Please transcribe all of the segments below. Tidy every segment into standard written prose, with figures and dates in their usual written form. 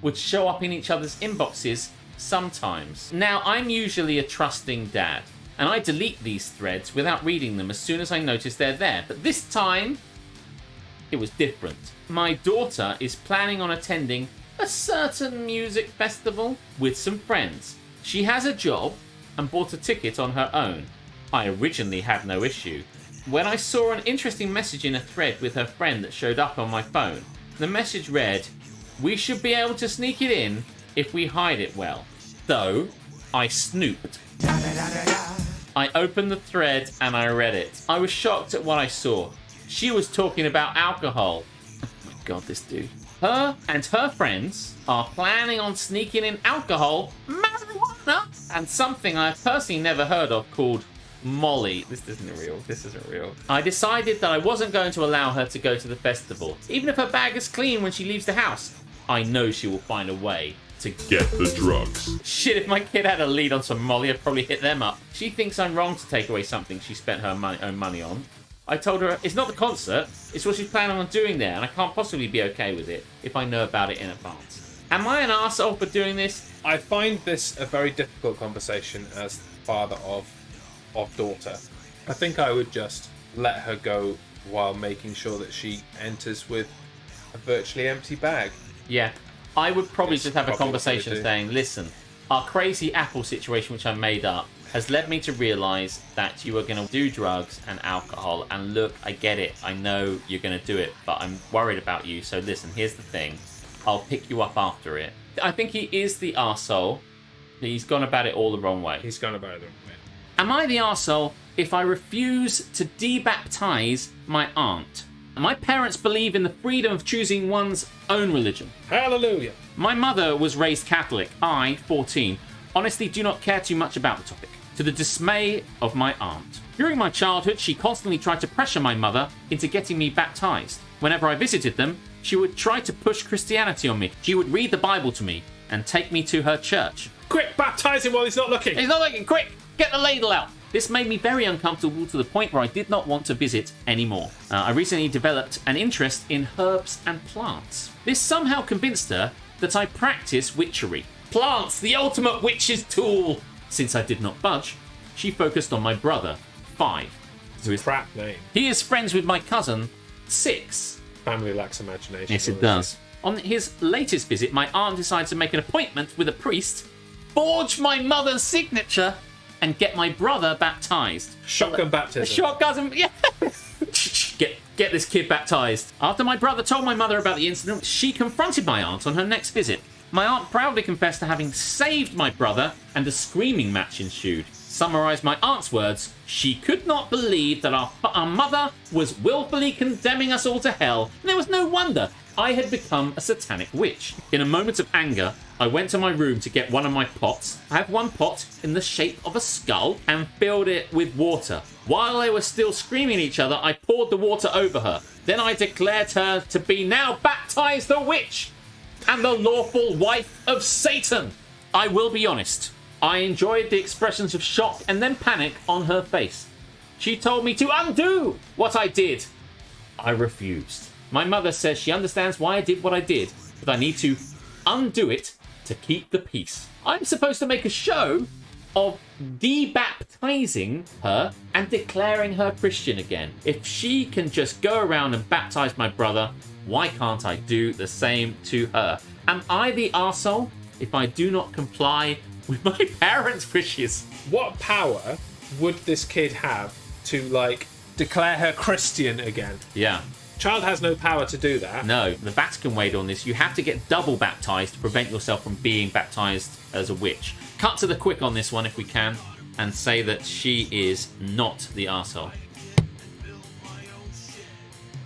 would show up in each other's inboxes sometimes. Now, I'm usually a trusting dad, and I delete these threads without reading them as soon as I notice they're there. But this time, it was different. My daughter is planning on attending a certain music festival with some friends. She has a job and bought a ticket on her own. I originally had no issue. When I saw an interesting message in a thread with her friend that showed up on my phone, the message read, "We should be able to sneak it in if we hide it well." So, I snooped. I opened the thread and I read it. I was shocked at what I saw. She was talking about alcohol. Oh my god, this dude. Her and her friends are planning on sneaking in alcohol, marijuana, and something I've personally never heard of called Molly. This isn't real. I decided that I wasn't going to allow her to go to the festival. Even if her bag is clean when she leaves the house, I know she will find a way to get the drugs. Shit, if my kid had a lead on some Molly, I'd probably hit them up. She thinks I'm wrong to take away something she spent her own money on. I told her it's not the concert, it's what she's planning on doing there, and I can't possibly be okay with it if I know about it in advance. Am I an arsehole for doing this? I find this a very difficult conversation as father of daughter. I think I would just let her go while making sure that she enters with a virtually empty bag. Yeah, I would probably It's just have a probably conversation saying, listen, our crazy Apple situation, which I made up, has led me to realize that you are going to do drugs and alcohol. And look, I get it. I know you're going to do it, but I'm worried about you. So listen, here's the thing. I'll pick you up after it. I think he is the arsehole. He's gone about it all the wrong way. He's gone about it the wrong way. Am I the arsehole if I refuse to debaptize my aunt? My parents believe in the freedom of choosing one's own religion. Hallelujah. My mother was raised Catholic. I, 14, honestly do not care too much about the topic, to the dismay of my aunt. During my childhood, she constantly tried to pressure my mother into getting me baptized. Whenever I visited them, she would try to push Christianity on me. She would read the Bible to me and take me to her church. Quick, baptize him while he's not looking. He's not looking, quick! Get the ladle out! This made me very uncomfortable to the point where I did not want to visit anymore. I recently developed an interest in herbs and plants. This somehow convinced her that I practice witchery. Plants, the ultimate witch's tool! Since I did not budge, she focused on my brother, 5. It's a crap name. He is friends with my cousin, 6. Family lacks imagination. Yes, it does. On his latest visit, my aunt decided to make an appointment with a priest, forge my mother's signature, and get my brother baptized. Shotgun baptism. Shotgun, yeah. Get this kid baptized. After my brother told my mother about the incident, she confronted my aunt on her next visit. My aunt proudly confessed to having saved my brother, and a screaming match ensued. Summarised my aunt's words, she could not believe that our mother was willfully condemning us all to hell, and there was no wonder I had become a satanic witch. In a moment of anger, I went to my room to get one of my pots. I have one pot in the shape of a skull and filled it with water. While they were still screaming at each other, I poured the water over her. Then I declared her to be now baptized a witch and the lawful wife of Satan. I will be honest, I enjoyed the expressions of shock and then panic on her face. She told me to undo what I did. I refused. My mother says she understands why I did what I did, but I need to undo it to keep the peace. I'm supposed to make a show of debaptizing her and declaring her Christian again. If she can just go around and baptize my brother, why can't I do the same to her? Am I the arsehole if I do not comply with my parents' wishes? What power would this kid have to, like, declare her Christian again? Yeah. Child has no power to do that. No, the Vatican weighed on this. You have to get double baptized to prevent yourself from being baptized as a witch. Cut to the quick on this one if we can, and say that she is not the arsehole.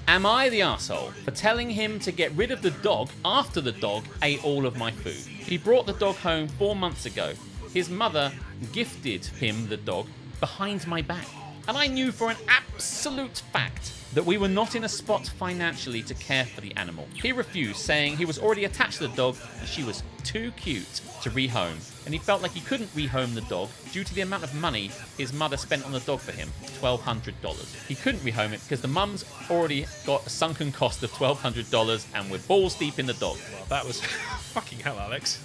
Am I the arsehole for telling him to get rid of the dog after the dog ate all of my food? He brought the dog home 4 months ago. His mother gifted him the dog behind my back. and I knew for an absolute fact that we were not in a spot financially to care for the animal. He refused, saying he was already attached to the dog and she was too cute to rehome, and he felt like he couldn't rehome the dog due to the amount of money his mother spent on the dog for him, $1,200. He couldn't rehome it because the mum's already got a sunken cost of $1,200 and we're balls deep in the dog. Well, that was fucking hell, Alex.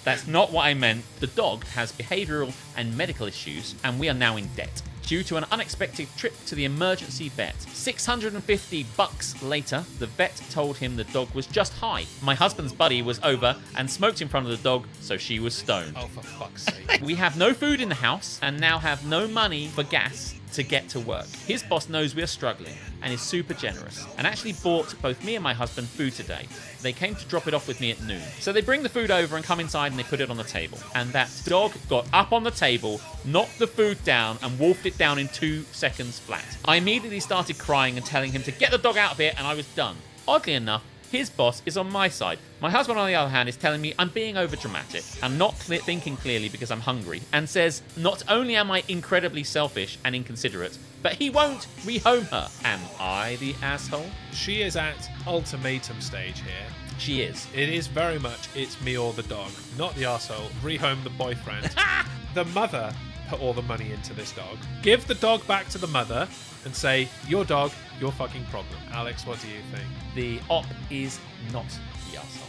That's not what I meant. The dog has behavioural and medical issues, and we are now in debt due to an unexpected trip to the emergency vet. $650 later, the vet told him the dog was just high. My husband's buddy was over and smoked in front of the dog, so she was stoned. Oh, for fuck's sake. We have no food in the house and now have no money for gas to get to work. His boss knows we are struggling and is super generous and actually bought both me and my husband food today. They came to drop it off with me at noon. So they bring the food over and come inside and they put it on the table. And that dog got up on the table, knocked the food down and wolfed it down in 2 seconds flat. I immediately started crying and telling him to get the dog out of here, and I was done. Oddly enough, his boss is on my side. My husband, on the other hand, is telling me I'm being overdramatic and not thinking clearly because I'm hungry, and says not only am I incredibly selfish and inconsiderate, but he won't rehome her. Am I the asshole? She is at ultimatum stage here. She is. It is very much it's me or the dog, not the arsehole. Rehome the boyfriend. The mother put all the money into this dog. Give the dog back to the mother and say, your dog, your fucking problem. Alex, what do you think? The op is not the asshole.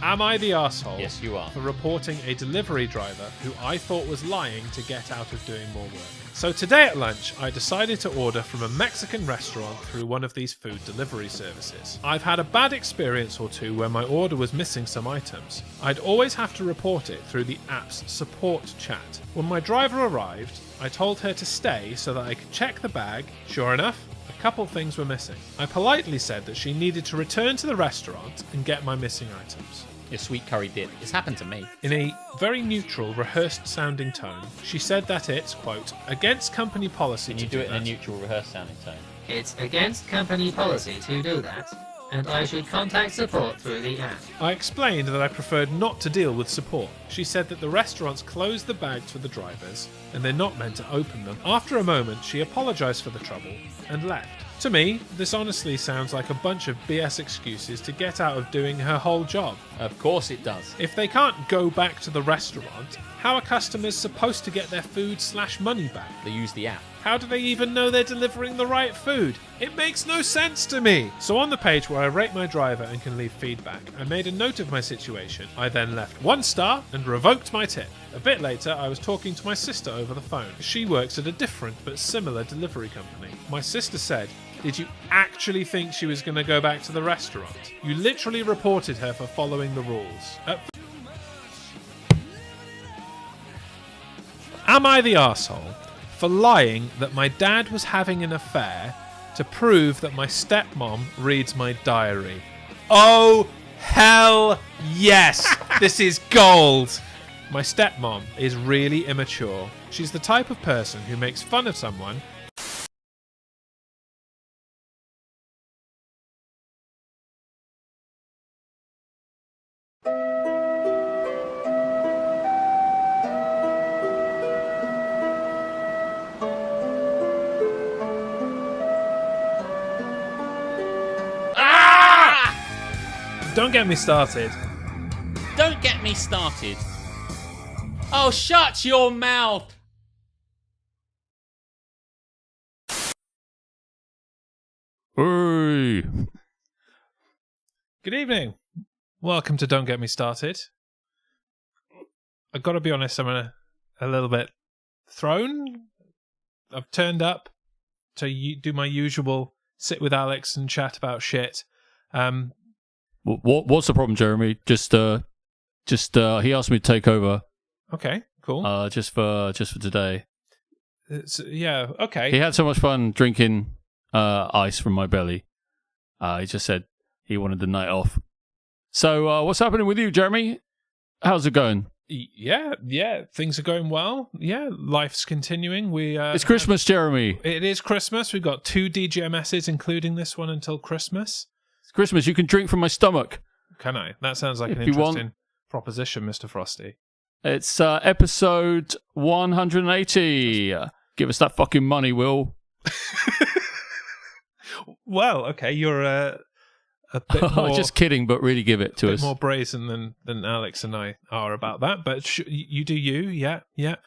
Am I the arsehole? Yes, you are. For reporting a delivery driver who I thought was lying to get out of doing more work. So today at lunch, I decided to order from a Mexican restaurant through one of these food delivery services. I've had a bad experience or two where my order was missing some items. I'd always have to report it through the app's support chat. When my driver arrived, I told her to stay so that I could check the bag. Sure enough, a couple things were missing. I politely said that she needed to return to the restaurant and get my missing items. Your sweet curry dip. It's happened to me. In a very neutral, rehearsed sounding tone, she said that it's, quote, against company policy Can you to do it that. in a neutral, rehearsed sounding tone? It's against company policy to do that, and I should contact support through the app. I explained that I preferred not to deal with support. She said that the restaurants closed the bags for the drivers and they're not meant to open them. After a moment, she apologised for the trouble and left. To me, this honestly sounds like a bunch of BS excuses to get out of doing her whole job. Of course it does. If they can't go back to the restaurant, how are customers supposed to get their food/money back? They use the app. How do they even know they're delivering the right food? It makes no sense to me. So on the page where I rate my driver and can leave feedback, I made a note of my situation. I then left 1 star and revoked my tip. A bit later, I was talking to my sister over the phone. She works at a different but similar delivery company. My sister said, "Did you actually think she was going to go back to the restaurant? You literally reported her for following the rules." Am I the arsehole for lying that my dad was having an affair to prove that my stepmom reads my diary? Oh, hell yes! This is gold! My stepmom is really immature. She's the type of person who makes fun of someone Don't get me started. Don't get me started. Oh, shut your mouth. Hey. Good evening. Welcome to Don't Get Me Started. I've got to be honest, I'm a little bit thrown. I've turned up to do my usual sit with Alex and chat about shit. What's the problem, Jeremy? Just he asked me to take over. Okay, cool. Just for today. Yeah, okay. He had so much fun drinking ice from my belly. He just said he wanted the night off. So, what's happening with you, Jeremy? How's it going? Yeah, things are going well. Yeah, life's continuing. It's Christmas, Jeremy. It is Christmas. We've got 2 DGMSes, including this one, until Christmas. It's Christmas. You can drink from my stomach. Can I? That sounds like an If you want. interesting proposition, Mr. Frosty. It's episode 180. Give us that fucking money, Will. Well, okay, you're a bit more... Just kidding, but really give it to us. A bit more brazen than Alex and I are about that, but you do you. Yeah.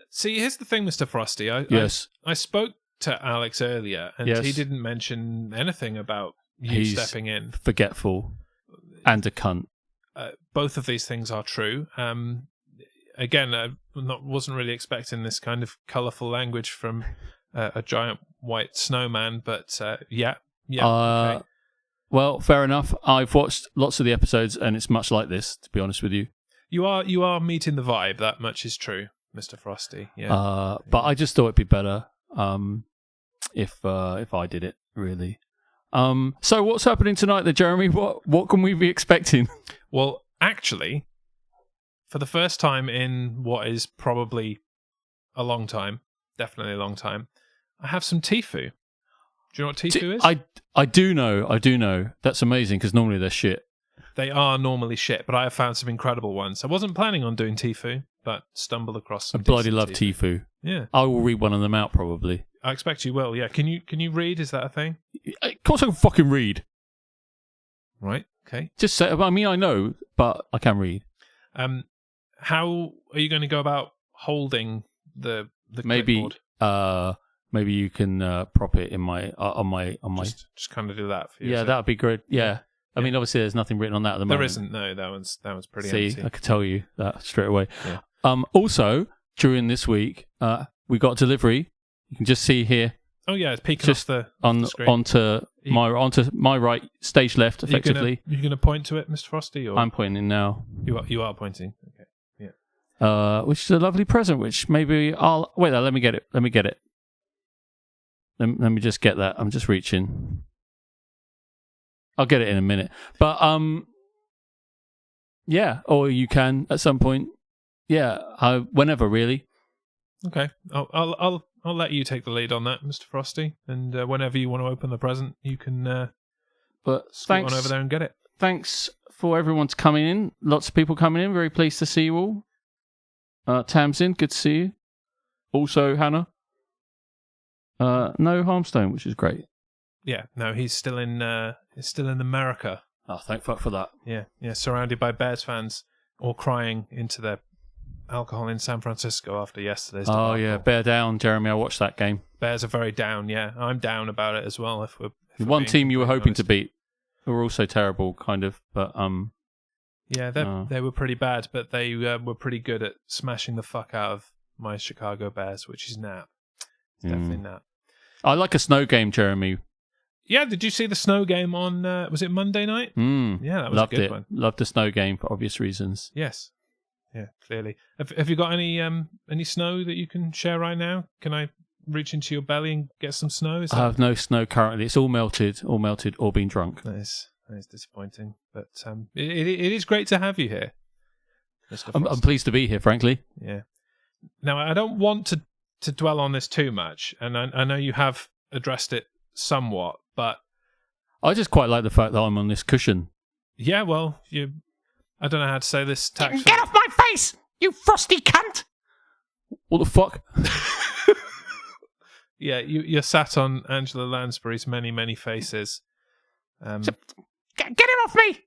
See, here's the thing, Mr. Frosty. Yes. I spoke to Alex earlier, and he didn't mention anything about you stepping in. Forgetful and a cunt. Both of these things are true. Again, I wasn't really expecting this kind of colourful language from a giant white snowman, but yeah. Okay. Well, fair enough. I've watched lots of the episodes, and it's much like this, to be honest with you. You are meeting the vibe. That much is true, Mr. Frosty. Yeah. But I just thought it'd be better if I did it, really. So what's happening tonight, then, Jeremy? What can we be expecting? Well, actually, for the first time in what is probably a long time, definitely a long time, I have some Tifu. Do you know what Tifu is? I do know. That's amazing, because normally they're shit. They are normally shit, but I have found some incredible ones. I wasn't planning on doing Tifu, but stumbled across some. I bloody love Tifu. Yeah. I will read one of them out, probably. I expect you will, yeah. Can you read? Is that a thing? Of course I can fucking read. Right, okay. Just say, I mean, I know, but I can read. How are you going to go about holding the clipboard? Maybe you can prop it in my on my. Just kind of do that for you. Yeah, that would be good. Yeah. I mean, obviously, there's nothing written on that at the moment. There isn't. No, that one's pretty empty. See, I could tell you that straight away. Yeah. Also, during this week, we got a delivery. You can just see here. Oh yeah, it's peeking off the screen. onto my right, stage left, effectively. You're going to point to it, Mr. Frosty? Or? I'm pointing now. You are pointing. Okay. Yeah. Which is a lovely present. Which maybe I'll wait. Let me get it. Let me just get that. I'm just reaching. I'll get it in a minute. But yeah, or you can at some point. Yeah, whenever really. Okay, I'll let you take the lead on that, Mr. Frosty, and whenever you want to open the present, you can. But scoot on over there and get it. Thanks for everyone's coming in. Lots of people coming in. Very pleased to see you all. Tamsin, good to see you. Also, Hannah. No Harmstone, which is great. Yeah, no, he's still in America. Oh, thank fuck for that. Yeah, surrounded by Bears fans, all crying into their alcohol in San Francisco after yesterday's debacle. Oh yeah, bear down, Jeremy. I watched that game. Bears are very down. Yeah, I'm down about it as well. If we're one team you were hoping to beat, who were also terrible, kind of, but yeah, they were pretty bad, but they were pretty good at smashing the fuck out of my Chicago Bears, which is Nap. It's definitely Nap. I like a snow game, Jeremy. Yeah, did you see the snow game on, was it Monday night? Yeah, that was a good one. Loved the snow game for obvious reasons. Yes. Yeah, clearly. Have you got any snow that you can share right now? Can I reach into your belly and get some snow? I have no snow currently. It's all melted or been drunk. That is disappointing. But it is great to have you here, Mr. I'm pleased to be here, frankly. Yeah. Now, I don't want to dwell on this too much, and I know you have addressed it somewhat, but I just quite like the fact that I'm on this cushion. Yeah, well, I don't know how to say this tactfully. Get off my face, you frosty cunt! What the fuck? Yeah, you're sat on Angela Lansbury's many, many faces. Get him off me!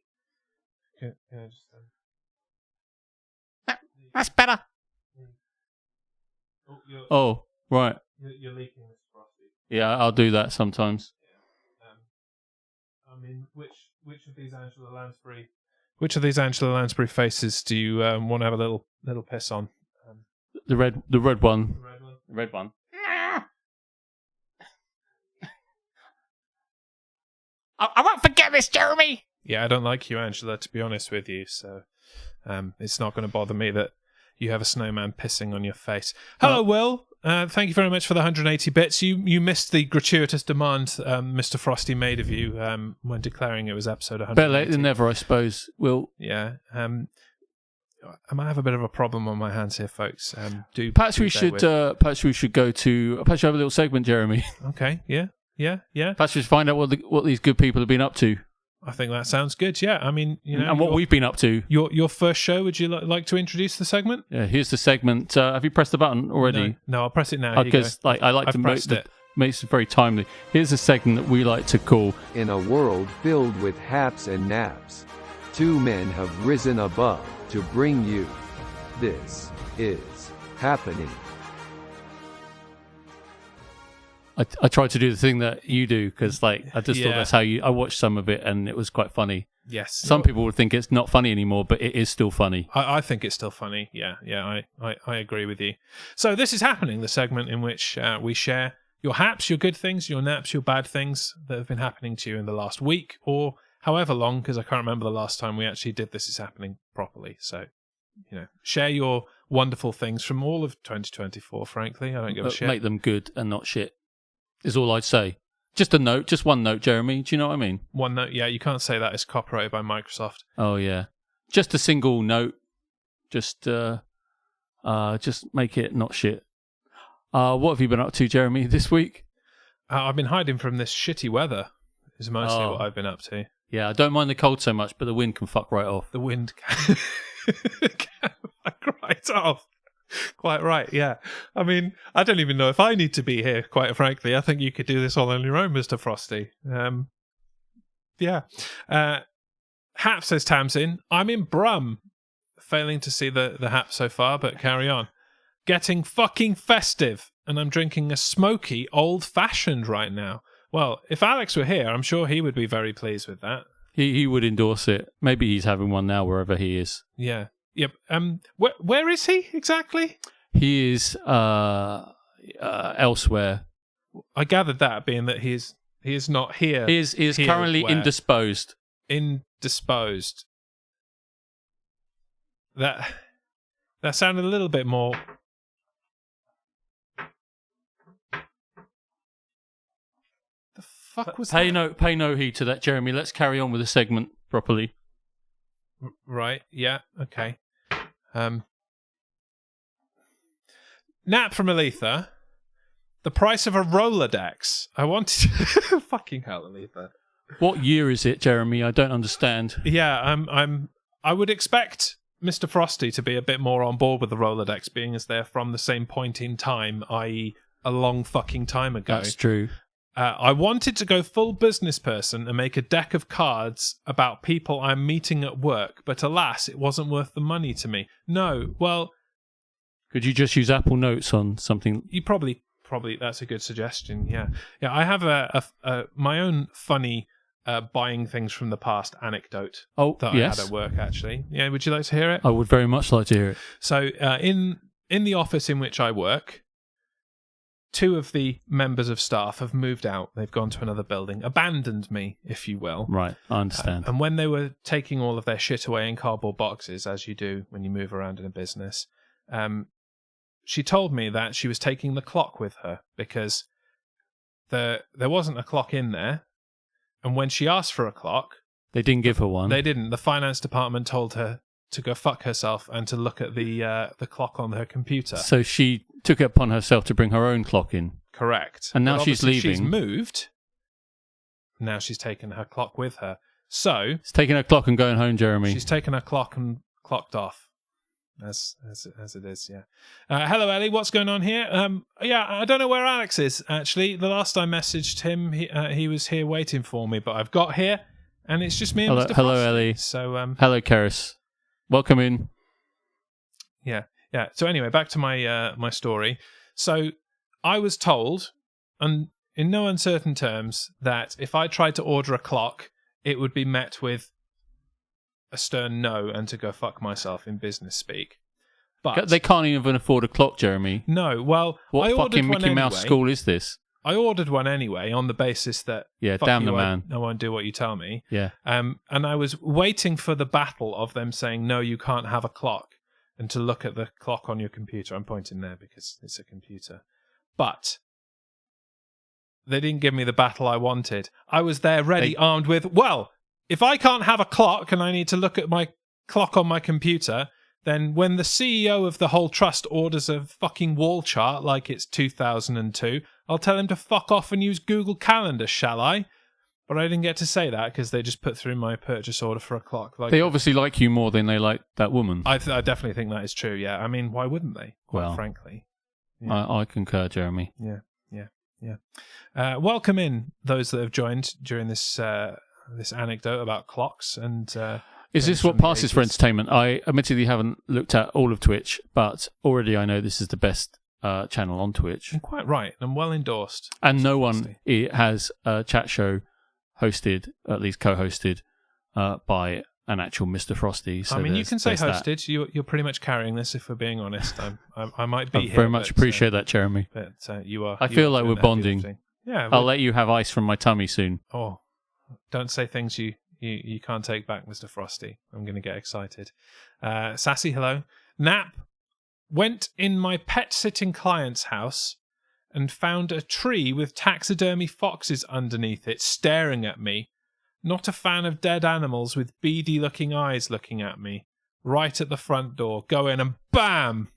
That's better. Oh, right. You're leaking this frosty. Yeah, I'll do that sometimes. Yeah. I mean, which of these Angela Lansbury faces do you want to have a little piss on? The red one. The red one. The red one. I won't forget this, Jeremy. Yeah, I don't like you, Angela, to be honest with you. So, it's not going to bother me that you have a snowman pissing on your face. Hello, Will. Thank you very much for the 180 bits. You missed the gratuitous demand Mr. Frosty made of you when declaring it was episode 180. Better late than never, I suppose. Will. Yeah. I might have a bit of a problem on my hands here, folks. Perhaps we should go to. Perhaps you have a little segment, Jeremy. Okay. Yeah. Perhaps we should find out what these good people have been up to. I think that sounds good. Yeah, I mean, and what we've been up to. Your first show. Would you like to introduce the segment? Yeah, here's the segment. Have you pressed the button already? No, I'll press it now. Because I like to pressed it. Makes it very timely. Here's a segment that we like to call In a world filled with haps and naps, two men have risen above to bring you This Is Happening. I tried to do the thing that you do because I just thought that's how you. I watched some of it and it was quite funny. Yes. Some people would think it's not funny anymore, but it is still funny. I think it's still funny. Yeah, I agree with you. So This Is Happening, the segment in which we share your haps, your good things, your naps, your bad things that have been happening to you in the last week or however long, because I can't remember the last time we actually did This Is Happening properly. So, share your wonderful things from all of 2024, frankly. I don't give a shit. Make them good and not shit, is all I'd say. Just a note, just one note, Jeremy. Do you know what I mean? One note, yeah. You can't say that. It's copyrighted by Microsoft. Oh, yeah. Just a single note. Just make it not shit. What have you been up to, Jeremy, this week? I've been hiding from this shitty weather, is mostly what I've been up to. Yeah, I don't mind the cold so much, but the wind can fuck right off. The wind can fuck right off. Quite right, yeah. I mean, I don't even know if I need to be here, quite frankly. I think you could do this all on your own, Mr. Frosty. Yeah. Hap, says Tamsin. I'm in Brum. Failing to see the Hap so far, but carry on. Getting fucking festive, and I'm drinking a smoky old-fashioned right now. Well, if Alex were here, I'm sure he would be very pleased with that. He would endorse it. Maybe he's having one now wherever he is. Yeah. Yep. Where is he exactly? He is elsewhere. I gathered that, being that he is not here. He is currently indisposed. Indisposed. That sounded a little bit more. The fuck was that? Pay no heed to that, Jeremy. Let's carry on with the segment properly. Right. Yeah. Okay. Nap from Aletha. The price of a Rolodex. I wanted to... Fucking hell, Aletha. What year is it, Jeremy? I don't understand. Yeah, I would expect Mr. Frosty to be a bit more on board with the Rolodex, being as they're from the same point in time, i.e. a long fucking time ago. That's true. I wanted to go full business person and make a deck of cards about people I'm meeting at work, but alas, it wasn't worth the money to me. No, well... Could you just use Apple Notes on something? You probably that's a good suggestion, yeah. Yeah, I have my own funny buying things from the past anecdote that I had at work, actually. Yeah, would you like to hear it? I would very much like to hear it. So, in the office in which I work, 2 of the members of staff have moved out. They've gone to another building, abandoned me, if you will. Right, I understand. And when they were taking all of their shit away in cardboard boxes, as you do when you move around in a business, she told me that she was taking the clock with her because there wasn't a clock in there. And when she asked for a clock... They didn't give her one. They didn't. The finance department told her to go fuck herself and to look at the clock on her computer. So she took it upon herself to bring her own clock in. Correct. And now she's leaving. She's moved. Now she's taken her clock with her. So... She's taking her clock and going home, Jeremy. She's taken her clock and clocked off. As it is, yeah. Hello, Ellie. What's going on here? Yeah, I don't know where Alex is, actually. The last I messaged him, he was here waiting for me, but I've got here, and it's just me and Mr. Hello, Frosty. Ellie. So, hello, Keris. Welcome in. Yeah. So anyway, back to my story. So I was told, and in no uncertain terms, that if I tried to order a clock, it would be met with a stern no and to go fuck myself in business speak. But they can't even afford a clock, Jeremy. No, well, what I fucking ordered Mickey Mouse school is this? I ordered one anyway on the basis that damn the man. I won't do what you tell me. Yeah. And I was waiting for the battle of them saying no, you can't have a clock, and to look at the clock on your computer. I'm pointing there because it's a computer. But they didn't give me the battle I wanted. I was there ready, armed with, well, if I can't have a clock and I need to look at my clock on my computer, then when the CEO of the whole trust orders a fucking wall chart like it's 2002, I'll tell him to fuck off and use Google Calendar, shall I? But I didn't get to say that because they just put through my purchase order for a clock. Like, They obviously like you more than they like that woman. I definitely think that is true, yeah. I mean, why wouldn't they, quite frankly? Yeah. I concur, Jeremy. Yeah. Welcome in those that have joined during this this anecdote about clocks and... Is this what passes for entertainment? I admittedly haven't looked at all of Twitch, but already I know this is the best channel on Twitch. You're quite right, and well endorsed. And no one has a chat show hosted, at least co-hosted, by an actual Mr. Frosty. So I mean, you can say hosted. You're pretty much carrying this, if we're being honest. I might be I here. very much appreciate that, Jeremy. But you are. I feel like we're bonding. Yeah, I'll let you have ice from my tummy soon. Oh, don't say things you can't take back, Mr. Frosty. I'm going to get excited. Sassy, hello. Nap went in my pet-sitting client's house and found a tree with taxidermy foxes underneath it staring at me. Not a fan of dead animals with beady-looking eyes looking at me. Right at the front door. Go in and BAM!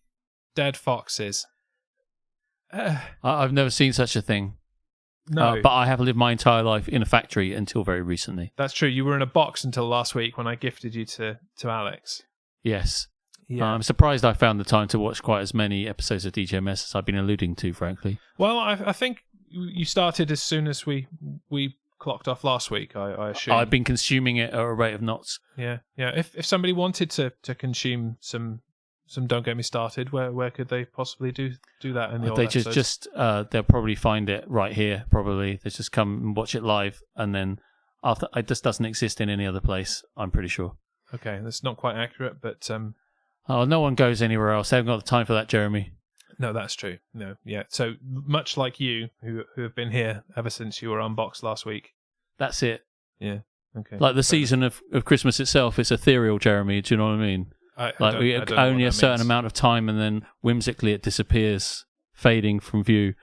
Dead foxes. I've never seen such a thing. No. But I have lived my entire life in a factory until very recently. That's true. You were in a box until last week when I gifted you to Alex. Yes. Yeah. I'm surprised I found the time to watch quite as many episodes of DGMS as I've been alluding to, frankly. Well, I think you started as soon as we clocked off last week, I assume. I've been consuming it at a rate of knots. Yeah. If somebody wanted to consume some Don't Get Me Started, where could they possibly do that in the old They episodes? they'll probably find it right here, probably. They just come and watch it live, and then after it just doesn't exist in any other place, I'm pretty sure. Okay, that's not quite accurate, but... no one goes anywhere else. They haven't got the time for that, Jeremy. No, that's true. No, yeah. So much like you, who have been here ever since you were unboxed last week. That's it. Yeah. Okay. Like the season of Christmas itself, it's ethereal, Jeremy. Do you know what I mean? I don't know only what a that certain means. amount of time, and then whimsically it disappears, fading from view,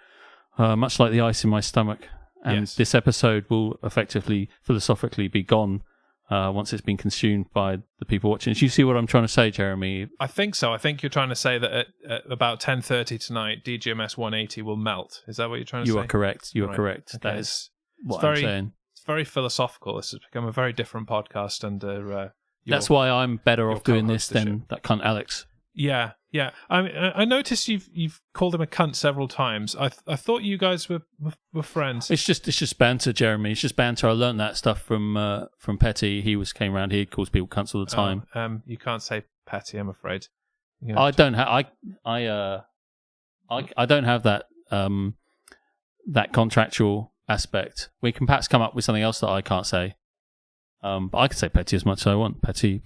much like the ice in my stomach. And Yes. this episode will effectively, philosophically, be gone once it's been consumed by the people watching. Do you see what I'm trying to say, Jeremy? I think so. I think you're trying to say that at about 10:30 tonight, DGMS 180 will melt. Is that what you're trying to say? You are correct. You are Right. correct. Okay. That is what very- I'm saying. It's very philosophical. This has become a very different podcast under... That's why I'm better your off doing this than co-hosтерship. that cunt Alex. Yeah. I noticed you've called him a cunt several times. I thought you guys were friends. It's just banter, Jeremy. It's just banter. I learned that stuff from Petty. He came around here, calls people cunts all the time. You can't say petty, I'm afraid. I don't have I don't have that that contractual aspect. We can perhaps come up with something else that I can't say. But I can say petty as much as I want. Petty.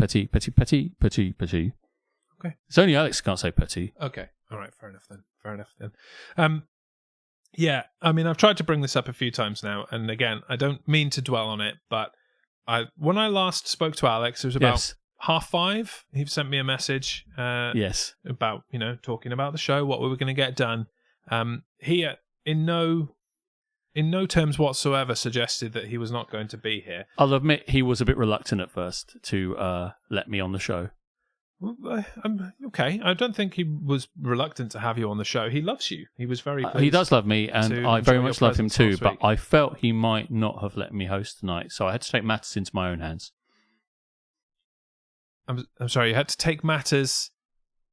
Okay. It's only Alex who can't say petty. Okay. All right. Fair enough then. Yeah. I mean, I've tried to bring this up a few times now, and again, I don't mean to dwell on it, but when I last spoke to Alex, it was about Yes. 5:30. He sent me a message. Yes. About talking about the show, what we were going to get done. He in no terms whatsoever suggested that he was not going to be here. I'll admit he was a bit reluctant at first to let me on the show. Well, okay. I don't think he was reluctant to have you on the show. He loves you. He was very pleased. He does love me, and to I very enjoy much your love him presence too, last but week. I felt he might not have let me host tonight, so I had to take matters into my own hands. I'm sorry, you had to take matters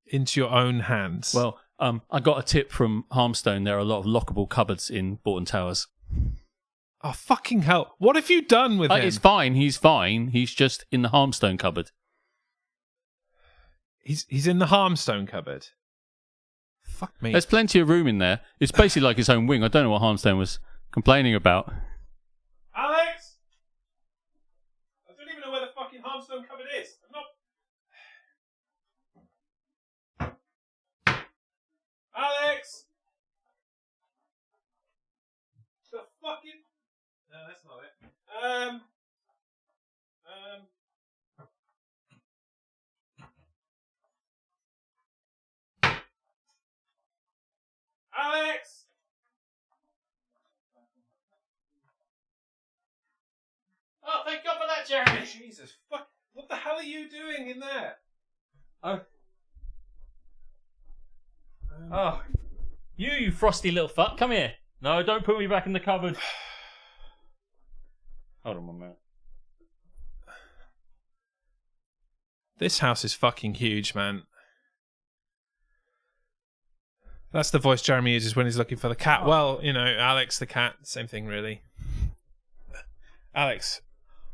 into your own hands. Well, I got a tip from Harmstone. There are a lot of lockable cupboards in Borton Towers. oh, fucking hell. What have you done with him? It's fine. He's fine. He's just in the Harmstone cupboard. He's in the Harmstone cupboard. Fuck me. There's plenty of room in there. It's basically like his own wing. I don't know what Harmstone was complaining about. Alex! I don't even know where the fucking Harmstone cupboard is. I'm not... Alex! The fucking... No, that's not it. Alex! Oh, thank God for that, Jeremy. Jesus, fuck. What the hell are you doing in there? Oh, you frosty little fuck. Come here. No, don't put me back in the cupboard. Hold on 1 minute. This house is fucking huge, man. That's the voice Jeremy uses when he's looking for the cat. Oh. Well, you know, Alex the cat, same thing really. Alex,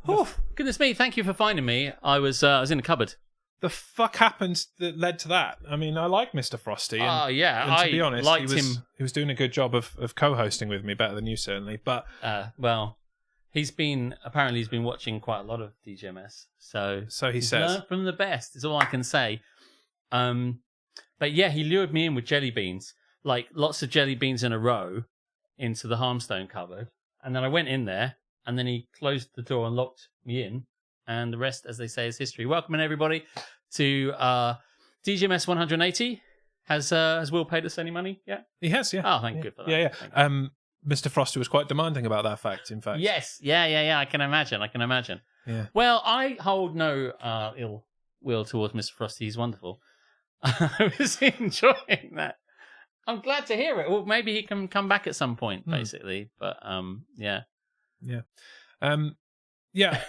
Oh, goodness me! Thank you for finding me. I was in the cupboard. the fuck happened that led to that? I mean, I like Mr. Frosty. And, yeah, and to be I honest, liked he him. was doing a good job of co-hosting with me, better than you certainly. But Well, he's been watching quite a lot of DGMS, so he he's says. learned from the best. Is all I can say. But yeah, he lured me in with jelly beans, like lots of jelly beans in a row, into the Harmstone cupboard, and then I went in there, and then he closed the door and locked me in, and the rest, as they say, is history. Welcome in everybody to DGMS 180. Has Will paid us any money? Yeah. He has, yeah. Oh, thank good for that. Yeah, Thank yeah. you. Mr. Frosty was quite demanding about that fact, in fact. Yes. Yeah. I can imagine. Yeah. Well, I hold no ill will towards Mr. Frosty. He's wonderful. I was enjoying that. I'm glad to hear it. Well, maybe he can come back at some point, basically. But yeah. Yeah. Yeah.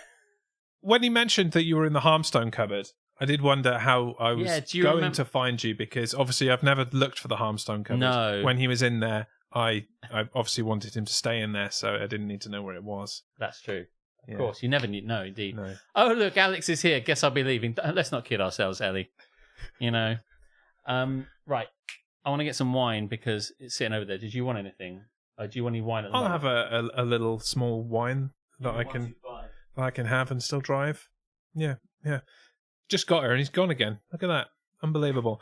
When he mentioned that you were in the Harmstone cupboard, I did wonder how I was going to find you, because obviously I've never looked for the Harmstone cupboard. No. When he was in there, I obviously wanted him to stay in there, so I didn't need to know where it was. That's true. Of Yeah. course, you never need. No, indeed. No. Oh, look, Alex is here. Guess I'll be leaving. Let's not kid ourselves, Ellie. You know. Right. I want to get some wine because it's sitting over there. Did you want anything? Do you want any wine at the I'll moment? have a little small wine that I can have and still drive. Yeah. Just got her and he's gone again. Look at that. Unbelievable.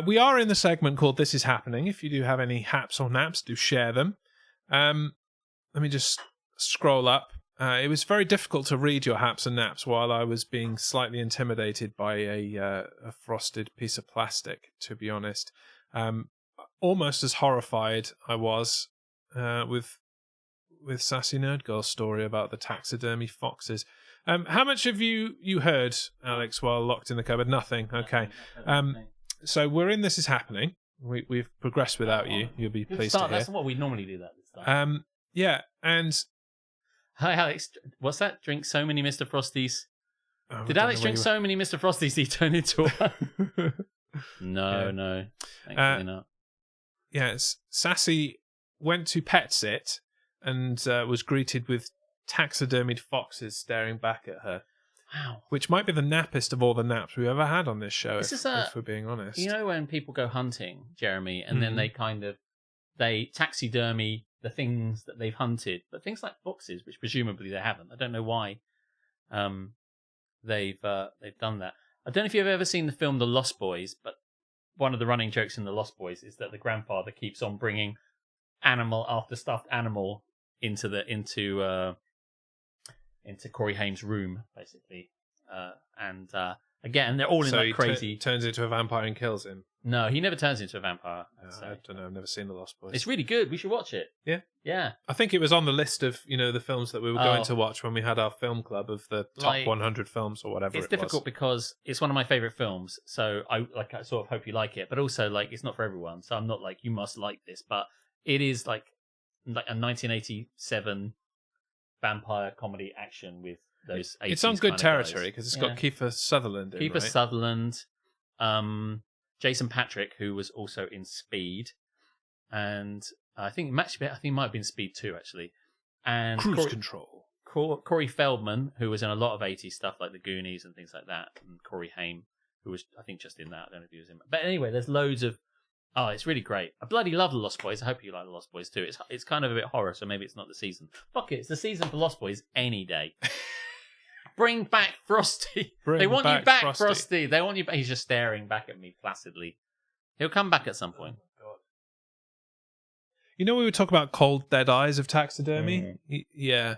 We are in the segment called This Is Happening. If you do have any haps or naps, do share them. Let me just scroll up. It was very difficult to read your haps and naps while I was being slightly intimidated by a frosted piece of plastic, to be honest. Almost as horrified I was with Sassy Nerd Girl's story about the taxidermy foxes. How much have you heard, Alex, while locked in the cupboard? Nothing. Okay. So we're in This Is Happening. We've progressed without you. You'll be pleased to hear. That's what we normally do that this time. Yeah, and... Hi, Alex. What's that? Drink so many Mr. Frosties. Oh, Did Alex drink so many Mr. Frosties he turned into one? No. Thankfully not. Yes, Sassy went to pet sit and was greeted with taxidermied foxes staring back at her. Wow. Which might be the nappest of all the naps we've ever had on this show, if we're being honest. You know when people go hunting, Jeremy, and then they taxidermy the things that they've hunted, but things like foxes, which presumably they haven't. I don't know why they've done that. I don't know if you've ever seen the film The Lost Boys, but one of the running jokes in The Lost Boys is that the grandfather keeps on bringing animal after stuffed animal into Corey Haim's room, basically, again, they're all in like crazy. Turns into a vampire and kills him. No, he never turns into a vampire. I don't know. I've never seen The Lost Boys. It's really good. We should watch it. Yeah. I think it was on the list of the films that we were going to watch when we had our film club of the top 100 films or whatever. It's difficult because it's one of my favorite films, so I sort of hope you like it. But also, it's not for everyone, so I'm not like you must like this. But it is like a 1987 vampire comedy action with those. 80s it's on good territory guys. because it's got Kiefer Sutherland in, Kiefer right? Sutherland, Jason Patric, who was also in Speed, and I think it might have been Speed 2 actually, and Cruise Control. Corey Feldman, who was in a lot of 80s stuff like The Goonies and things like that, and Corey Haim, who was I think just in that. I don't know if he was in, but anyway, there's loads of. Oh, it's really great. I bloody love The Lost Boys. I hope you like The Lost Boys too. It's kind of a bit horror, so maybe it's not the season. Fuck it, it's the season for Lost Boys any day. Bring back Frosty. They want you back, Frosty. They want you back. He's just staring back at me placidly. He'll come back at some point. Oh, God. We were talking about cold, dead eyes of taxidermy? Yeah.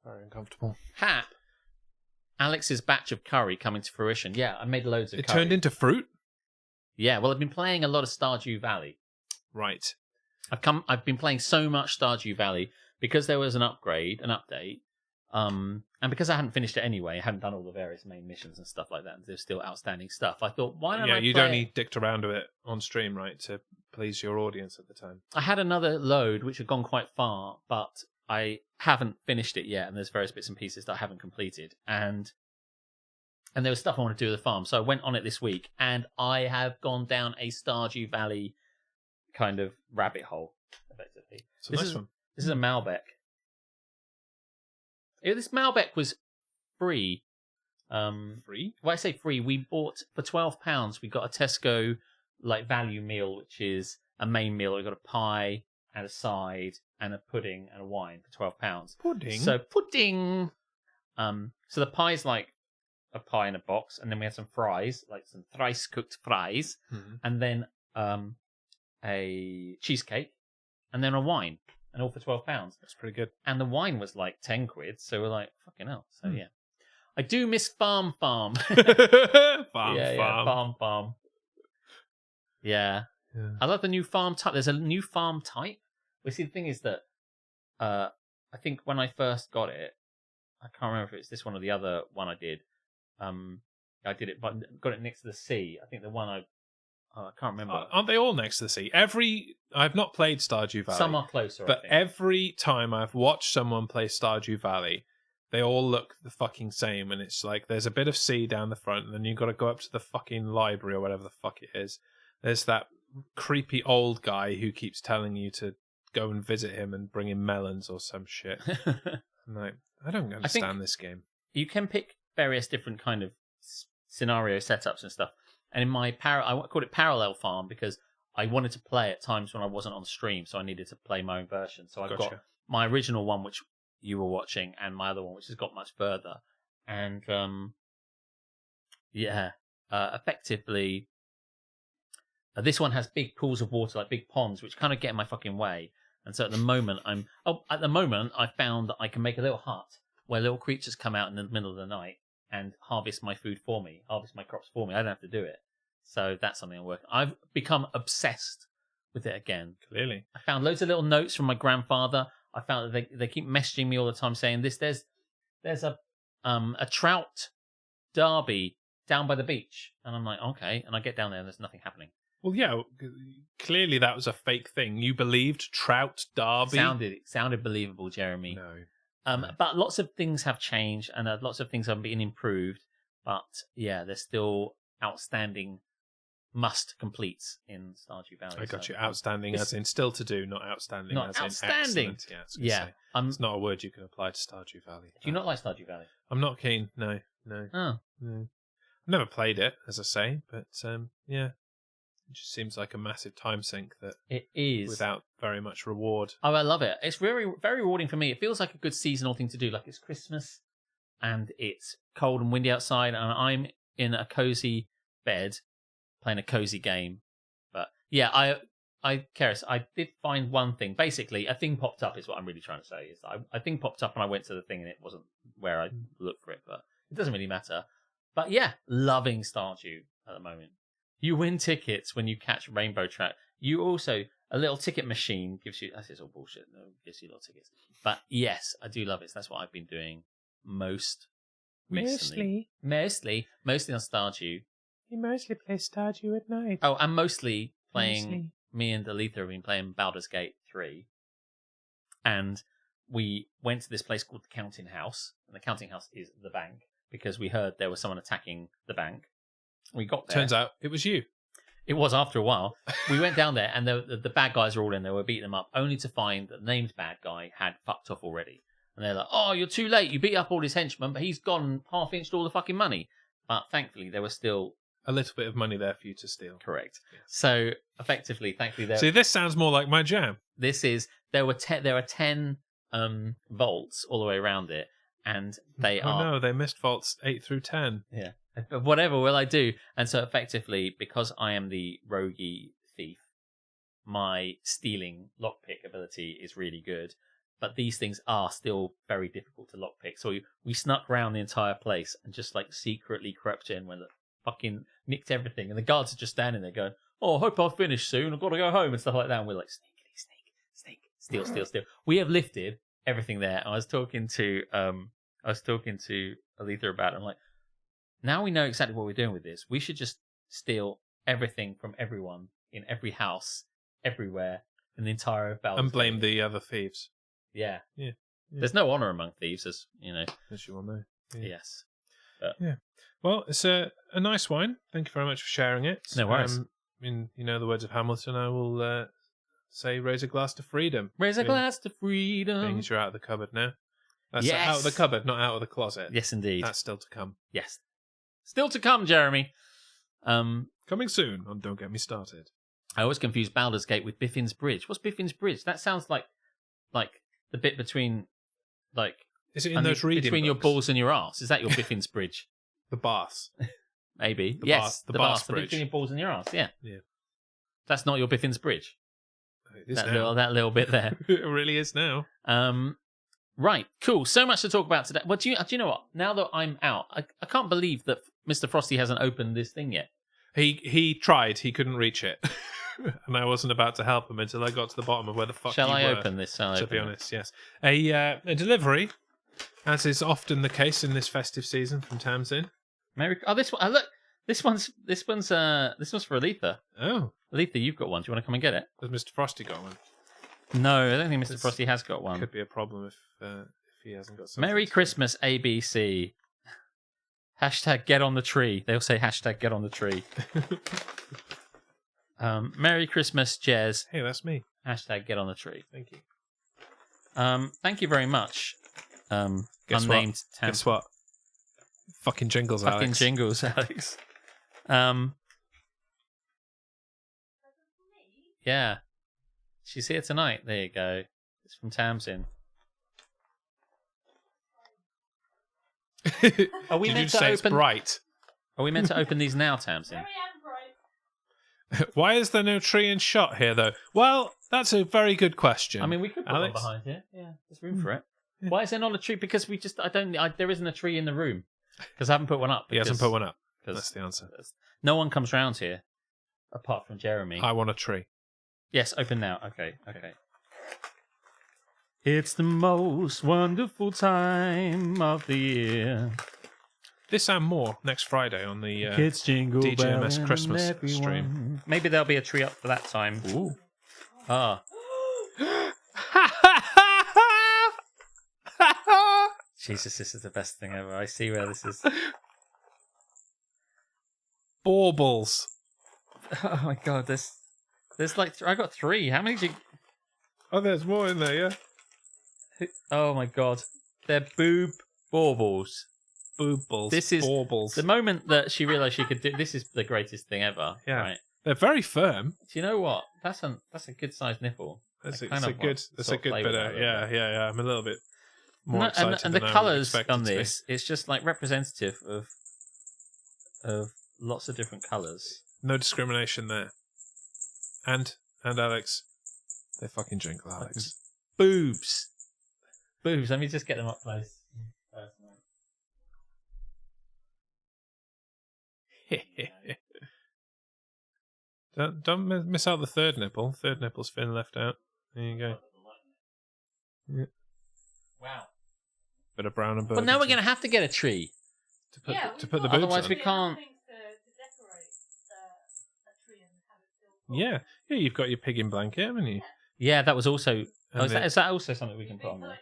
Very uncomfortable. Hap. Alex's batch of curry coming to fruition. Yeah, I made loads of curry. It turned into fruit? Yeah, well, I've been playing a lot of Stardew Valley. Right. I've been playing so much Stardew Valley because there was an update, and because I hadn't finished it anyway, I hadn't done all the various main missions and stuff like that, and there's still outstanding stuff. I thought, why don't I you'd only dicked around with it on stream, right, to please your audience at the time. I had another load which had gone quite far, but I haven't finished it yet, and there's various bits and pieces that I haven't completed, and there was stuff I want to do with the farm. So I went on it this week, and I have gone down a Stardew Valley kind of rabbit hole, effectively. So this one. This is a Malbec. This Malbec was free. Free? When I say free, we bought for £12. We got a Tesco like value meal, which is a main meal. We got a pie and a side and a pudding and a wine for £12. Pudding? So pudding. So the pie's like a pie in a box, and then we had some fries, like some thrice cooked fries, and then a cheesecake, and then a wine, and all for £12. That's pretty good. And the wine was like 10 quid, so we're like, fucking hell. So yeah. I do miss farm. Farm. Yeah, farm. Yeah. I love the new farm type. There's a new farm type. Well, see, the thing is that I think when I first got it, I can't remember if it's this one or the other one I did. I did it, but got it next to the sea. I think the one I can't remember. Aren't they all next to the sea? I've not played Stardew Valley. Some are closer, but I think. every time I've watched someone play Stardew Valley, they all look the fucking same, and it's like there's a bit of sea down the front, and then you've got to go up to the fucking library or whatever the fuck it is. There's that creepy old guy who keeps telling you to go and visit him and bring him melons or some shit. I'm like, I don't understand this game. You can pick various different kind of scenario setups and stuff. And in my I called it Parallel Farm because I wanted to play at times when I wasn't on stream, so I needed to play my own version. So I've got my original one, which you were watching, and my other one, which has got much further. And effectively, this one has big pools of water, like big ponds, which kind of get in my fucking way. And so at the moment, I found that I can make a little hut where little creatures come out in the middle of the night and harvest my food for me, harvest my crops for me. I don't have to do it. So that's something I'm working. I've become obsessed with it again. Clearly. I found loads of little notes from my grandfather. I found that they keep messaging me all the time saying there's a trout derby down by the beach. And I'm like, okay. And I get down there and there's nothing happening. Well, yeah, clearly that was a fake thing. You believed trout derby? It sounded believable, Jeremy. No. But lots of things have changed and lots of things have been improved. But yeah, there's still outstanding must completes in Stardew Valley. I got you. Outstanding as in still to do, not outstanding not as outstanding. in excellent. Yeah, it's not a word you can apply to Stardew Valley. Do you not like Stardew Valley? I'm not keen. No. Oh. No. I've never played it, as I say, but yeah. It just seems like a massive time sink that it is without very much reward. Oh, I love it. It's very, very rewarding for me. It feels like a good seasonal thing to do. Like it's Christmas and it's cold and windy outside, and I'm in a cozy bed playing a cozy game. But yeah, Keris, I did find one thing. Basically, a thing popped up is what I'm really trying to say. Is a thing popped up and I went to the thing and it wasn't where I looked for it, but it doesn't really matter. But yeah, loving Stardew at the moment. You win tickets when you catch rainbow trout. You also, a little ticket machine gives you, that's all bullshit, no, gives you little tickets. But yes, I do love it. So that's what I've been doing most recently. Mostly on Stardew. You mostly play Stardew at night. Oh, and mostly playing, me and Aletha have been playing Baldur's Gate 3. And we went to this place called the Counting House. And the Counting House is the bank, because we heard there was someone attacking the bank. We got there. Turns out it was you. It was after a while. We went down there and the bad guys were all in there. We were beating them up, only to find that the named bad guy had fucked off already. And they're like, oh, you're too late. You beat up all his henchmen, but he's gone half-inched all the fucking money. But thankfully, there was still a little bit of money there for you to steal. Correct. Yes. So effectively, thankfully, there. See, this sounds more like my jam. There are 10 vaults all the way around it, and they are. Oh no, they missed vaults 8 through 10. Yeah. But whatever will I do? And so effectively, because I am the roguey thief, my stealing lockpick ability is really good. But these things are still very difficult to lockpick. So we snuck around the entire place and just like secretly crept in when the fucking nicked everything. And the guards are just standing there going, oh, I hope I'll finish soon. I've got to go home and stuff like that. And we're like, snake, steal. We have lifted everything there. I was talking to Aletha about it. I'm like, now we know exactly what we're doing with this. We should just steal everything from everyone in every house, everywhere, in the entire Baldur's and blame Gate. the other thieves. Yeah. Yeah. There's no honour among thieves, as you know. As you all know. Yeah. Yes. Well, it's a nice wine. Thank you very much for sharing it. No worries. In the words of Hamilton, I will say raise a glass to freedom. Raise a Being- glass to freedom. Being as you're out of the cupboard now. That's Yes. out of the cupboard, not out of the closet. Yes, indeed. That's still to come. Yes. Still to come, Jeremy. Coming soon on Don't Get Me Started. I always confuse Baldur's Gate with Biffin's Bridge. What's Biffin's Bridge? That sounds like the bit between, like... Is it in those reading between your books? balls and your arse? Is that your Biffin's Bridge? The baths. Maybe. The Yes, the the Bath bath. The bit Bridge. between your balls and your arse, yeah. Yeah. That's not your Biffin's Bridge. It is That now. little bit there. It really is now. Right, cool. So much to talk about today. Well, do you know what? Now that I'm out, I can't believe that Mr. Frosty hasn't opened this thing yet. He tried. He couldn't reach it. And I wasn't about to help him until I got to the bottom of where the fuck Shall you I were. open this? Shall I To open be it? honest, yes. A delivery, as is often the case in this festive season from Tamsin. This one. Look, this one's for Aletha. Oh, Aletha, you've got one. Do you want to come and get it? has Mr. Frosty got one? No, I don't think Mr. This Frosty has got one. Could be a problem if he hasn't got something. Merry to- Christmas, ABC. Hashtag get on the tree. They'll say hashtag get on the tree. Merry Christmas, Jez. Hey, that's me. Hashtag get on the tree. Thank you. Thank you very much. Guess Unnamed what? Guess what? Fucking jingles, Fucking Alex. jingles, Alex. Yeah. She's here tonight. There you go. It's from Tamsin. Are we Did you meant to say it's open? bright? Are we meant to open these now, Tamsin? Why is there no tree and shot here, though? Well, that's a very good question. I mean, we could put one Alex? behind here. Yeah, there's room for it. Why is there not a tree? Because there isn't a tree in the room. Because I haven't put one up. He hasn't put one up. Because That's the answer. no one comes round here, apart from Jeremy. I want a tree. Yes, open now. Okay. It's the most wonderful time of the year. This and more next Friday on the Kids jingle DGMS belling Christmas everyone. stream. Maybe there'll be a tree up for that time. Ooh. Ah. Jesus, this is the best thing ever. I see where this is. Baubles. Oh my god, there's like I got 3. How many did you? Oh, there's more in there, yeah. Oh my god, they're boob baubles. Baubles. This is baubles. the moment that she realised she could do. This is the greatest thing ever. Yeah. Right. They're very firm. Do you know what? That's a good sized nipple. That's I a kind of good. That's a sort of good play bit with of. that a little Yeah. I'm a little bit more No, excited. and the than I would colours expect on it to be. this, it's just like representative of lots of different colours. No discrimination there. And Alex, they're fucking jingle, Alex. Boobs. Boobs. Let me just get them up close. Don't miss out the third nipple. Third nipple's fin left out. There you go. Yeah. Wow. Bit of brown and burgundy. But now we're going to have to get a tree. to put, Yeah, to put the boobs Otherwise on. we can't. Yeah, you've got your pig in blanket, haven't you? Yeah, that was also. And Is that also something we can put on there?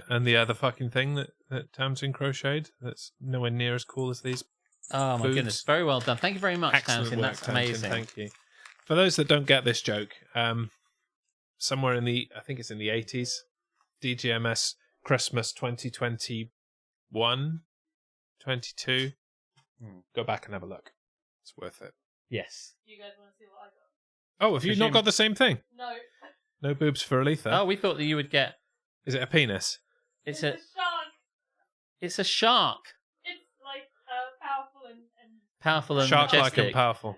And the other fucking thing that Tamsin crocheted that's nowhere near as cool as these. Oh my Boobs. goodness! Very well done. Thank you very much, Excellent Tamsin. work, That's Tamsin. amazing. Thank you. For those that don't get this joke, somewhere in the, I think it's in the 80s, DGMS Christmas 2021, 22. Go back and have a look. It's worth it. Yes. You guys want to see what I got? Oh, have you not got the same thing? No. No boobs for Aletha. Oh, we thought that you would get. Is it a penis? It's a a. shark. It's a shark. It's like powerful and Powerful and Shark-like majestic. and powerful.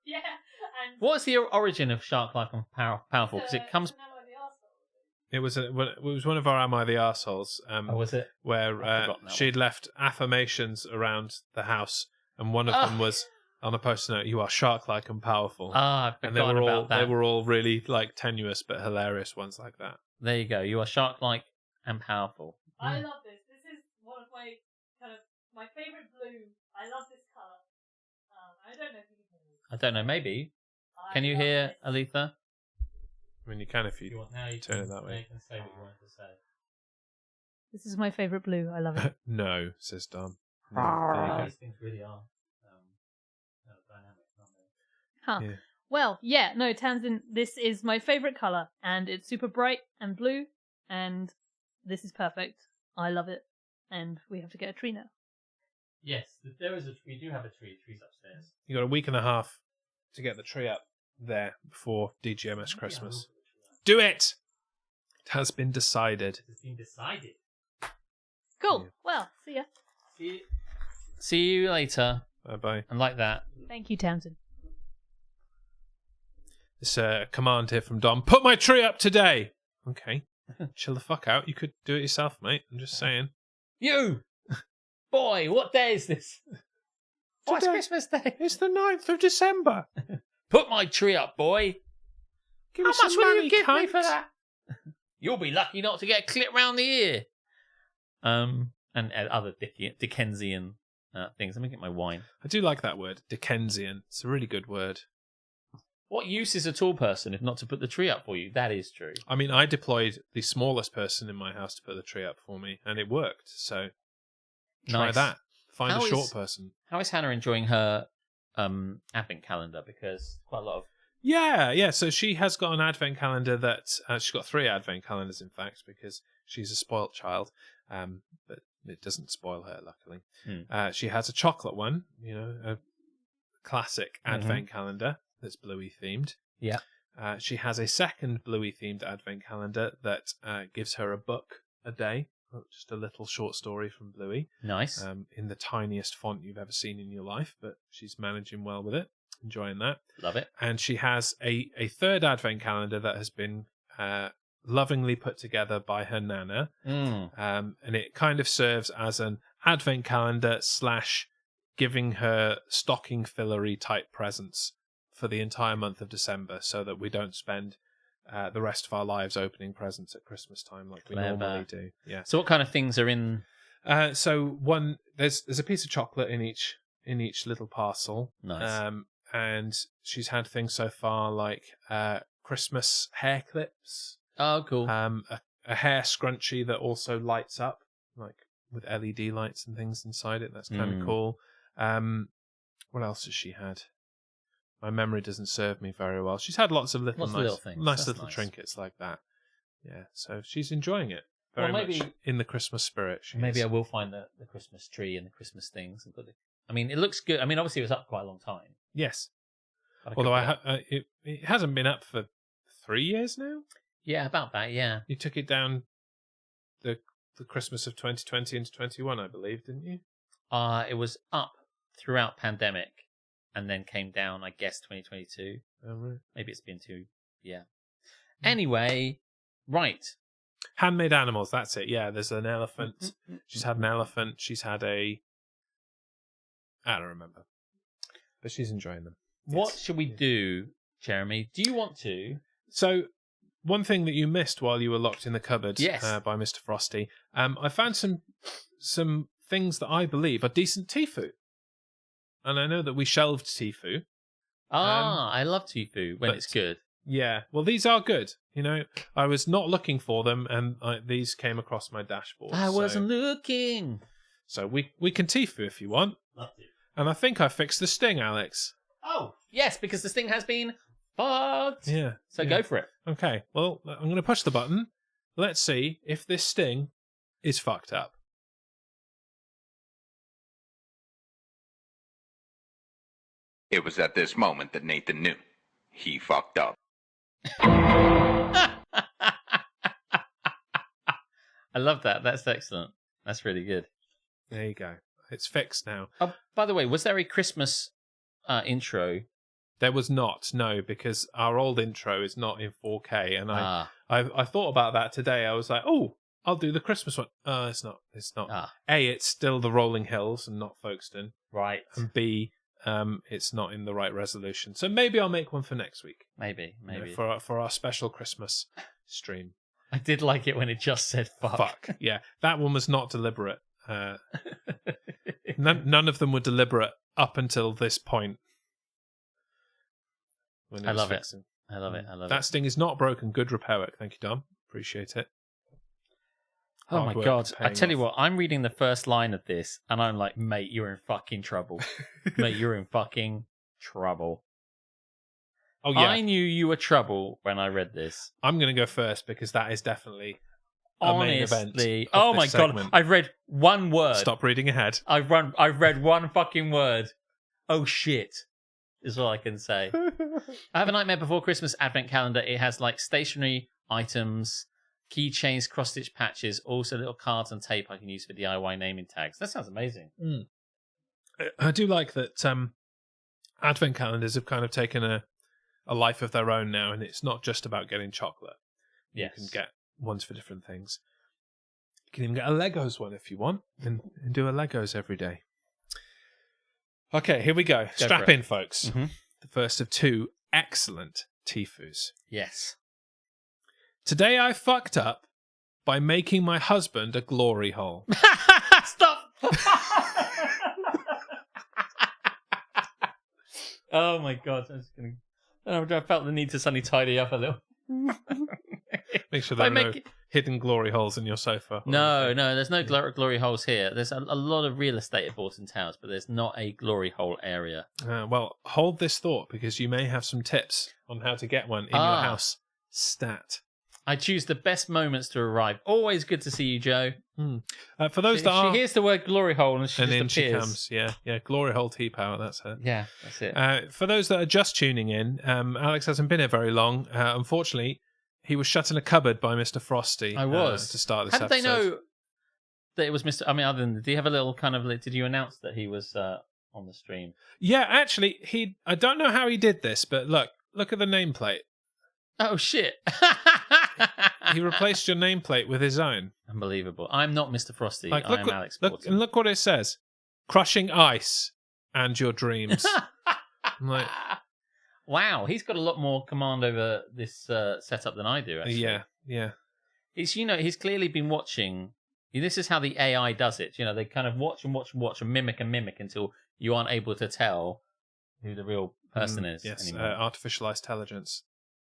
yeah. And What is the origin of shark-like and powerful? Because it comes. It was one of our Am I the Arseholes? Oh, was it? Where I've forgotten that she'd left affirmations around the house, and one of them was on a post-it note, "You are shark-like and powerful." Ah, I've and they forgotten were all about that. they were all really like tenuous but hilarious ones like that. There you go. You are shark-like and powerful. I love this. This is one of my my favorite blue. I love this color. I don't know if you can hear me. I don't know. Maybe. Can you hear Aletha? I mean, you can if you want now you turn can, it that now way. you can say what you wanted to say. This is my favourite blue. I love it. No, says Dom. No, there you go. These things really are dynamic, aren't they? Huh. Yeah. Well, yeah, no, Tamsin, this is my favourite colour, and it's super bright and blue, and this is perfect. I love it, and we have to get a tree now. Yes, we do have a tree. Tree's upstairs. You got a week and a half to get the tree up there before DGMS Christmas. Do it! It has been decided. It's been decided. Cool. Yeah. Well, see ya. See you later. Bye-bye. And like that. Thank you, Tamsin. This command here from Dom. Put my tree up today! Okay. Chill the fuck out. You could do it yourself, mate. I'm just saying. You! Boy, what day is this? Oh, it's Christmas Day. It's the 9th of December. Put my tree up, boy. Give How me some much will money, you give me cunt. for that? You'll be lucky not to get a clip round the ear. And other Dickensian things. Let me get my wine. I do like that word, Dickensian. It's a really good word. What use is a tall person if not to put the tree up for you? That is true. I mean, I deployed the smallest person in my house to put the tree up for me, and it worked. So try Nice. that. Find How a short is- person. How is Hannah enjoying her advent calendar? Because quite a lot of... Yeah. So she has got an advent calendar that she's got 3 advent calendars, in fact, because she's a spoilt child. But it doesn't spoil her, luckily. She has a chocolate one, a classic advent calendar that's Bluey themed. Yeah. She has a second Bluey themed advent calendar that gives her a book a day, just a little short story from Bluey. Nice. In the tiniest font you've ever seen in your life, but she's managing well with it, enjoying that. Love it. And she has a third advent calendar that has been lovingly put together by her nana. And it kind of serves as an advent calendar / giving her stocking fillery type presents for the entire month of December, so that we don't spend the rest of our lives opening presents at Christmas time like we normally do. Yeah. So what kind of things are in... So there's a piece of chocolate in each little parcel. Nice. And she's had things so far like Christmas hair clips. Oh, cool. A hair scrunchie that also lights up, like with LED lights and things inside it. That's kind of cool. What else has she had? My memory doesn't serve me very well. She's had lots of little little things. nice That's little nice. trinkets like that. Yeah, so she's enjoying it Well, very maybe- much in the Christmas spirit. Maybe I is. will find the Christmas tree and the Christmas things. And put I mean, it looks good. I mean, obviously it was up quite a long time. Yes. But could Although put it- it hasn't been up for 3 years now. Yeah, about that, yeah. You took it down the Christmas of 2020 into 21, I believe, didn't you? It was up throughout pandemic and then came down, I guess, 2022. Oh, right. Maybe it's been 2. Yeah. Anyway, right. Handmade animals, that's it. Yeah, there's an elephant. She's had an elephant. She's had I don't remember. But she's enjoying them. What Yes. should we do, Jeremy? Do you want to? So, one thing that you missed while you were locked in the cupboard Yes. by Mr. Frosty, I found some things that I believe are decent Tifu. And I know that we shelved Tifu. I love Tifu when but- it's good. Yeah, well, these are good. I was not looking for them, and these came across my dashboard. I so- wasn't looking. So we can Tifu if you want. Love to. And I think I fixed the sting, Alex. Oh, yes, because this thing has been fucked. Yeah. So yeah. go for it. Okay, well, I'm going to push the button. Let's see if this sting is fucked up. It was at this moment that Nathan knew. He fucked up. I love that. That's excellent. That's really good. There you go. It's fixed now. Oh, by the way, was there a Christmas intro? There was not, no, because our old intro is not in 4K, and Ah, I thought about that today. I was like, oh, I'll do the Christmas one. It's not. A, it's still the Rolling Hills and not Folkestone, right. and B, it's not in the right resolution. So maybe I'll make one for next week. Maybe. For our special Christmas stream. I did like it when it just said fuck. Fuck. Yeah, that one was not deliberate. None of them were deliberate up until this point. When I love it. fixing. I love it. I love That it. sting is not broken. Good repair work. Thank you, Dom. Appreciate it. Oh Hard my work God. I paying tell you off. what, I'm reading the first line of this and I'm like, mate, you're in fucking trouble. Mate, you're in fucking trouble. Oh, yeah. I knew you were trouble when I read this. I'm going to go first because that is definitely a main event. Honestly. Of Oh this my segment. God. I've read one word. Stop reading ahead. I've read one fucking word. Oh shit. Is all I can say. I have a Nightmare Before Christmas advent calendar. It has like stationery items, keychains, cross-stitch patches, also little cards and tape I can use for DIY naming tags. That sounds amazing. I do like that advent calendars have kind of taken a life of their own now, and it's not just about getting chocolate. Yes. You can get ones for different things. You can even get a Legos one if you want, and do a Legos every day. Okay, here we go. Strap in, folks. Mhm. The first of two excellent Tifus. Yes. Today I fucked up by making my husband a glory hole. Stop! Oh my God. I felt the need to suddenly tidy up a little. Make sure there are By no hidden glory holes in your sofa. No, there's no glory holes here. There's a lot of real estate at Borton Towers, but there's not a glory hole area. Well, hold this thought because you may have some tips on how to get one in your house. Stat. I choose the best moments to arrive. Always good to see you, Joe. For those that are... She hears the word glory hole and she and just in appears. she comes. Yeah. Glory hole T-Power, that's her. Yeah, that's it. For those that are just tuning in, Alex hasn't been here very long. Unfortunately, he was shut in a cupboard by Mr. Frosty. I was. To start this How did episode. they know that it was Mr. I mean, other than, do you have a little kind of, did you announce that he was on the stream? Yeah, actually, I don't know how he did this, but look at the nameplate. Oh, shit. He replaced your nameplate with his own. Unbelievable. I'm not Mr. Frosty. Like, I am Alex Borton. And look what it says. Crushing ice and your dreams. I'm like, wow, he's got a lot more command over this setup than I do, actually. yeah. It's, he's clearly been watching. This is how the AI does it. They kind of watch and mimic until you aren't able to tell who the real person is yes, anymore. artificial intelligence.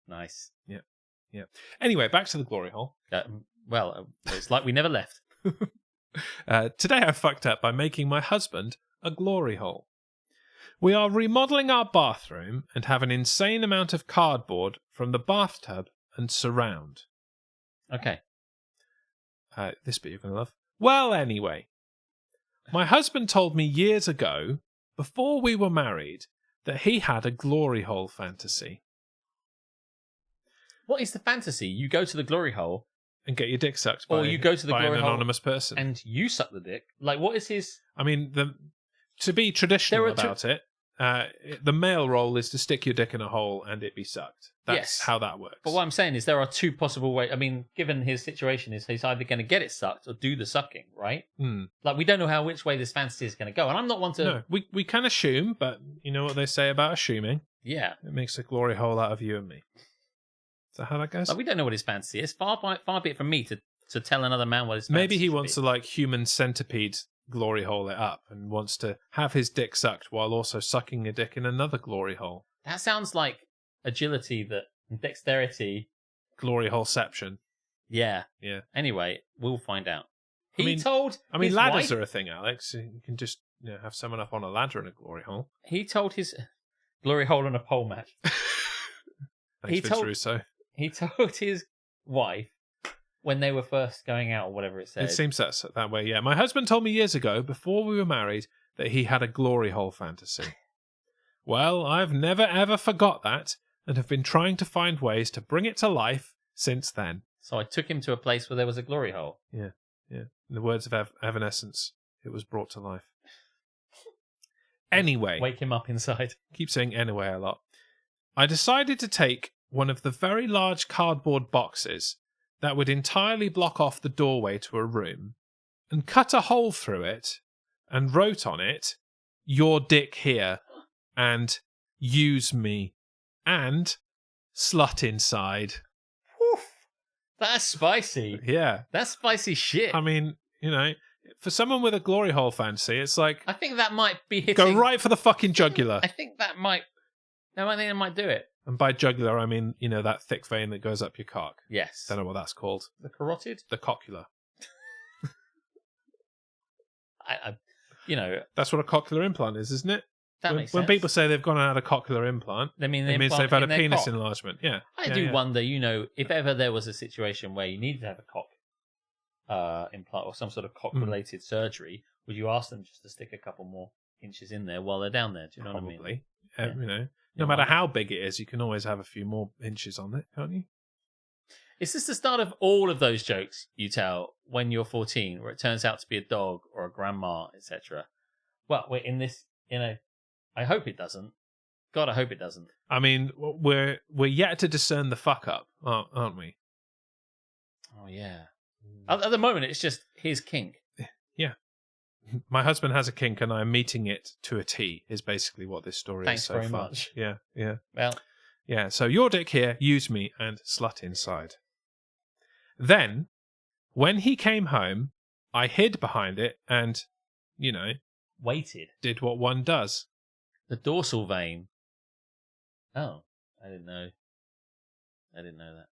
Nice. Yeah. Anyway, back to the glory hole. It's like we never left. Today I fucked up by making my husband a glory hole. We are remodeling our bathroom and have an insane amount of cardboard from the bathtub and surround. Okay. This bit you're going to love. Well, anyway, my husband told me years ago, before we were married, that he had a glory hole fantasy. What is the fantasy? You go to the glory hole and get your dick sucked by, or you go to the by glory an hole anonymous person. and you suck the dick. Like, what is his... I mean, to be traditional about it, the male role is to stick your dick in a hole and it be sucked. That's how that works. But what I'm saying is there are two possible ways. I mean, given his situation, he's either going to get it sucked or do the sucking, right? Like, we don't know which way this fantasy is going to go. And I'm not one to... No, we can assume, but you know what they say about assuming? Yeah. It makes a glory hole out of you and me. Is that how that goes? Like, we don't know what his fantasy is. Far be it from me to tell another man what his fantasy Maybe he should wants be. to, like, human centipede glory hole it up and wants to have his dick sucked while also sucking a dick in another glory hole. That sounds like agility and dexterity. Glory holeception. Yeah. Yeah. Anyway, we'll find out. I mean, his ladders wife, are a thing, Alex. You can just have someone up on a ladder in a glory hole. He told his glory hole in a pole match. Thanks, Vince Russo. He told his wife when they were first going out, or whatever it said. It seems that way, yeah. My husband told me years ago, before we were married, that he had a glory hole fantasy. Well, I've never ever forgot that, and have been trying to find ways to bring it to life since then. So I took him to a place where there was a glory hole. Yeah. In the words of Evanescence, it was brought to life. Anyway. Wake him up inside. Keep saying anyway a lot. I decided to take one of the very large cardboard boxes that would entirely block off the doorway to a room and cut a hole through it and wrote on it, "Your dick here," and "Use me," and "Slut inside." Woof. That's spicy. Yeah. That's spicy shit. I mean, for someone with a glory hole fantasy, it's like... I think that might be hitting... Go right for the fucking jugular. I think that might do it. And by jugular, I mean, that thick vein that goes up your cock. Yes. Don't know what that's called. The carotid? The cochlear. That's what a cochlear implant is, isn't it? That makes sense. When people say they've gone and had a cochlear implant, I mean, it means they've had a penis enlargement. Yeah. I do wonder, if ever there was a situation where you needed to have a cock implant or some sort of cock-related surgery, would you ask them just to stick a couple more inches in there while they're down there? Do you know what I mean? Probably. No matter how big it is, you can always have a few more inches on it, can't you? Is this the start of all of those jokes you tell when you're 14, where it turns out to be a dog or a grandma, etc.? Well, we're in this, I hope it doesn't. God, I hope it doesn't. I mean, we're yet to discern the fuck up, aren't we? Oh, yeah. At the moment, it's just his kink. Yeah. My husband has a kink and I'm meeting it to a T, is basically what this story Thanks is so very far. much. Yeah. Well. Yeah, so your dick here, use me, and slut inside. Then, when he came home, I hid behind it and, waited. Did what one does. The dorsal vein. Oh, I didn't know that.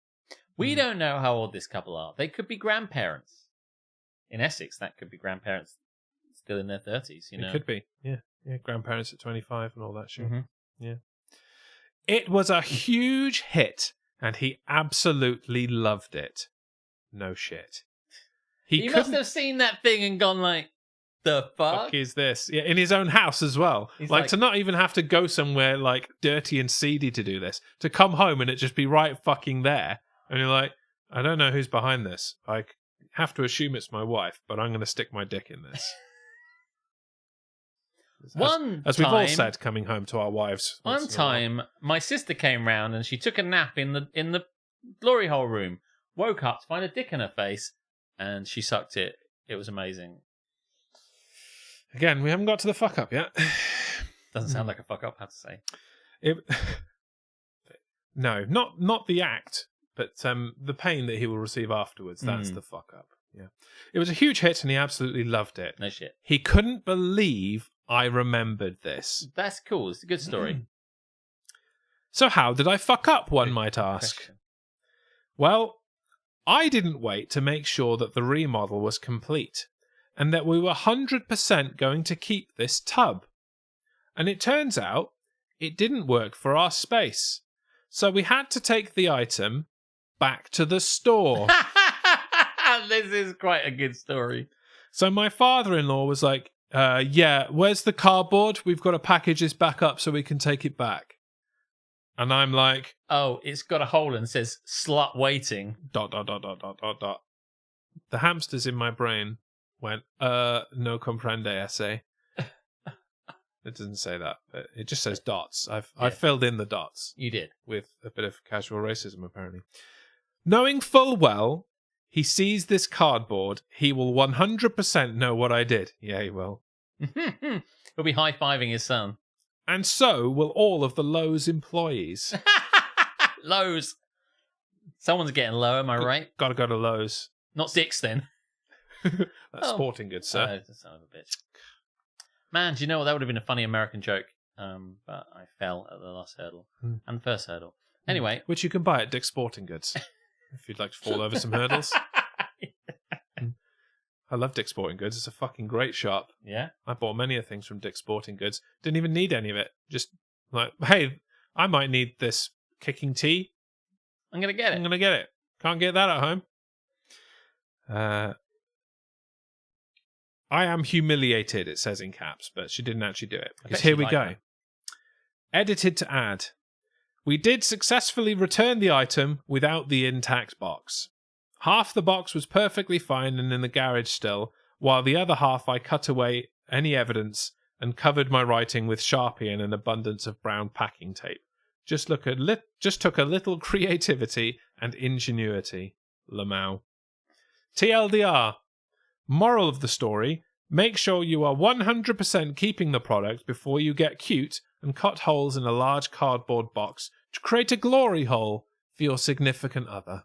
We don't know how old this couple are. They could be grandparents. In Essex, that could be grandparents still in their 30s, It could be, yeah. Yeah, grandparents at 25 and all that shit. Mm-hmm. Yeah. It was a huge hit, and he absolutely loved it. No shit. He must have seen that thing and gone like, the fuck is this? Yeah, in his own house as well. Like to not even have to go somewhere like dirty and seedy to do this. To come home and it just be right fucking there. And you're like, I don't know who's behind this. I have to assume it's my wife, but I'm going to stick my dick in this. As we've all said, coming home to our wives. One time, my sister came round and she took a nap in the glory hole room. Woke up to find a dick in her face, and she sucked it. It was amazing. Again, we haven't got to the fuck up yet. Doesn't sound like a fuck up, I have to say. No, not the act, but the pain that he will receive afterwards. That's the fuck up. Yeah, it was a huge hit, and he absolutely loved it. No shit. He couldn't believe I remembered this. That's cool. It's a good story. So how did I fuck up, one might ask? Question. Well, I didn't wait to make sure that the remodel was complete and that we were 100% going to keep this tub. And it turns out it didn't work for our space. So we had to take the item back to the store. This is quite a good story. So my father-in-law was like, yeah, where's the cardboard? We've got to package this back up so we can take it back. And I'm like... Oh, it's got a hole and says, slut waiting. ... The hamsters in my brain went, no comprende essay. It doesn't say that, but it just says dots. I filled in the dots. You did. With a bit of casual racism, apparently. Knowing full well he sees this cardboard, he will 100% know what I did. Yeah, he will. He'll be high-fiving his son. And so will all of the Lowe's employees. Lowe's. Someone's getting low, am I right? Gotta go to Lowe's. Not Dick's, then. That's sporting goods, sir. Son of a bitch. Man, do you know what? That would have been a funny American joke. But I fell at the last hurdle. And the first hurdle. Anyway. Which you can buy at Dick's Sporting Goods. If you'd like to fall over some hurdles. I love Dick's Sporting Goods. It's a fucking great shop. Yeah? I bought many of things from Dick's Sporting Goods. Didn't even need any of it. Just like, hey, I might need this kicking tee. I'm going to get it. I'm going to get it. Can't get that at home. I am humiliated, it says in caps, but she didn't actually do it. Because here we go. That. Edited to add. We did successfully return the item without the intact box. Half the box was perfectly fine and in the garage still, while the other half I cut away any evidence and covered my writing with Sharpie and an abundance of brown packing tape. Just took a little creativity and ingenuity. Lamau. TLDR. Moral of the story, make sure you are 100% keeping the product before you get cute and cut holes in a large cardboard box to create a glory hole for your significant other.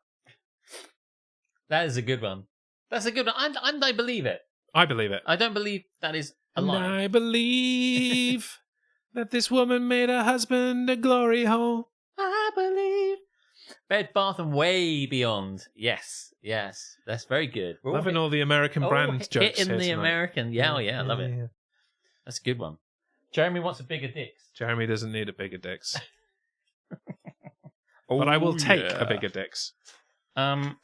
That is a good one. That's a good one. And I believe it. I believe it. I don't believe that is a lie. And I believe that this woman made her husband a glory hole. I I believe. Bed, Bath, and Way Beyond. Yes, that's very good. Loving all the American brand jokes. Hitting here the tonight. American. Yeah, I love it. Yeah. That's a good one. Jeremy wants a bigger dicks. Jeremy doesn't need a bigger dicks. But I will take a bigger dicks. Man,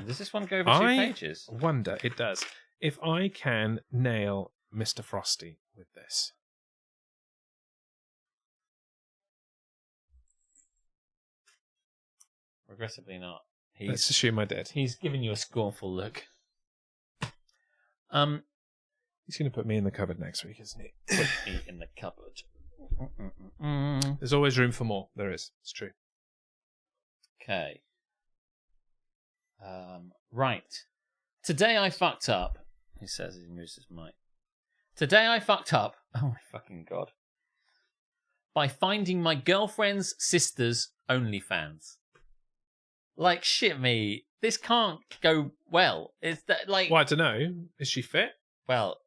does this one go over 2 pages? Wonder, it does. If I can nail Mr. Frosty with this. Regrettably not. Let's assume I did. He's giving you a scornful look. He's going to put me in the cupboard next week, isn't he? Put me in the cupboard. There's always room for more. There is. It's true. Okay. Right. Today I fucked up. He says as he moves his mic. Today I fucked up. Oh my fucking god. By finding my girlfriend's sister's OnlyFans. Like, shit me. This can't go well. Is that like... Well, I don't know. Is she fit? Well,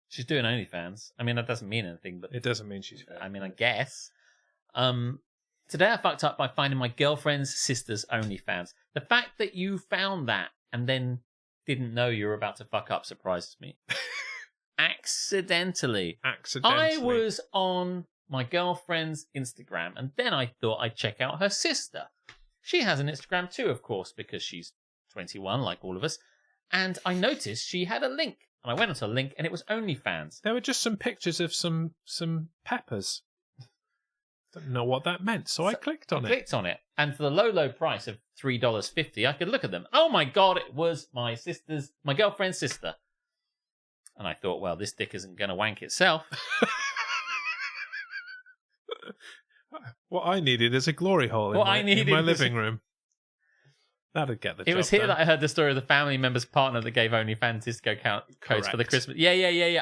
she's doing OnlyFans. I mean, that doesn't mean anything, but... It doesn't mean she's fit. I mean, I guess. Today I fucked up by finding my girlfriend's sister's OnlyFans. The fact that you found that and then didn't know you were about to fuck up surprises me. Accidentally. I was on my girlfriend's Instagram and then I thought I'd check out her sister. She has an Instagram too, of course, because she's 21, like all of us. And I noticed she had a link. And I went onto a link and it was OnlyFans. There were just some pictures of some peppers. Don't know what that meant, so I clicked on it. Clicked on it. And for the low price of $3.50, I could look at them. Oh my god, it was my girlfriend's sister. And I thought, well, this dick isn't going to wank itself. What I needed is a glory hole in my living room. That'd get the job It was here done. that I heard the story of the family member's partner that gave OnlyFans disco codes for the Christmas. Yeah.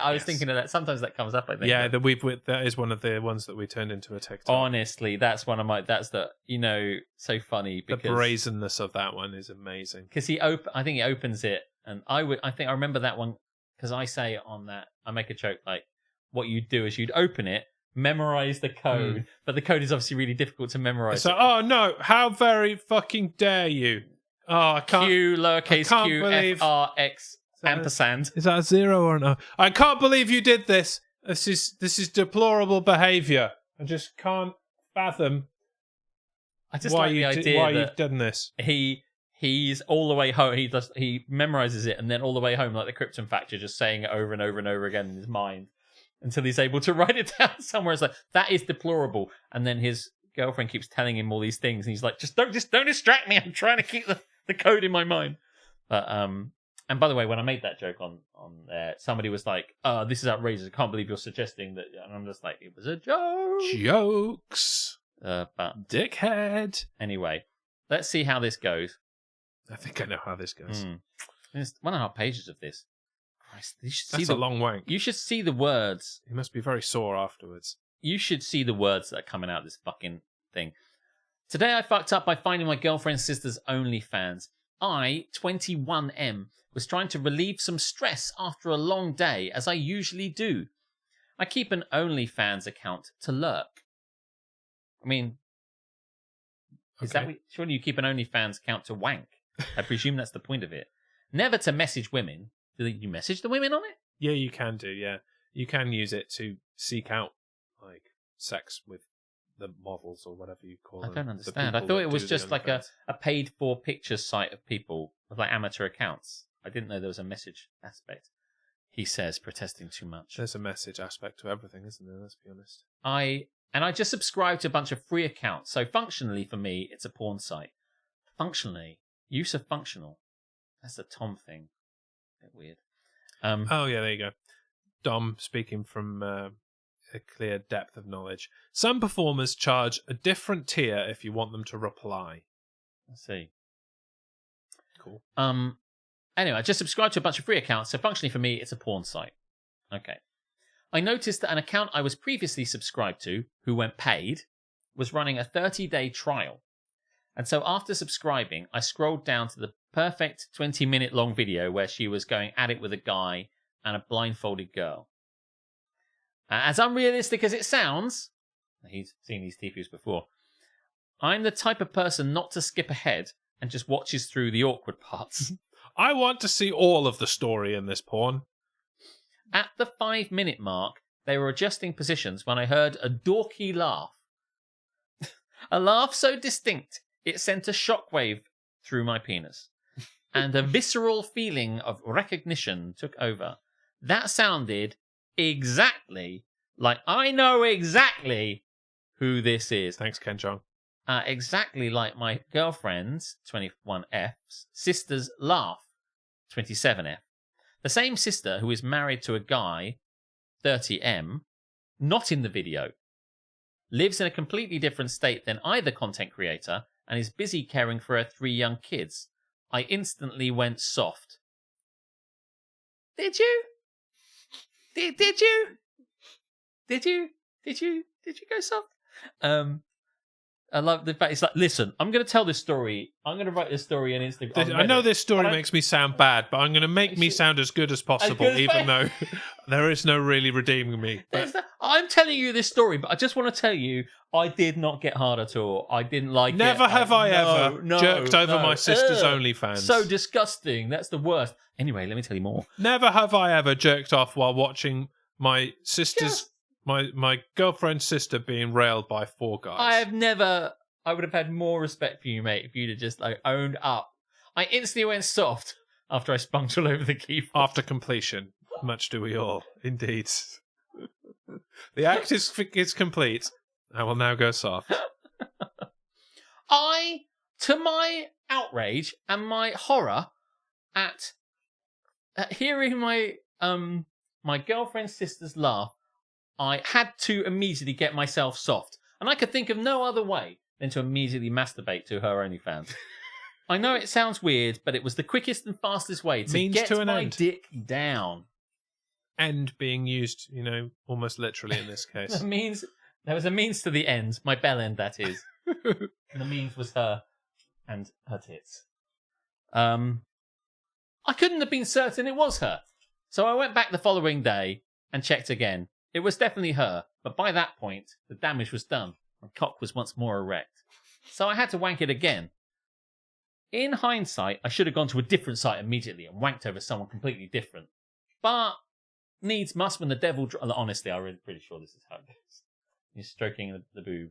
I was thinking of that. Sometimes that comes up, I think. Yeah, that is one of the ones that we turned into a TikTok. Honestly, that's one of my... That's so funny. Because the brazenness of that one is amazing. Because I think he opens it, and I think I remember that one, because I say on that, I make a joke like, what you'd do is you'd open it, memorize the code, but the code is obviously really difficult to memorize. So, oh no, how very fucking dare you? Oh, I can't. Q, lowercase q, believe... FRX, ampersand. Is that a 0 or no? I can't believe you did this. This is deplorable behaviour. I just can't fathom. I just like the idea why that you've done this. He's all the way home. He memorizes it, and then all the way home, like the Krypton Factor, just saying it over and over and over again in his mind until he's able to write it down somewhere. It's like, that is deplorable. And then his girlfriend keeps telling him all these things, and he's like, just don't distract me. I'm trying to keep the code in my mind. But and by the way, when I made that joke on there, somebody was like, this is outrageous. I can't believe you're suggesting that. And I'm just like, it was a joke. Jokes. But dickhead. Anyway, let's see how this goes. I think I know how this goes. There's 1.5 pages of this. Christ, you should see That's a long wank. You should see the words. He must be very sore afterwards. You should see the words that are coming out of this fucking thing. Today I fucked up by finding my girlfriend's sister's OnlyFans. I, 21M, was trying to relieve some stress after a long day, as I usually do. I keep an OnlyFans account to lurk. I mean, is that surely you keep an OnlyFans account to wank? I presume that's the point of it. Never to message women. Do you message the women on it? Yeah, you can do, yeah. You can use it to seek out, like, sex with the models or whatever you call them. I don't understand. I thought it was just like a paid-for pictures site of people with, like, amateur accounts. I didn't know there was a message aspect. He says, protesting too much. There's a message aspect to everything, isn't there? Let's be honest. I just subscribed to a bunch of free accounts. So functionally, for me, it's a porn site. Functionally, use of functional. That's the Tom thing. A bit weird. Oh, yeah, there you go. Dom speaking from a clear depth of knowledge. Some performers charge a different tier if you want them to reply. I see. Cool. Anyway, I just subscribed to a bunch of free accounts, so functionally for me, it's a porn site. Okay. I noticed that an account I was previously subscribed to, who went paid, was running a 30-day trial. And so after subscribing, I scrolled down to the perfect 20-minute long video where she was going at it with a guy and a blindfolded girl. As unrealistic as it sounds, He's seen these TPUs before. I'm the type of person not to skip ahead and just watches through the awkward parts. I want to see all of the story in this porn. At the 5-minute mark, they were adjusting positions when I heard a dorky laugh. A laugh so distinct, it sent a shockwave through my penis. And a visceral feeling of recognition took over. That sounded exactly like I know exactly who this is. Thanks, Ken Jong. Exactly like my girlfriend's, 21F's, sister's laugh, 27F. The same sister who is married to a guy, 30M, not in the video, lives in a completely different state than either content creator and is busy caring for her 3 young kids. I instantly went soft. Did you? Did you? Did you go soft? I love the fact it's like, listen, I'm going to tell this story. I'm going to write this story on Instagram. I know this story makes me sound bad, but I'm going to make me sound as good as possible, even though there is no really redeeming me. I'm telling you this story, but I just want to tell you, I did not get hard at all. I didn't like it. Never have I ever jerked over my sister's OnlyFans. So disgusting. That's the worst. Anyway, let me tell you more. Never have I ever jerked off while watching my sister's... My girlfriend's sister being railed by 4 guys. I would have had more respect for you, mate, if you'd have just owned up. I instantly went soft after I spunked all over the keyboard. After completion. Much do we all, indeed. The act is complete. I will now go soft. To my outrage and my horror at hearing my girlfriend's sister's laugh, I had to immediately get myself soft. And I could think of no other way than to immediately masturbate to her OnlyFans. I know it sounds weird, but it was the quickest and fastest way to get my dick down. End being used, almost literally in this case. There was a means to the end. My bell end, that is. And the means was her and her tits. I couldn't have been certain it was her. So I went back the following day and checked again. It was definitely her, but by that point, the damage was done. My cock was once more erect. So I had to wank it again. In hindsight, I should have gone to a different site immediately and wanked over someone completely different. But needs must when the devil... Honestly, I'm really pretty sure this is how it goes. You're stroking the boob.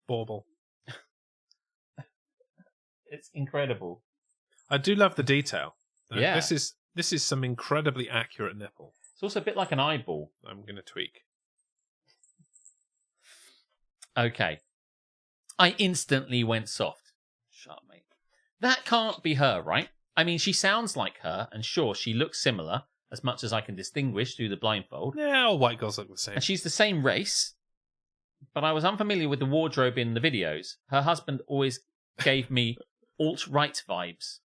Bauble. It's incredible. I do love the detail. Yeah. This is some incredibly accurate nipple. It's also a bit like an eyeball. I'm going to tweak. Okay. I instantly went soft. Shut up, mate. That can't be her, right? I mean, she sounds like her, and sure, she looks similar, as much as I can distinguish through the blindfold. Yeah, all white girls look the same. And she's the same race, but I was unfamiliar with the wardrobe in the videos. Her husband always gave me alt-right vibes,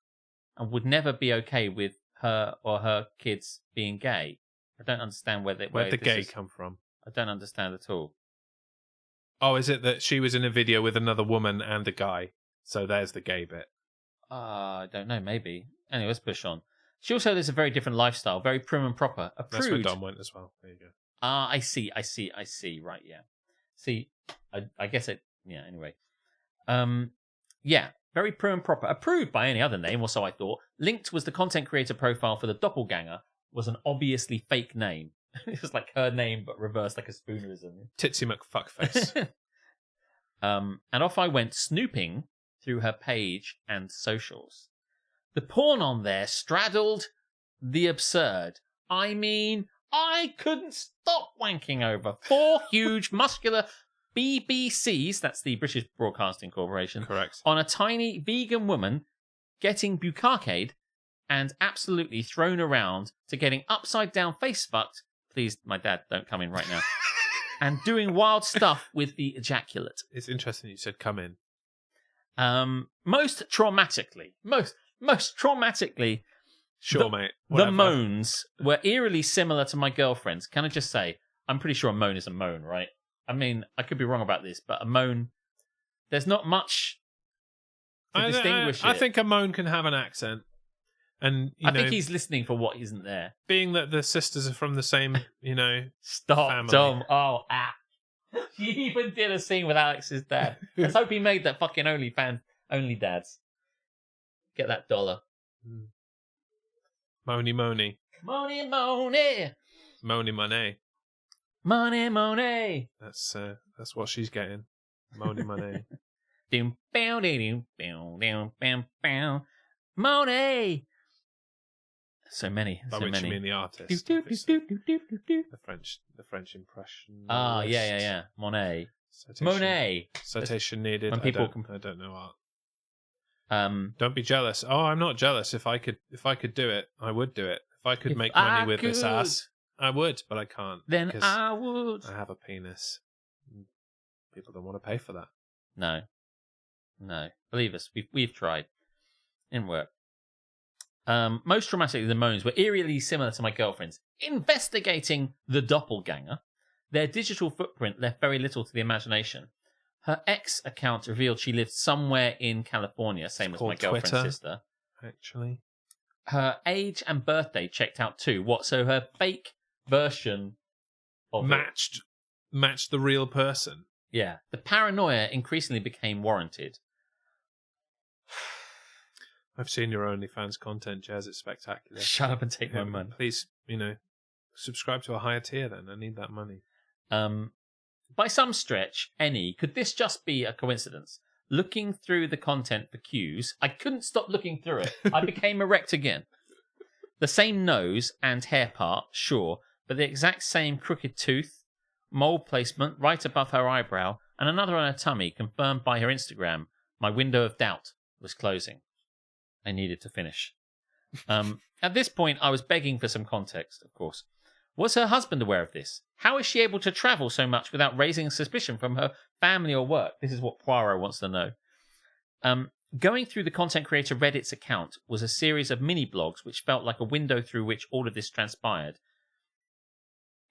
and would never be okay with her or her kids being gay. I don't understand where'd the gay come from. I don't understand at all. Oh, is it that she was in a video with another woman and a guy? So there's the gay bit. I don't know, maybe. Anyway, let's push on. She also lives a very different lifestyle, very prim and proper. A prude. That's where Dom went as well. There you go. I see. Right, yeah. See, I guess it... Yeah, anyway. Yeah, very prim and proper. A prude by any other name, or so I thought. Linked was the content creator profile for the doppelganger, was an obviously fake name. It was like her name, but reversed like a spoonerism. Titsy McFuckface. And off I went snooping through her page and socials. The porn on there straddled the absurd. I mean, I couldn't stop wanking over 4 huge muscular BBCs, that's the British Broadcasting Corporation, Correct, on a tiny vegan woman getting bukkake and absolutely thrown around to getting upside down face fucked. Please, my dad, don't come in right now. And doing wild stuff with the ejaculate. It's interesting you said come in. Most traumatically, sure, mate. Whatever. The moans were eerily similar to my girlfriend's. Can I just say, I'm pretty sure a moan is a moan, right? I mean, I could be wrong about this, but a moan, there's not much to distinguish it. I think a moan can have an accent. And I think he's listening for what isn't there. Being that the sisters are from the same, Stop, family. Tom. Oh, ah. She even did a scene with Alex's dad. Let's hope he made that fucking only dads. Get that $1. Moni Moni. Money, money. Moni Money. Money, money. That's what she's getting. Moni Money. Doom, bow, doom, bow, down, bam, bow. Money. So many. By so which many. you mean the artist. Do, do, obviously. do, do, do, do. The French impression. Ah, yeah. Monet. Monet. Citation needed. When people I don't know art. Don't be jealous. Oh, I'm not jealous. If I could do it, I would do it. If I could make money with this ass, I would, but I can't. Then I would. I have a penis. People don't want to pay for that. No. Believe us, we've tried. Didn't work. Most traumatically, the moans were eerily similar to my girlfriend's. Investigating the doppelganger, their digital footprint left very little to the imagination. Her ex account revealed she lived somewhere in California, same as my girlfriend's Twitter, sister. Actually, her age and birthday checked out too. What? So her fake version of matched the real person. Yeah. The paranoia increasingly became warranted. I've seen your OnlyFans content, Jez. It's spectacular. Shut up and take my money. Please, subscribe to a higher tier then. I need that money. By some stretch, could this just be a coincidence? Looking through the content for cues, I couldn't stop looking through it. I became erect again. The same nose and hair part, sure, but the exact same crooked tooth, mole placement right above her eyebrow, and another on her tummy, confirmed by her Instagram. My window of doubt was closing. I needed to finish. At this point, I was begging for some context, of course. Was her husband aware of this? How is she able to travel so much without raising suspicion from her family or work? This is what Poirot wants to know. Going through the content creator Reddit's account was a series of mini blogs which felt like a window through which all of this transpired.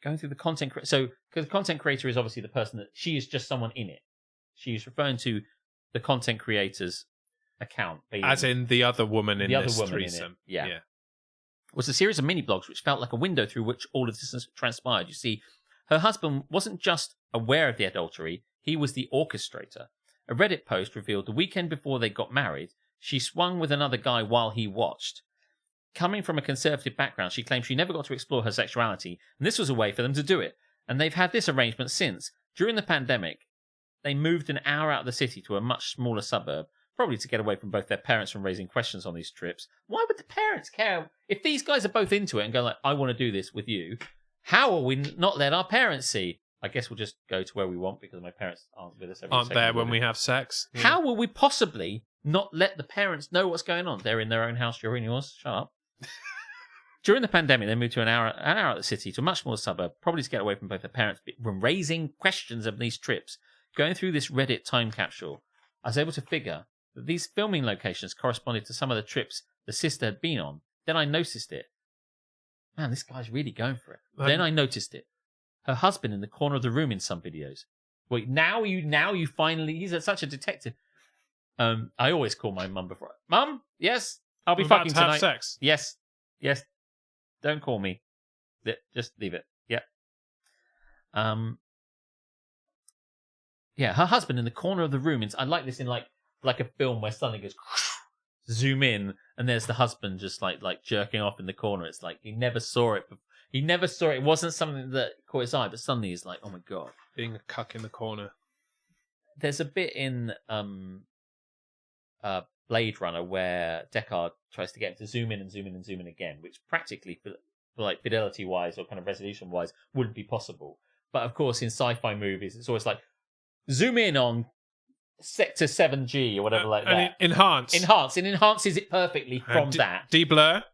Going through the content creator... So, because the content creator is obviously the person that... She is just someone in it. She's referring to the content creator's account. As in the other woman in this threesome. Yeah. Was a series of mini blogs which felt like a window through which all of this transpired. You see, her husband wasn't just aware of the adultery, he was the orchestrator. A Reddit post revealed the weekend before they got married, she swung with another guy while he watched. Coming from a conservative background, she claimed she never got to explore her sexuality, and this was a way for them to do it. And they've had this arrangement since. During the pandemic, they moved an hour out of the city to a much smaller suburb, probably to get away from both their parents from raising questions on these trips. Why would the parents care? If these guys are both into it and go like, I want to do this with you, how will we not let our parents see? I guess we'll just go to where we want because my parents aren't with us every Aren't second. there when we have sex. Yeah. How will we possibly not let the parents know what's going on? They're in their own house, you're in yours. Shut up. During the pandemic, they moved to an hour out of the city to a much smaller suburb, probably to get away from both their parents from raising questions of these trips. Going through this Reddit time capsule, I was able to figure that these filming locations corresponded to some of the trips the sister had been on. Then I noticed it. Man, this guy's really going for it. Then I noticed it. Her husband in the corner of the room in some videos. Wait, now you finally... He's such a detective. I always call my mum before... Mum? Yes? I'll be fucking tonight. Have sex. Yes. Don't call me. Just leave it. Yeah. Yeah, her husband in the corner of the room. I like this in like a film where suddenly goes zoom in and there's the husband just like jerking off in the corner. It's like he never saw it. He never saw it. It wasn't something that caught his eye, but suddenly he's like, oh my god. Being a cuck in the corner. There's a bit in Blade Runner where Deckard tries to get him to zoom in and zoom in and zoom in again, which practically, for like fidelity-wise or kind of resolution-wise, wouldn't be possible. But of course, in sci-fi movies, it's always like, zoom in on Sector 7G or whatever like that. And enhance. It enhances it perfectly from that. De-blur.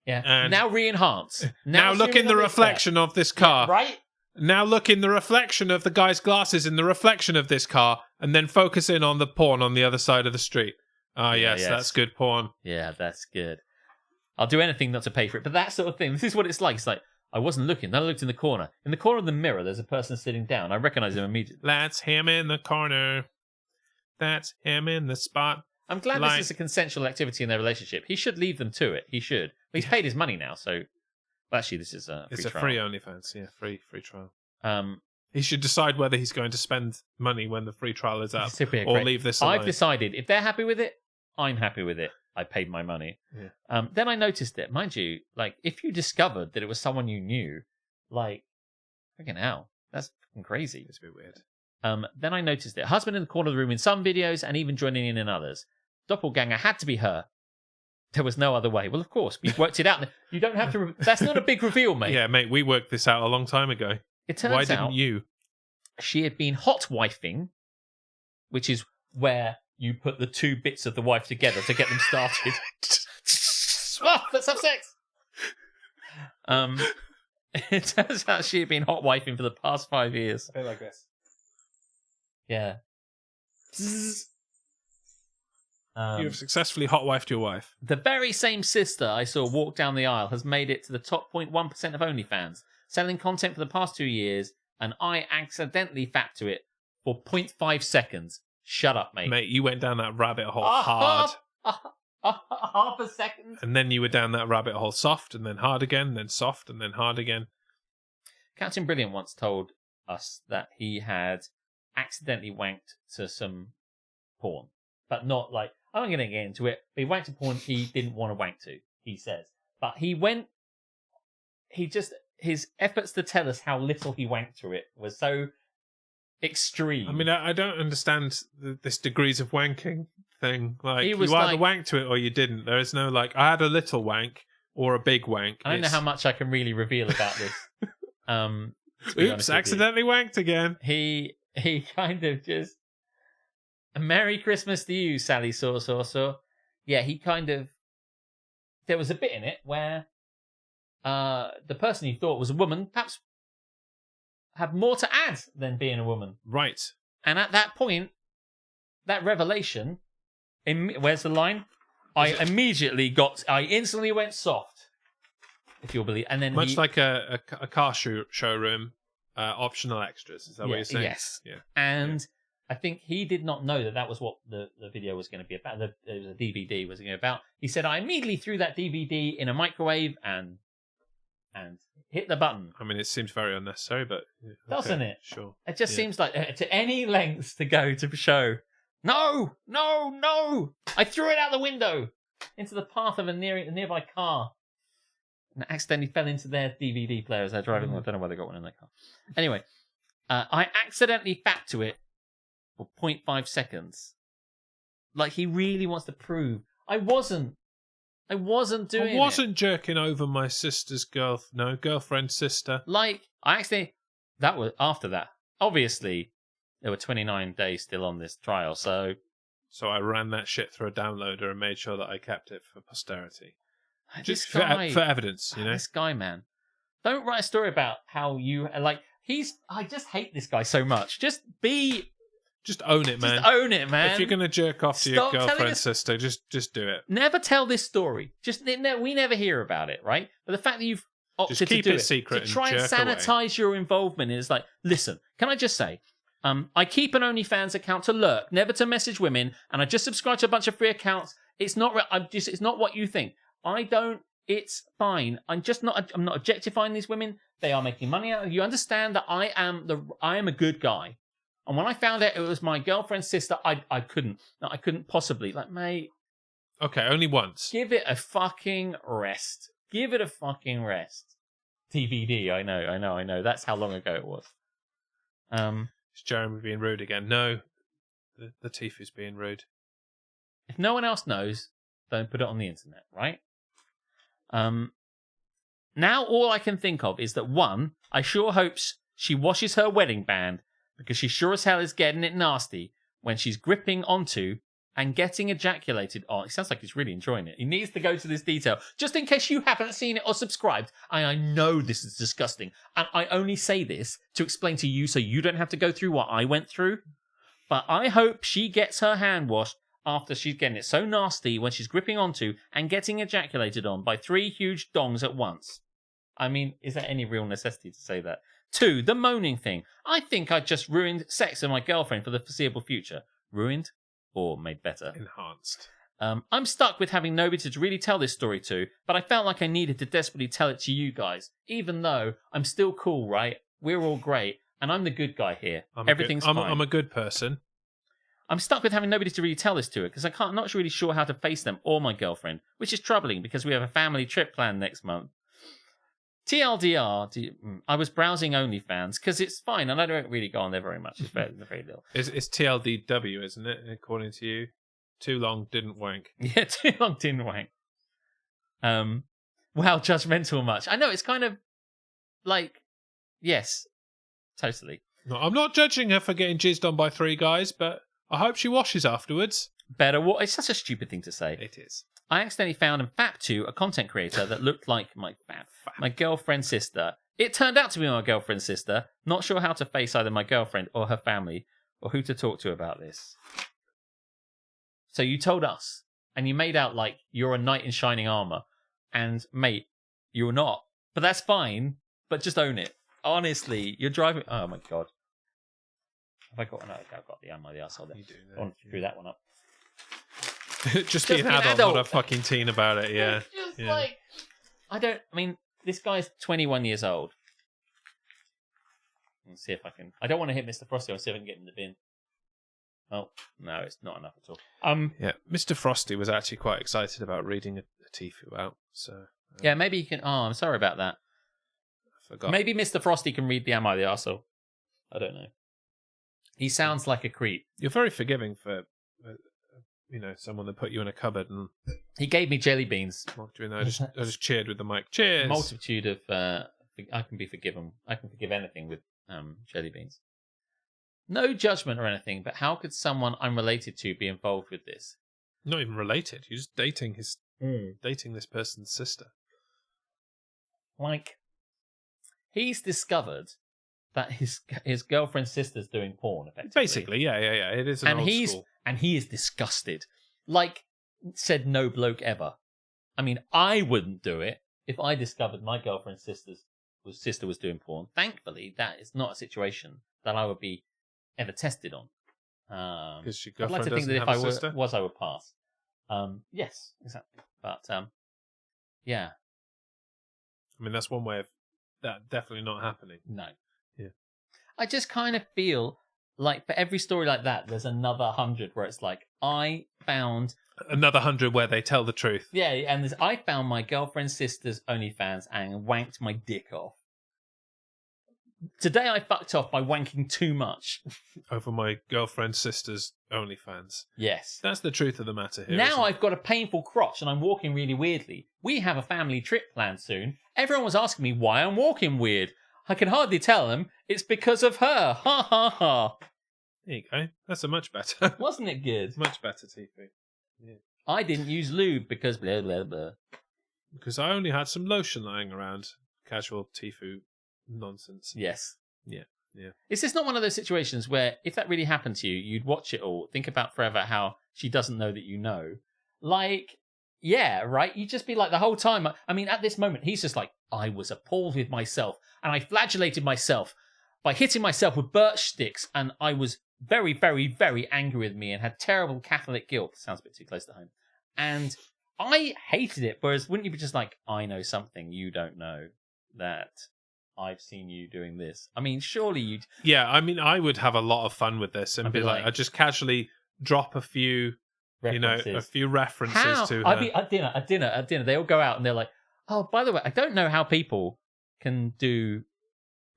Yeah. And now re-enhance. Now look in the reflection of this car. Yeah, right? Now look in the reflection of the guy's glasses in the reflection of this car, and then focus in on the porn on the other side of the street. Yes, that's good porn. Yeah, that's good. I'll do anything not to pay for it. But that sort of thing, this is what it's like. It's like, I wasn't looking. Then I looked in the corner. In the corner of the mirror, there's a person sitting down. I recognize him immediately. That's him in the corner. That's him in the spot. I'm glad this is a consensual activity in their relationship. He should leave them to it. He should. But he's paid his money now, so... Well, actually, this is a free trial. It's a free OnlyFans, yeah. Free trial. He should decide whether he's going to spend money when the free trial is up or leave this alone. I've decided if they're happy with it, I'm happy with it. I paid my money. Yeah. Then I noticed it. Mind you, like, if you discovered that it was someone you knew, like, freaking hell, that's fucking crazy. It's a bit weird. Then I noticed it. Husband in the corner of the room in some videos and even joining in others. Doppelganger had to be her. There was no other way. Well, of course, we've worked it out. You don't have to... That's not a big reveal, mate. Yeah, mate, we worked this out a long time ago. It turns Why out didn't you? She had been hot wifing, which is where you put the two bits of the wife together to get them started. Oh, let's have sex. It turns out she had been hot wifing for the past 5 years. A bit like this. Yeah. You have successfully hot-wifed your wife. The very same sister I saw walk down the aisle has made it to the top 0.1% of OnlyFans, selling content for the past 2 years, and I accidentally fapped to it for 0.5 seconds. Shut up, mate. Mate, you went down that rabbit hole hard. Half a second. And then you were down that rabbit hole soft, and then hard again, then soft, and then hard again. Captain Brilliant once told us that he had accidentally wanked to some porn. But not like, I'm going to get into it, but he wanked to porn he didn't want to wank to, he says. But his efforts to tell us how little he wanked to it was so extreme. I mean, I don't understand this degrees of wanking thing. Like, you either wanked to it or you didn't. There is no, like, I had a little wank or a big wank. I don't know how much I can really reveal about this. Oops, accidentally wanked again. He kind of just... Merry Christmas to you, Sally Saw. Yeah, he kind of... There was a bit in it where the person he thought was a woman perhaps had more to add than being a woman. Right. And at that point, that revelation... Where's the line? I instantly went soft, if you'll believe. And then much like a car showroom, optional extras. Is that what you're saying? Yes. Yeah. And I think he did not know that was what the video was going to be about. It was a DVD was going to be about. He said, I immediately threw that DVD in a microwave and hit the button. I mean, it seems very unnecessary, but... Okay, doesn't it? Sure. It just seems like to any lengths to go to show... No! I threw it out the window into the path of a nearby car. And it accidentally fell into their DVD player as they're driving. I don't know why they got one in their car. Anyway, I accidentally fapped to it for 0.5 seconds. Like, he really wants to prove. I wasn't doing it. I wasn't jerking over my sister's girlfriend's sister. Like, I actually... That was after that. Obviously... There were 29 days still on this trial, so I ran that shit through a downloader and made sure that I kept it for posterity. This Just guy, for evidence, you know? This guy, man. Don't write a story about how you... Like, I just hate this guy so much. Just own it, man. Just own it, man. If you're going to jerk off to your girlfriend's sister, just do it. Never tell this story. We never hear about it, right? But the fact that you've opted just keep to do it secret to try and sanitize your involvement is like, listen, can I just say... I keep an OnlyFans account to lurk, never to message women, and I just subscribe to a bunch of free accounts. It's not. It's not what you think. I don't. It's fine. I'm not objectifying these women. They are making money out of you. Understand that I am a good guy. And when I found out it was my girlfriend's sister, I couldn't possibly, like, mate. Okay, only once. Give it a fucking rest. Give it a fucking rest. TBD. I know. That's how long ago it was. Is Jeremy being rude again? No, the Tifu's being rude. If no one else knows, don't put it on the internet, right? Now all I can think of is that, one, I sure hopes she washes her wedding band, because she sure as hell is getting it nasty when she's gripping onto and getting ejaculated on. It sounds like he's really enjoying it. He needs to go to this detail, just in case you haven't seen it or subscribed. I know this is disgusting, and I only say this to explain to you so you don't have to go through what I went through. But I hope she gets her hand washed after she's getting it so nasty when she's gripping onto and getting ejaculated on by 3 huge dongs at once. I mean, is there any real necessity to say that? 2, the moaning thing. I think I just ruined sex with my girlfriend for the foreseeable future. Ruined? Or made better. Enhanced. I'm stuck with having nobody to really tell this story to, but I felt like I needed to desperately tell it to you guys. Even though I'm still cool, right? We're all great. and I'm the good guy here. I'm Everything's fine. I'm a good person. I'm stuck with having nobody to really tell this to because I'm not really sure how to face them or my girlfriend, which is troubling because we have a family trip planned next month. TLDR, I was browsing OnlyFans because it's fine and I don't really go on there very much. It's very little. It's TLDW, isn't it? According to you, too long didn't wank. Yeah, too long didn't wank. Wow, judgmental much. I know it's kind of like, yes, totally. No, I'm not judging her for getting jizzed on by 3 guys, but I hope she washes afterwards. Better. What? It's such a stupid thing to say. It is. I accidentally found in Fap2 a content creator that looked like my girlfriend's sister. It turned out to be my girlfriend's sister. Not sure how to face either my girlfriend or her family or who to talk to about this. So you told us, and you made out like you're a knight in shining armor. And, mate, you're not. But that's fine. But just own it. Honestly, you're driving... Oh, my God. Have I got... No, I've got the ammo, the arsehole there. You do. I want to screw that one up. Just be an adult, not a fucking teen about it, yeah. Just like... I mean, this guy's 21 years old. Let's see if I can... I don't want to hit Mr. Frosty. I'll see if I can get him in the bin. Oh, no, it's not enough at all. Yeah, Mr. Frosty was actually quite excited about reading a Tfue out, so... yeah, maybe you can... Oh, I'm sorry about that. I forgot. Maybe Mr. Frosty can read the Am I the Arsehole? I don't know. He sounds like a creep. You're very forgiving for, someone that put you in a cupboard and... He gave me jelly beans. I just cheered with the mic. Cheers! Multitude of... I can be forgiven. I can forgive anything with jelly beans. No judgment or anything, but how could someone I'm related to be involved with this? Not even related. You're just dating this person's sister. Like, he's discovered that his girlfriend's sister's doing porn, effectively. Basically, yeah. It is an old school. And he is disgusted. Like, said no bloke ever. I mean, I wouldn't do it if I discovered my girlfriend's sister was doing porn. Thankfully, that is not a situation that I would be ever tested on. Because your I'd like girlfriend to think doesn't that have if a I sister? was, I would pass. Yes, exactly. But yeah. I mean, that's one way of that definitely not happening. No. Yeah. I just kind of feel like for every story like that, there's another 100 where it's like, I found... Another 100 where they tell the truth. Yeah, and I found my girlfriend's sister's OnlyFans and wanked my dick off. Today I fucked off by wanking too much. Over my girlfriend's sister's OnlyFans. Yes. That's the truth of the matter here. Now I've got a painful crotch and I'm walking really weirdly. We have a family trip planned soon. Everyone was asking me why I'm walking weird. I can hardly tell them it's because of her. Ha ha ha. There you go. That's a much better. Wasn't it good? Much better, Tfue. Yeah. I didn't use lube because blah blah blah. Because I only had some lotion lying around. Casual Tfue nonsense. Yes. Yeah. Is this not one of those situations where if that really happened to you, you'd watch it all, think about forever how she doesn't know that you know? Like, yeah, right? You'd just be like the whole time. I mean, at this moment, he's just like, I was appalled with myself and I flagellated myself by hitting myself with birch sticks and I was very, very, very angry with me and had terrible Catholic guilt. Sounds a bit too close to home. And I hated it. Whereas wouldn't you be just like, I know something you don't know, that I've seen you doing this. I mean, surely you'd... Yeah, I mean, I would have a lot of fun with this and be like, I'd just casually drop a few, references. a few references to her. I'd be at dinner. They all go out and they're like, oh, by the way, I don't know how people can do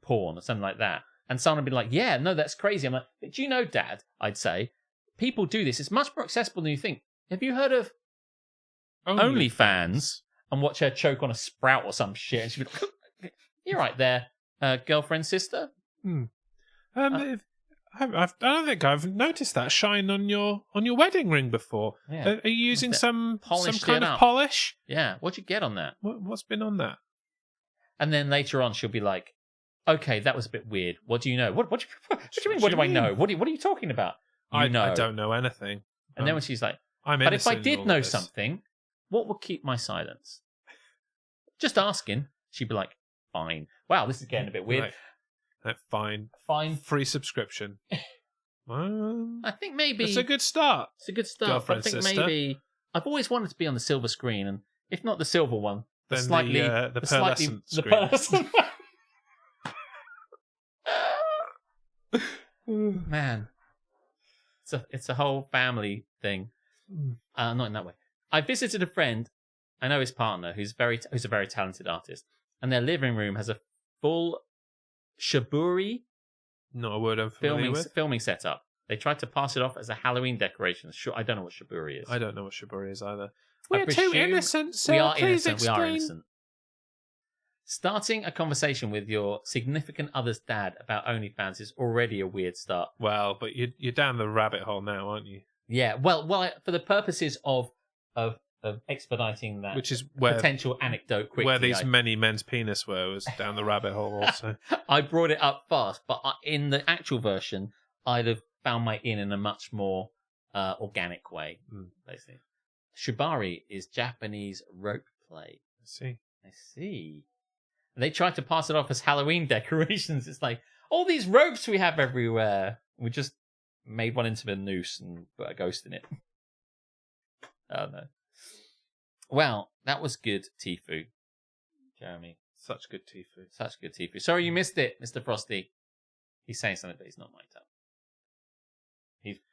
porn or something like that. And someone would be like, yeah, no, that's crazy. I'm like, do you know, Dad, I'd say, people do this. It's much more accessible than you think. Have you heard of OnlyFans? And watch her choke on a sprout or some shit. And she'd be like, you're right there, girlfriend, sister. I don't think I've noticed that shine on your wedding ring before. Yeah. Are you using some Polished kind it of up. polish? Yeah, what'd you get on that? What's been on that? And then later on, she'll be like, okay, that was a bit weird. What do you know? What do you mean, what do I know? What are you talking about? I don't know anything. And then when she's like, I'm but if I innocent in did all know of this. something, what would keep my silence? Just asking. She'd be like, fine. Wow, this is getting a bit weird. Right. Fine. Free subscription. I think maybe... It's a good start. It's a good start. Girlfriend, but I think sister. maybe... I've always wanted to be on the silver screen, and if not the silver one, Then the the pearlescent screen. pearlescent. Man, it's a whole family thing. Not in that way. I visited a friend. I know his partner, who's a very talented artist, and their living room has a full shiburi Not a word I'm familiar with. filming setup. They tried to pass it off as a Halloween decoration. Sure, I don't know what shiburi is. I don't know what shibori is either. I We're too presume innocent, sir. We are Please innocent. explain. We are innocent. Starting a conversation with your significant other's dad about OnlyFans is already a weird start. Well, but you're down the rabbit hole now, aren't you? Yeah, well, for the purposes of expediting that, Which is where potential anecdote quickly, where these many men's penis was down the rabbit hole. Also, I brought it up fast, but in the actual version, I'd have found my in a much more organic way. Basically, shibari is Japanese rope play. I see. They tried to pass it off as Halloween decorations. It's like, all these ropes we have everywhere. We just made one into a noose and put a ghost in it. Oh, no. Well, that was good Tifu, Jeremy. such good Tifu. Such good Tifu. Sorry you missed it, Mr. Frosty. He's saying something, but he's not mic'd up.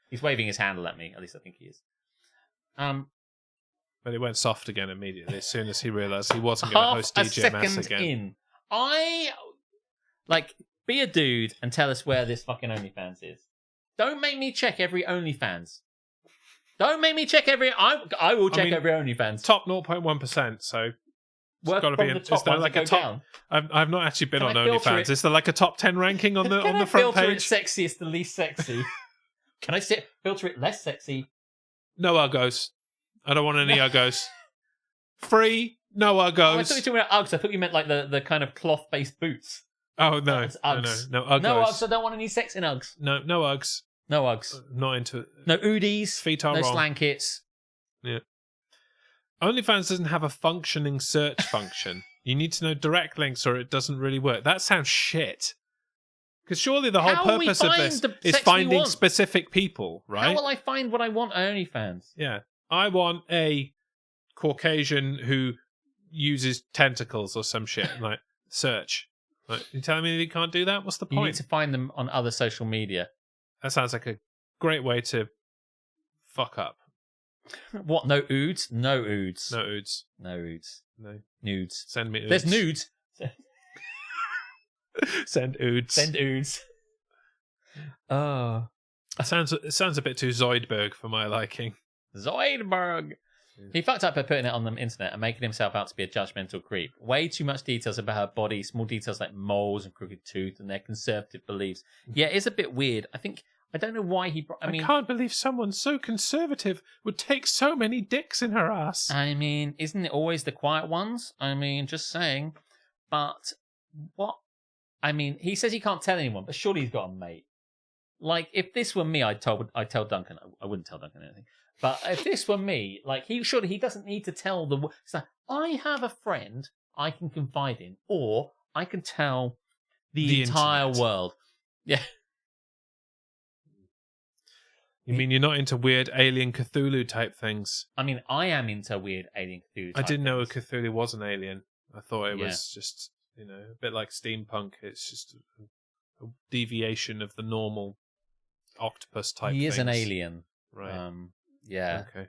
He's waving his handle at me. At least I think he is. But it went soft again immediately as soon as he realised he wasn't going to host DGMS again. Be a dude and tell us where this fucking OnlyFans is. Don't make me check every OnlyFans. Don't make me check every... I will check every OnlyFans. Top 0.1%, so... Work got to from be the top is there ones like that a go top? down. I've not actually been Can on I filter OnlyFans. it? Is there like a top 10 ranking on the Can on the I front filter page? it sexiest to least sexy? Can I filter it less sexy? No uggos. I don't want any uggos. Free, no uggos. Oh, I thought you were talking about Uggs. I thought you meant like the kind of cloth-based boots. Oh, no. That's No Uggs. uggos. No Uggs. I don't want any sex in Uggs. No Uggs. No Uggs. Not into it. No Oodies. Feet are no wrong. slankits. Yeah. OnlyFans doesn't have a functioning search function. You need to know direct links or it doesn't really work. That sounds shit. Because surely the whole How will we purpose of find this the is sex we finding want? specific people, right? How will I find what I want on OnlyFans? Yeah. I want a Caucasian who uses tentacles or some shit. Like, search. Like, you telling me that you can't do that? What's the You point? need to find them on other social media. That sounds like a great way to fuck up. What? No Oods? No Oods. No oods. No Oods. No. Nudes. Send me oods. There's nudes. Send oods. Send Oods. Oh. It sounds a bit too Zoidberg for my liking. Zoidberg. He fucked up by putting it on the internet and making himself out to be a judgmental creep. Way too much details about her body, small details like moles and crooked tooth and their conservative beliefs. Yeah, it's a bit weird. I don't know why he... I can't believe someone so conservative would take so many dicks in her ass. Isn't it always the quiet ones? Just saying. But what... he says he can't tell anyone, but surely he's got a mate. Like, if this were me, I'd tell Duncan. I wouldn't tell Duncan anything. But if this were me, like, he doesn't need to tell the... It's like, I have a friend I can confide in, or I can tell the entire internet. world. Yeah. You mean you're not into weird alien Cthulhu type things? I am into weird alien Cthulhu I didn't know things. Cthulhu was an alien. I thought it was just, a bit like steampunk. It's just a deviation of the normal octopus type He is things. an alien. Right. Yeah. Okay.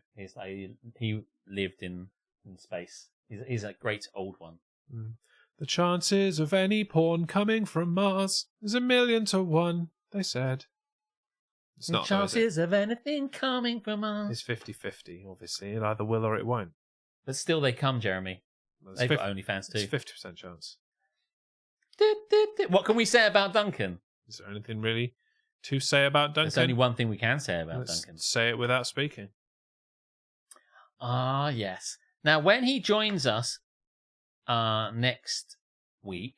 He lived in space. He's a great old one. The chances of any porn coming from Mars is 1,000,000 to 1, they said. It's not, though, is it? Chances of anything coming from us. It's 50-50, obviously. It either will or it won't. But still, they come, Jeremy. Well, They've got OnlyFans too. It's 50% chance. What can we say about Duncan? Is there anything really to say about Duncan? There's only one thing we can say about Let's Duncan. say it without speaking. Ah, yes. Now, when he joins us next week,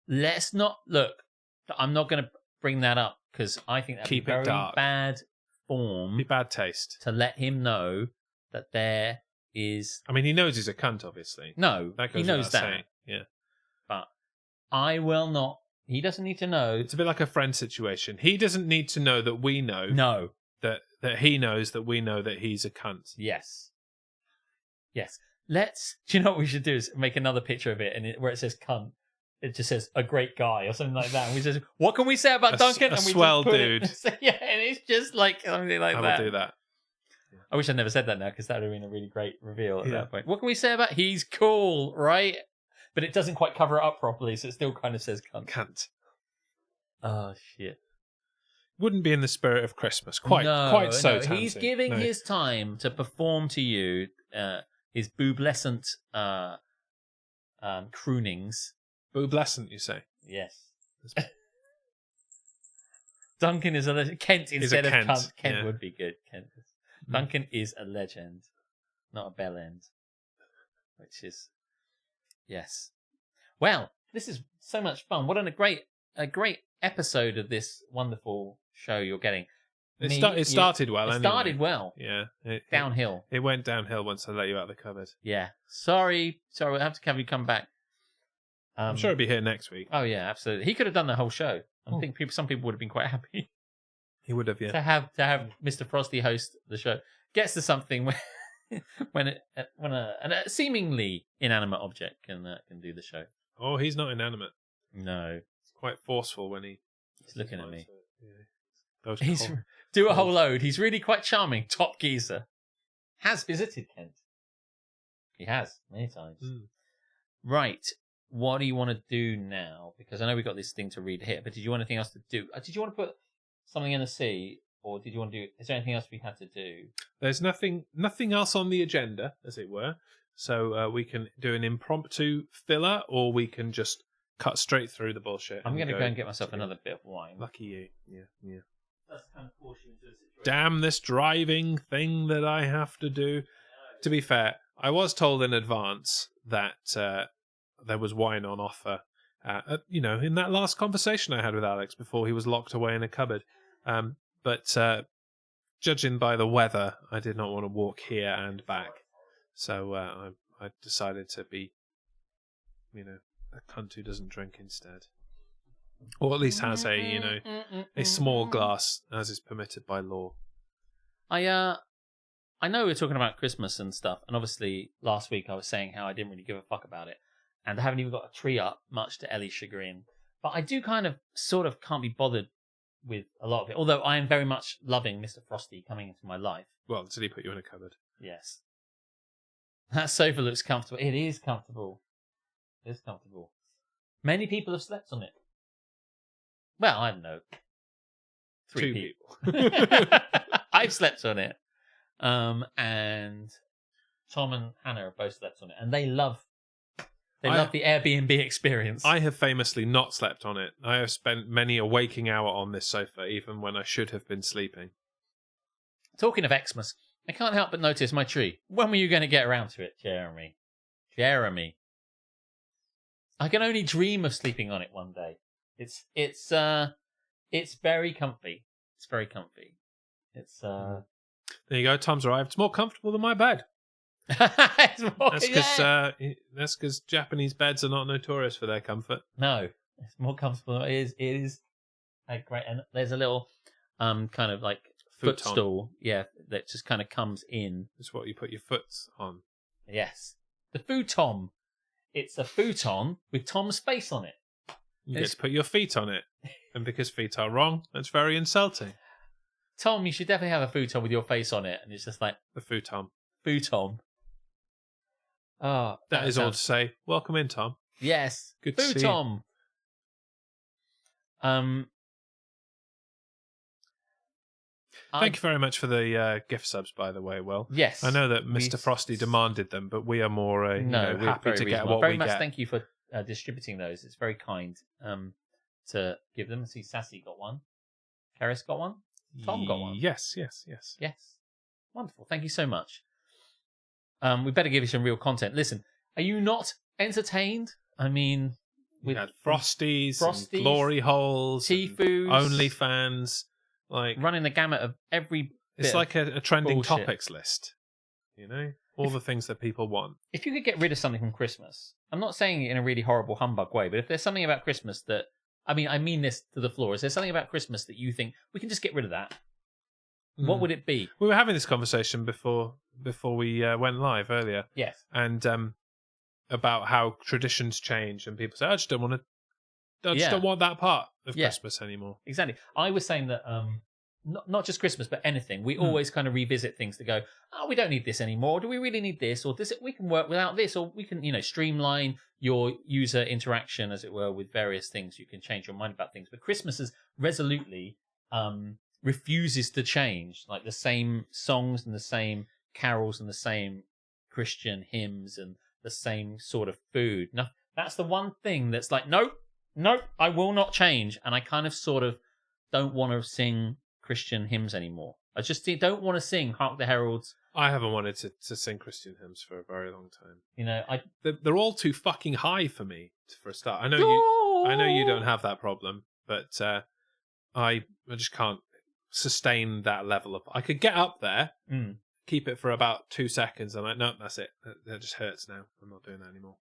let's not... Look, I'm not going to bring that up because I think that'd Keep be it very dark. bad form Be bad taste. to let him know that there is... He knows he's a cunt, obviously. No, That he goes knows without that. saying. Yeah. But I will not... He doesn't need to know... It's a bit like a friend situation. He doesn't need to know that we know. No. That he knows that we know that he's a cunt. Yes. Yes. Do you know what we should do is make another picture of it where it says cunt. it just says a great guy or something like that. And we just, what can we say about Duncan? A and we swell just put dude. Yeah, and it's just like something like I that. will do that. I wish I'd never said that now because that would have been a really great reveal at Yeah. that point. What can we say about he's cool, right? But it doesn't quite cover it up properly, so it still kind of says cunt. Cunt. Oh shit! Wouldn't be in the spirit of Christmas. Quite so. No, Tamsin. he's giving No. his time to perform to you his booblescent croonings. Booblescent, you say? Yes. Duncan is a legend. Kent instead of Kent, cunt. Kent yeah. would be good. Kent. Duncan is a legend, not a bell end. Which is, yes. Well, this is so much fun. What a great episode of this wonderful show you're getting. It started well. It anyway. started well. Yeah. Downhill. It went downhill once I let you out of the cupboard. Yeah. Sorry. We'll have to have you come back. I'm sure he'll be here next week. Oh yeah, absolutely. He could have done the whole show. I think some people would have been quite happy. He would have, yeah. To have Mr. Frosty host the show. Gets to something when a seemingly inanimate object can do the show. Oh, he's not inanimate. No, It's quite forceful when he's looking at me. Those He's do a whole load. He's really quite charming. Top geezer. Has visited Kent. He has many times. Right. What do you want to do now? Because I know we've got this thing to read here, but did you want anything else to do? Did you want to put something in the sea, or did you want to do? Is there anything else we had to do? There's nothing else on the agenda, as it were. So we can do an impromptu filler, or we can just cut straight through the bullshit. I'm going to go and get myself another bit of wine. Lucky you. Yeah. That's kind of force you into the situation. Damn this driving thing that I have to do. To be fair, I was told in advance that there was wine on offer. In that last conversation I had with Alex before he was locked away in a cupboard. But judging by the weather, I did not want to walk here and back. So I decided to be, a cunt who doesn't drink instead. Or at least has a small glass, as is permitted by law. I know we're talking about Christmas and stuff, and obviously last week I was saying how I didn't really give a fuck about it, and I haven't even got a tree up, much to Ellie's chagrin. But I do sort of can't be bothered with a lot of it, although I am very much loving Mr. Frosty coming into my life. Well, did he put you in a cupboard? Yes. That sofa looks comfortable. It is comfortable. It is comfortable. Many people have slept on it. Well, I don't know. 3 people. I've slept on it. And Tom and Hannah have both slept on it. And they love the Airbnb experience. I have famously not slept on it. I have spent many a waking hour on this sofa, even when I should have been sleeping. Talking of Xmas, I can't help but notice my tree. When were you going to get around to it, Jeremy? I can only dream of sleeping on it one day. It's very comfy. It's very comfy. It's There you go. Tom's arrived. It's more comfortable than my bed. It's more, That's because Japanese beds are not notorious for their comfort. No, it's more comfortable. It is great. And there's a little kind of like footstool, that just kind of comes in. It's what you put your foot on. Yes, the futon. It's a futon with Tom's face on it. You get to put your feet on it, and because feet are wrong, that's very insulting. Tom, you should definitely have a futon with your face on it, and it's just like the futon. Futon. Oh, that is all to say. Welcome in, Tom. Yes, good to see you. Thank you very much for the gift subs, by the way, Will. Yes. I know that Mr. Frosty demanded them, but we are more happy to get what we get. Thank you for distributing those. It's very kind to give them. See, Sassy got one. Karis got one. Tom got one. Yes. Wonderful. Thank you so much. We better give you some real content. Listen, are you not entertained? I mean, we had Frosties, and Glory Holes, T-Foos, OnlyFans, like running the gamut of every. It's like a trending bullshit. Topics list. All the things that people want. If you could get rid of something from Christmas, I'm not saying it in a really horrible humbug way, but if there's something about Christmas that, I mean this to the floor, is there something about Christmas that you think we can just get rid of that? What would it be? We were having this conversation before we went live earlier. Yes. And about how traditions change, and people say, I just don't want to just don't want that part of Yeah. Christmas anymore. Exactly. I was saying that not just Christmas, but anything. We always kind of revisit things to go, oh, we don't need this anymore. Do we really need this? Or does it? We can work without this, or we can, streamline your user interaction, as it were, with various things. You can change your mind about things. But Christmas is resolutely refuses to change. Like the same songs and the same carols and the same Christian hymns and the same sort of food. No, that's the one thing that's like, nope, I will not change. And I kind of sort of don't want to sing Christian hymns anymore. I just don't want to sing Hark the Heralds. I haven't wanted to sing Christian hymns for a very long time. They're all too fucking high for me for a start. I know you don't have that problem, but I just can't sustain that level of. I could get up there, keep it for about 2 seconds. I'm like, no, that's it. That just hurts now. I'm not doing that anymore.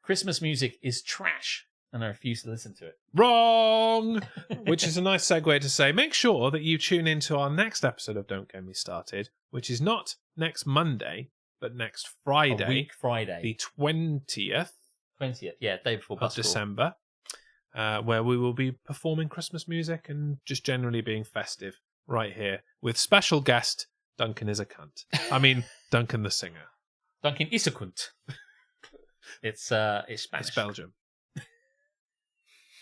Christmas music is trash, and I refuse to listen to it. Wrong! Which is a nice segue to say, make sure that you tune into our next episode of Don't Get Me Started, which is not next Monday, but next Friday. A week Friday. The 20th. 20th, yeah, day before of Bus December, where we will be performing Christmas music and just generally being festive right here with special guest Duncan is a cunt. I mean, Duncan the singer. Duncan is a cunt. It's Spanish. It's Belgium.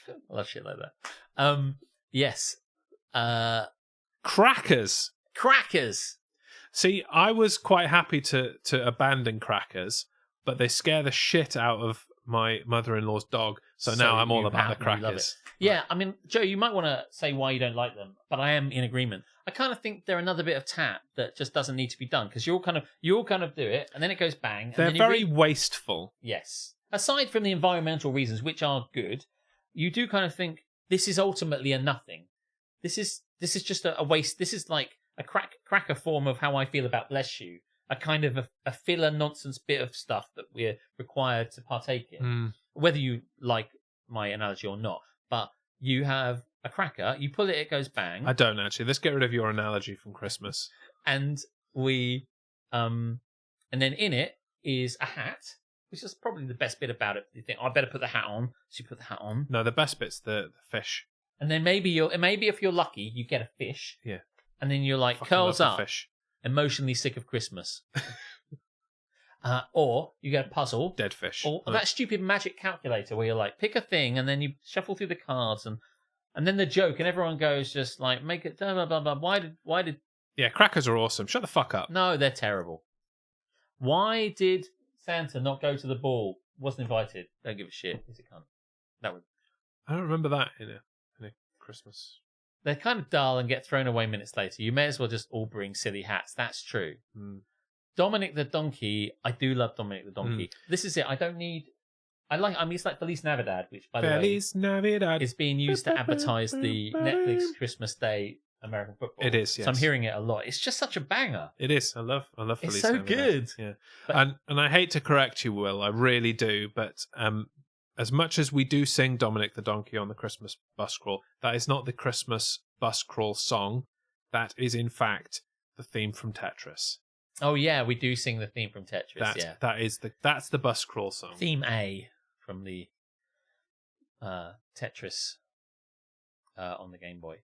I love shit like that. Yes. Crackers. See, I was quite happy to abandon crackers, but they scare the shit out of my mother-in-law's dog. So now I'm all about the crackers. Yeah, I mean, Joe, you might want to say why you don't like them, but I am in agreement. I kind of think they're another bit of tap that just doesn't need to be done, because you'll kind of do it, and then it goes bang. They're and then very wasteful. Yes. Aside from the environmental reasons, which are good, you do kind of think this is ultimately a nothing. This is just a waste. This is like a cracker form of how I feel about Bless You. A kind of a filler nonsense bit of stuff that we're required to partake in. Whether you like my analogy or not. But you have a cracker, you pull it, it goes bang. I don't actually. Let's get rid of your analogy from Christmas. And we, and then in it is a hat, which is probably the best bit about it. You think, I better put the hat on. So you put the hat on. No, the best bit's the fish. And then maybe if you're lucky, you get a fish. Yeah. And then you're like, Fucking curls love up, the fish. emotionally sick of Christmas. Or you get a puzzle. Dead fish. Or that stupid magic calculator where you're like, pick a thing, and then you shuffle through the cards, and then the joke, and everyone goes just like, make it blah, blah, blah, blah. Why did... Yeah, crackers are awesome. Shut the fuck up. No, they're terrible. Why did Santa not go to the ball? Wasn't invited. Don't give a shit. He's a cunt. That would... I don't remember that in a Christmas. They're kind of dull and get thrown away minutes later. You may as well just all bring silly hats. That's true. Dominic the Donkey. I do love Dominic the Donkey. This is it. I don't need... it's like Feliz Navidad, which, by the way, Navidad is being used to advertise the Netflix Christmas Day American football. It is, yes. So I'm hearing it a lot. It's just such a banger. It is. I love Feliz It's so Navidad. good. Yeah. But, and I hate to correct you, Will. I really do. But as much as we do sing Dominic the Donkey on the Christmas bus crawl, that is not the Christmas bus crawl song. That is, in fact, the theme from Tetris. oh yeah, we do sing the theme from Tetris. That's the bus crawl song. Theme A from the Tetris on the Game Boy.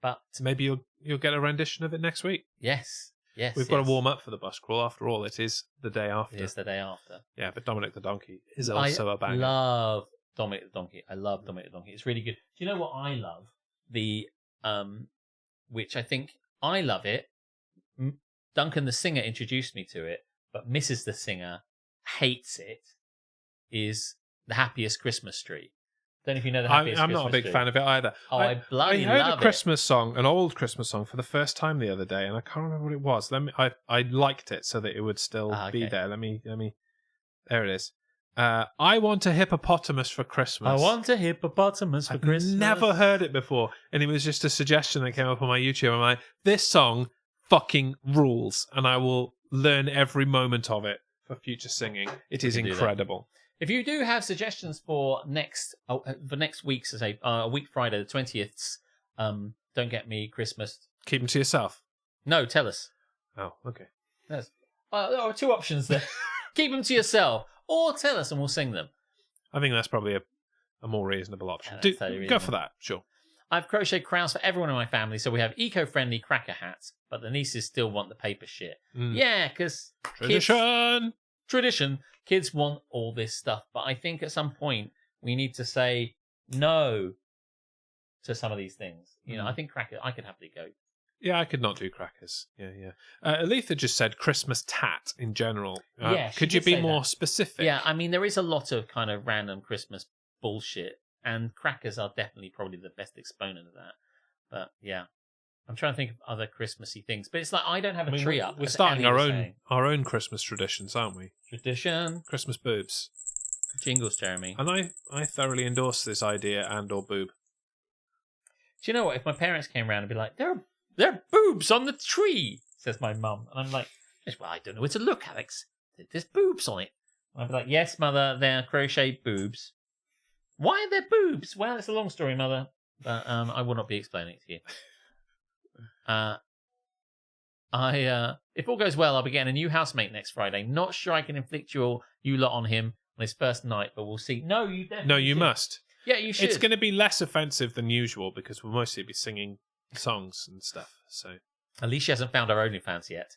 But maybe you'll get a rendition of it next week. Yes. We've got to warm up for the bus crawl. After all, it is the day after. It is the day after. Yeah, but Dominic the Donkey is also a banger. I love Dominic the Donkey. It's really good. Do you know what I love? The which I think I love it. Duncan the singer introduced me to it, but Mrs. the singer hates it. Is the Happiest Christmas Tree? Don't know if you know the Happiest Christmas Tree. I'm not a big fan of it either. Oh, I bloody love it. I heard a Christmas song, an old Christmas song, for the first time the other day, and I can't remember what it was. I liked it so that it would still be there. Let me. There it is. I want a hippopotamus for Christmas. I want a hippopotamus for Christmas. Never heard it before, and it was just a suggestion that came up on my YouTube. I'm like, this song fucking rules, and I will learn every moment of it for future singing. It is incredible. If you do have suggestions for next week's, say a week Friday the 20th, Don't Get Me Christmas. Keep them to yourself. No, tell us. Oh, okay. There are two options there. Keep them to yourself, or tell us and we'll sing them. I think that's probably a more reasonable option. Yeah, that's totally Go reasonable. for that, sure. I've crocheted crowns for everyone in my family, so we have eco-friendly cracker hats, but the nieces still want the paper shit. Yeah, because Tradition. Kids want all this stuff, but I think at some point we need to say no to some of these things. You know, I think cracker, I could happily go. Yeah, I could not do crackers. Yeah. Aletha just said Christmas tat in general. Yeah, she could you did be say more that. specific? Yeah, I mean, there is a lot of kind of random Christmas bullshit, and crackers are definitely probably the best exponent of that. But yeah, I'm trying to think of other Christmassy things. But it's like I don't have a tree up. We're as starting Ellie our was own saying. Christmas traditions, aren't we? Tradition. Christmas boobs. Jingles, Jeremy. And I thoroughly endorse this idea and/or boob. Do you know what? If my parents came around and be like, there are boobs on the tree, says my mum. And I'm like, well, I don't know where to look, Alex. There's boobs on it. And I'd be like, yes, mother, they're crochet boobs. Why are there boobs? Well, it's a long story, mother. But I will not be explaining it to you. If all goes well, I'll be getting a new housemate next Friday. Not sure I can inflict you lot on him on his first night, but we'll see. No, you definitely No, you should. must. Yeah, you should. It's going to be less offensive than usual because we'll mostly be singing songs and stuff. So At least she hasn't found her OnlyFans yet.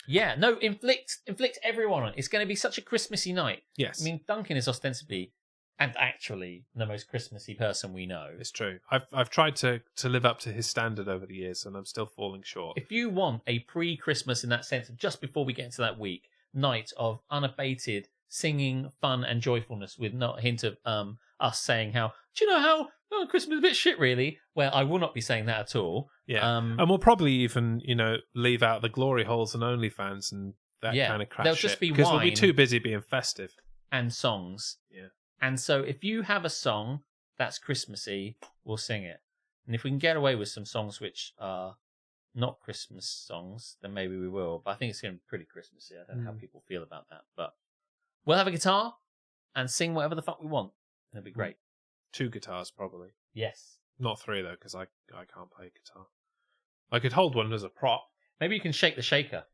Yeah, no, inflict everyone on it. It's going to be such a Christmassy night. yes, I mean, Duncan is ostensibly and actually the most Christmassy person we know. it's true. I've tried to live up to his standard over the years, and I'm still falling short. If you want a pre-Christmas in that sense of just before we get into that week, night of unabated singing, fun, and joyfulness with not a hint of us saying how, do you know how Christmas is a bit shit, really? Well, I will not be saying that at all. Yeah, and we'll probably even leave out the glory holes and OnlyFans and that kind of crap. There'll shit, just be because we'll be wine. too busy being festive. And songs. Yeah. And so if you have a song that's Christmassy, we'll sing it. And if we can get away with some songs which are not Christmas songs, then maybe we will. But I think it's going to be pretty Christmassy. I don't know how people feel about that. But we'll have a guitar and sing whatever the fuck we want. It'll be great. 2 guitars, probably. Yes. Not 3, though, because I can't play guitar. I could hold one as a prop. Maybe you can shake the shaker.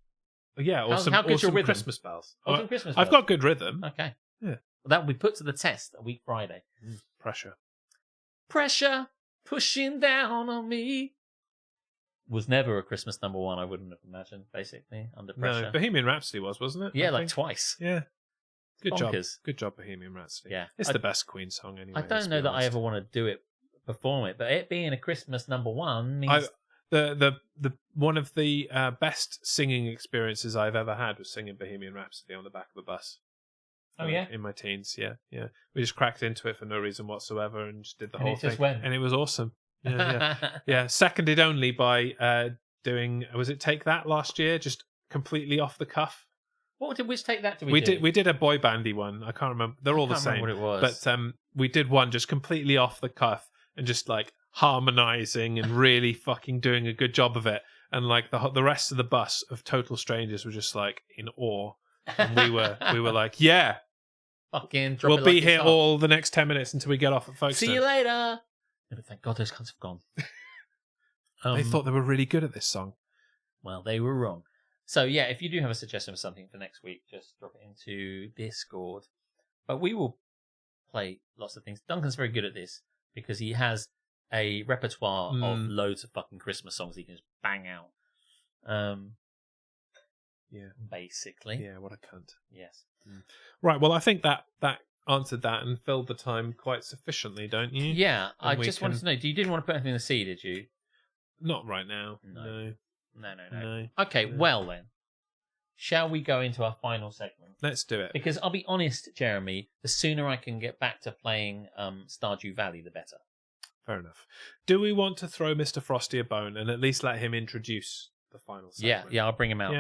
Yeah, or some good's your rhythm? Christmas bells. Or some Christmas I've bells? got good rhythm. Okay. Yeah. Well, that will be put to the test a week Friday. Pressure. Pressure pushing down on me. Was never a Christmas number one, I wouldn't have imagined, basically, under pressure. No, Bohemian Rhapsody wasn't it? Yeah, I like think? twice. Yeah. Good job. Bonkers. Good job, Bohemian Rhapsody. Yeah. It's the best Queen song anyway. I don't know that I ever want to do it, perform it, but it being a Christmas number one means... The one of the best singing experiences I've ever had was singing Bohemian Rhapsody on the back of a bus. Oh, yeah? In my teens, yeah. We just cracked into it for no reason whatsoever and just did the And whole it thing. just went. And it was awesome. Yeah. Seconded only by doing, was it Take That last year? Just completely off the cuff. Which take that do we do? We did a boy bandy one. I can't remember. They're all the same. What it was. But we did one just completely off the cuff and just like harmonizing and really fucking doing a good job of it. And like the rest of the bus of total strangers were just like in awe. And we were like, yeah, fucking drop we'll it be like it's here hot. all the next 10 minutes until we get off at Folkestone. See you later. Yeah, but thank God those cunts have gone. They thought they were really good at this song. Well, they were wrong. So yeah, if you do have a suggestion for something for next week, just drop it into Discord. But we will play lots of things. Duncan's very good at this because he has a repertoire of loads of fucking Christmas songs he can just bang out. Yeah. Basically. Yeah, what a cunt. Yes. Right, well, I think that answered that and filled the time quite sufficiently, don't you? Yeah, And I we just wanted can- to know, you didn't want to put anything in the sea, did you? Not right now. No. No. No. Okay, well then. Shall we go into our final segment? Let's do it. Because I'll be honest, Jeremy, the sooner I can get back to playing Stardew Valley, the better. Fair enough. Do we want to throw Mr. Frosty a bone and at least let him introduce the final segment? Yeah, I'll bring him out.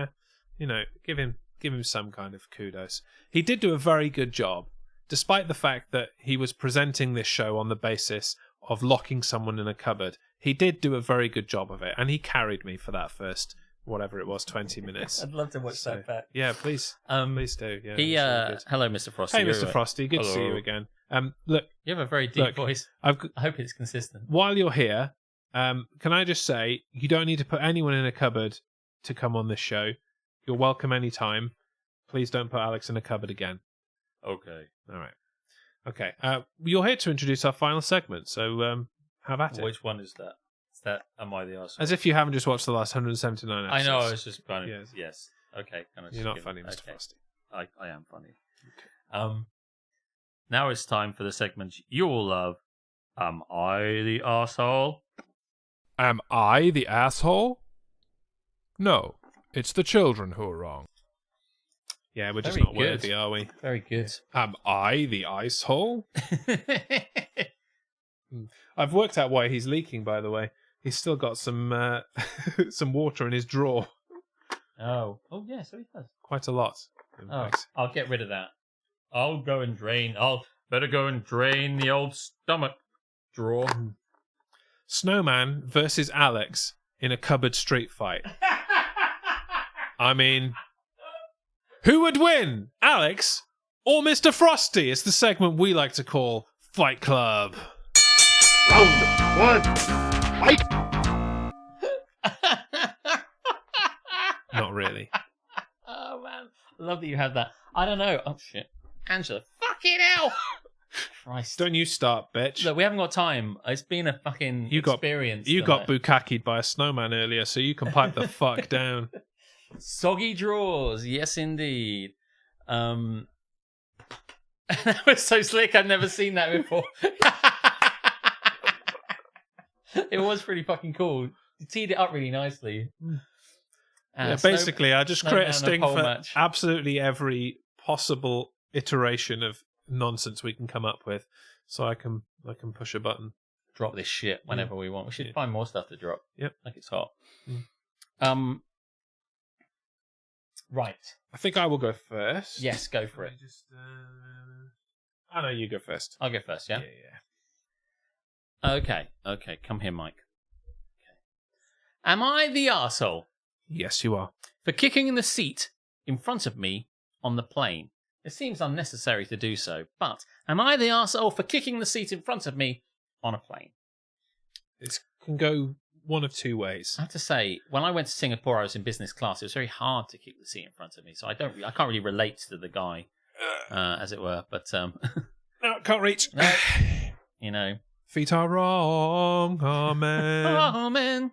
Yeah, give him some kind of kudos. He did do a very good job, despite the fact that he was presenting this show on the basis of locking someone in a cupboard. He did do a very good job of it, and he carried me for that first, whatever it was, 20 minutes. I'd love to watch that back. Yeah, please. Please do. Yeah, He, it's really good. hello, Mr. Frosty. Hey, You're Mr. right. Frosty. Good to see you Hello. again. Look, You have a very deep Look, voice. I hope it's consistent. while you're here, can I just say, you don't need to put anyone in a cupboard to come on this show. You're welcome anytime. Please don't put Alex in a cupboard again. Okay. All right. Okay. You're here to introduce our final segment, so have at it. Which one is that? Is that Am I the Arsehole? As if you haven't just watched the last 179 I episodes. know, I was just kind of... Yes. Yes. Okay. Kind of You're not skipping. funny, Mr. Okay. Frosty. I am funny. Okay. Now it's time for the segment you all love. Am I the arsehole? Am I the asshole? No, it's the children who are wrong. Yeah, we're just Very not good. worthy, are we? Very good. Am I the ice hole? I've worked out why he's leaking, by the way. He's still got some some water in his drawer. Oh yeah, so he does. Quite a lot. in Oh, fact. I'll get rid of that. I'll go and drain. Better go and drain the old stomach drawer. Snowman versus Alex in a cupboard street fight. I mean, who would win? Alex or Mr. Frosty? It's the segment we like to call Fight Club. Round one, fight! Not really. Oh man, I love that you have that. I don't know. Oh shit, Angela, fucking hell! Christ, Don't you start, bitch. look, we haven't got time. It's been a fucking experience. You got bukakied by a snowman earlier, so you can pipe the fuck down. Soggy drawers, yes indeed. That was so slick. I've never seen that before. It was pretty fucking cool. You teed it up really nicely. Yeah, basically, I just create a sting for match. absolutely every possible iteration of nonsense we can come up with, so I can push a button. Drop this shit whenever we want. We should Yeah. find more stuff to drop. Yep. Like it's hot. Mm. Right. I think I will go first. Yes, go for it. I know you go first. I'll go first, yeah? Yeah. Okay, come here, Mike. Okay. Am I the arsehole Yes, you are. for kicking in the seat in front of me on the plane? It seems unnecessary to do so, but am I the arsehole for kicking the seat in front of me on a plane? It can go one of two ways. I have to say, when I went to Singapore, I was in business class. It was very hard to kick the seat in front of me, so I can't really relate to the guy, as it were. But No, can't reach. No. you know, Feet are wrong. Amen. oh man.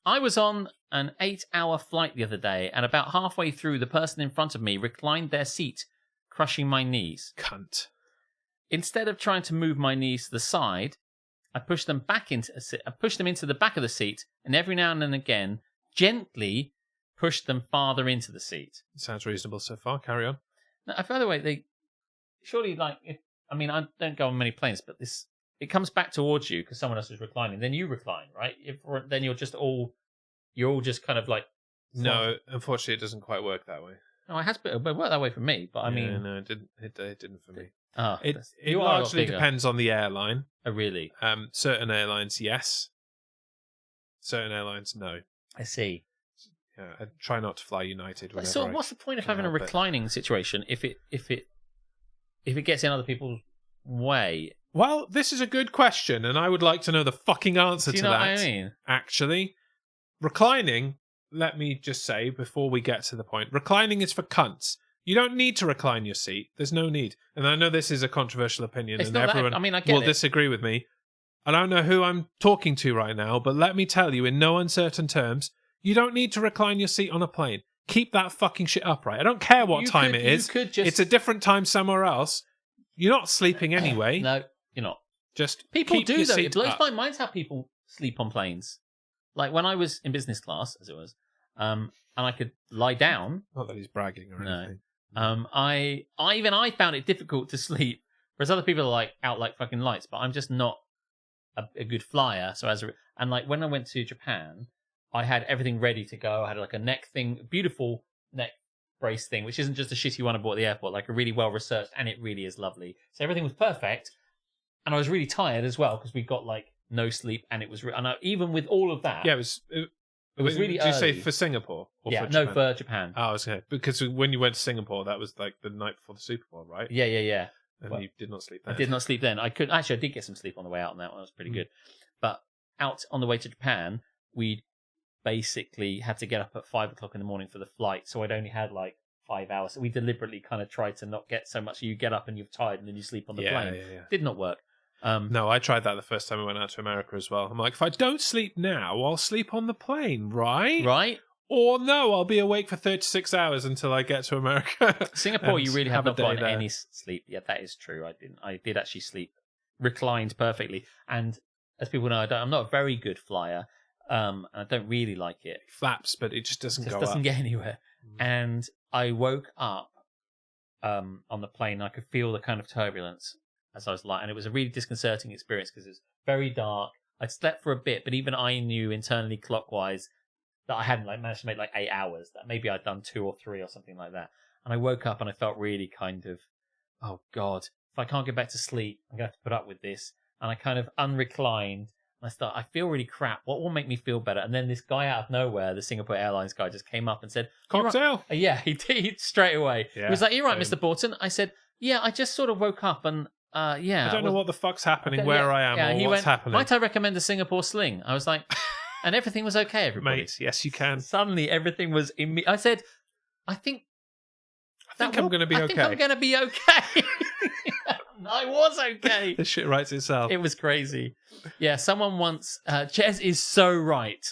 I was on an 8-hour flight the other day, and about halfway through, the person in front of me reclined their seat, crushing my knees. Cunt. Instead of trying to move my knees to the side, I pushed them into the back of the seat, and every now and then again, gently pushed them farther into the seat. Sounds reasonable so far. Carry on. Now, by the way, they surely I don't go on many planes, but it comes back towards you because someone else is reclining. Then you recline, right? Then you're all just kind of like. No, unfortunately, it doesn't quite work that way. No, it worked that way for me, but I mean, no, it didn't. It didn't for me. It It largely depends on the airline. Oh, really? Certain airlines, yes. Certain airlines, no. I see. Yeah, I try not to fly United. So, what's the point of having a reclining situation if it gets in other people's way? Well, this is a good question, and I would like to know the fucking answer Do you to know that. what I mean? Actually, reclining. Let me just say before we get to the point, reclining is for cunts. You don't need to recline your seat. There's no need. And I know this is a controversial opinion, It's and not that- everyone I mean, I get will it. disagree with me. I don't know who I'm talking to right now, but let me tell you in no uncertain terms, you don't need to recline your seat on a plane. Keep that fucking shit upright. I don't care what time it is. It's a different time somewhere else. You're not sleeping anyway. No, you're not. Just People keep do your though. seat It blows up. my mind how people sleep on planes. Like when I was in business class, as it was, and I could lie down. Not that he's bragging or No. anything. I found it difficult to sleep, whereas other people are like out like fucking lights. But I'm just not a good flyer. So and like when I went to Japan, I had everything ready to go. I had like a neck thing, beautiful neck brace thing, which isn't just a shitty one I bought at the airport, like a really well researched, and it really is lovely. So everything was perfect, and I was really tired as well because we got like no sleep, and it was even with all of that. Yeah, it was really Did you say early. for Singapore? Or Yeah, for no, Japan? for Japan. Oh, okay. Because when you went to Singapore, that was like the night before the Super Bowl, right? Yeah. And Well, you did not sleep I then. did not sleep then. I did get some sleep on the way out, and that one was pretty good. But out on the way to Japan, we basically had to get up at 5 o'clock in the morning for the flight, so I'd only had like 5 hours. So we deliberately kind of tried to not get so much. You get up and you're tired and then you sleep on the plane. Yeah. Did not work. No, I tried that the first time I went out to America as well. I'm like, if I don't sleep now, I'll sleep on the plane, right? Right? Or no, I'll be awake for 36 hours until I get to America. Singapore, you really have not gotten there. any sleep. Yeah, that is true. I did actually sleep reclined perfectly. And as people know, I'm not a very good flyer. I don't really like it. It flaps, but it just doesn't doesn't get anywhere. And I woke up on the plane. I could feel the kind of turbulence as I was lying, and it was a really disconcerting experience because it was very dark. I'd slept for a bit, but even I knew internally, clockwise, that I hadn't managed to make 8 hours. That maybe I'd done 2 or 3 or something like that. And I woke up and I felt really kind of, oh God, if I can't get back to sleep, I'm gonna have to put up with this. And I kind of unreclined. I feel really crap. What will make me feel better? And then this guy out of nowhere, the Singapore Airlines guy, just came up and said, "Cocktail." Right? Yeah, he did straight away. Yeah, he was like, "You're right, Mr. Borton." I said, "Yeah, I just sort of woke up and yeah." I don't know what the fuck's happening, where I am, or he what's happening. Might I recommend a Singapore sling? I was like, and everything was okay, everybody. Mate, yes, you can. Suddenly, everything was in me. I said, I think I'm going to be okay. I think I'm going to be okay. I was okay. This shit writes itself. It was crazy. Yeah, someone once... Jez is so right.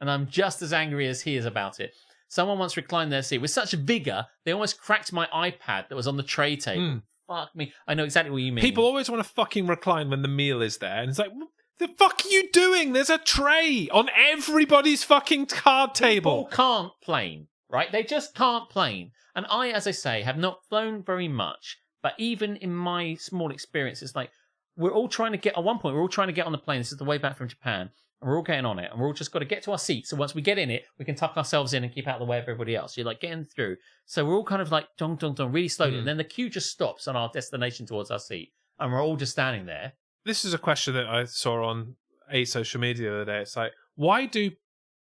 And I'm just as angry as he is about it. Someone once reclined their seat with such vigor, they almost cracked my iPad that was on the tray table. Fuck me. I know exactly what you mean. People always want to fucking recline when the meal is there. And it's like, what the fuck are you doing? There's a tray on everybody's fucking card table. People can't plane, right? They just can't plane. And I, as I say, have not flown very much. But even in my small experience, it's like we're all trying to get, at one point, we're all trying to get on the plane. This is the way back from Japan. And we're all getting on it. And we're all just got to get to our seats. So once we get in it, we can tuck ourselves in and keep out of the way of everybody else. You're like getting through. So we're all kind of like dong, dong, dong, really slowly. And then the queue just stops on our destination towards our seat. And we're all just standing there. This is a question that I saw on a social media the other day. It's like, why do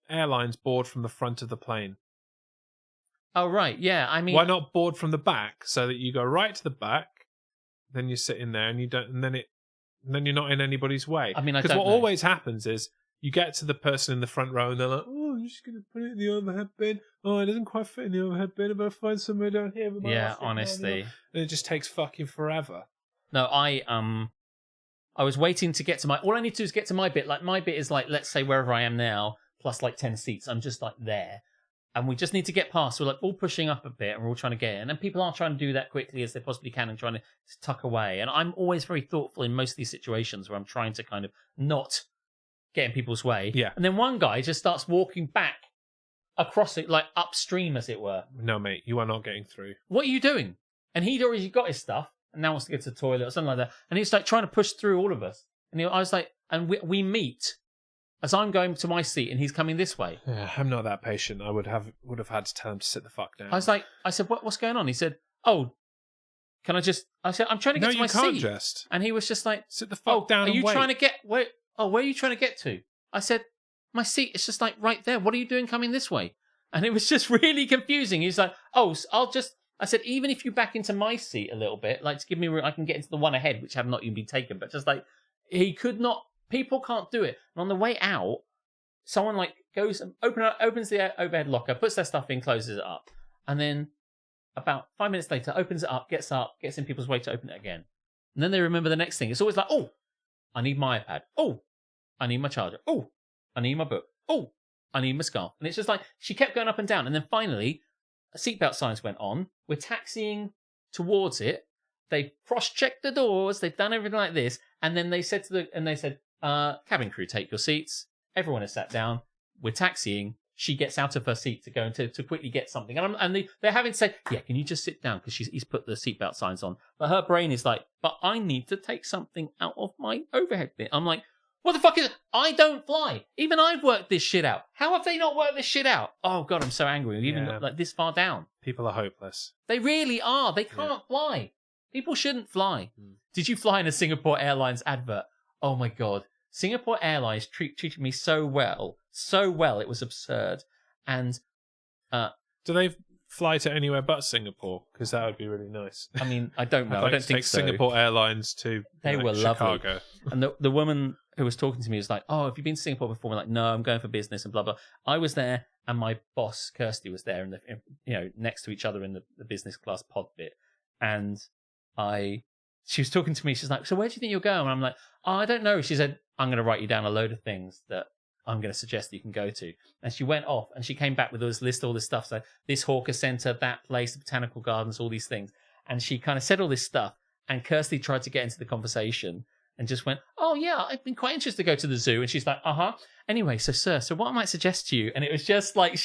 airlines board from the front of the plane? Oh, right. Yeah. I mean, why not board from the back so that you go right to the back, then you sit in there and you don't, and then you're not in anybody's way. I mean, because what always happens is you get to the person in the front row and they're like, "Oh, I'm just gonna put it in the overhead bin. Oh, it doesn't quite fit in the overhead bin. I better find somewhere down here." Yeah, honestly, and it just takes fucking forever. No, I was waiting to get to my. All I need to do is get to my bit. Like my bit is like, let's say wherever I am now, plus 10 seats. I'm just like there. And we just need to get past. We're like all pushing up a bit and we're all trying to get in. And people are trying to do that quickly as they possibly can and trying to tuck away. And I'm always very thoughtful in most of these situations where I'm trying to kind of not get in people's way. Yeah. And then one guy just starts walking back across it, like upstream, as it were. No, mate, you are not getting through. What are you doing? And he'd already got his stuff and now wants to go to the toilet or something like that. And he's like trying to push through all of us. And I was like, and we meet as I'm going to my seat and he's coming this way. Yeah, I'm not that patient. I would have had to tell him to sit the fuck down. I said, what's going on? He said, "Oh, can I just?" I said, "I'm trying to get to my seat." No, you can't just. And he was just like, "Sit the fuck down." Are you and wait. trying to get where? Oh, where are you trying to get to? I said, "My seat is just like right there. What are you doing coming this way?" And it was just really confusing. He's like, "Oh, I'll just." I said, "Even if you back into my seat a little bit, like to give me room, I can get into the one ahead, which have not even been taken." But just like he could not. People can't do it. And on the way out, someone like goes and opens the overhead locker, puts their stuff in, closes it up, and then about 5 minutes later opens it up, gets in people's way to open it again. And then they remember the next thing. It's always like, "Oh, I need my iPad. Oh, I need my charger. Oh, I need my book. Oh, I need my scarf." And it's just like she kept going up and down. And then finally, seatbelt signs went on. We're taxiing towards it. They've cross-checked the doors. They've done everything like this. And then they said cabin crew, take your seats. Everyone is sat down. We're taxiing. She gets out of her seat to go and to quickly get something. And they're having to say, "Yeah, can you just sit down?" Because he's put the seatbelt signs on. But her brain is like, "But I need to take something out of my overhead bin." I'm like, what the fuck is it? I don't fly. Even I've worked this shit out. How have they not worked this shit out? Oh, God, I'm so angry. We've even like this far down. People are hopeless. They really are. They can't fly. People shouldn't fly. Did you fly in a Singapore Airlines advert? Oh, my God. Singapore Airlines treated me so well, it was absurd. And do they fly to anywhere but Singapore? Because that would be really nice. I mean, I don't know. I'd like I don't to think take so. Singapore Airlines to they were Chicago. Lovely. And the woman who was talking to me was like, "Oh, have you been to Singapore before?" We're like, "No, I'm going for business and blah blah." I was there and my boss Kirsty was there next to each other in the business class pod bit, and she was talking to me. She's like, "So where do you think you're going?" And I'm like, "Oh, I don't know." She said, "I'm going to write you down a load of things that I'm going to suggest that you can go to." And she went off and she came back with all this stuff. So this hawker centre, that place, the botanical gardens, all these things. And she kind of said all this stuff. And Kirsty tried to get into the conversation and just went, "Oh yeah, I've been quite interested to go to the zoo." And she's like, "Uh-huh. Anyway, so what I might suggest to you," and it was just like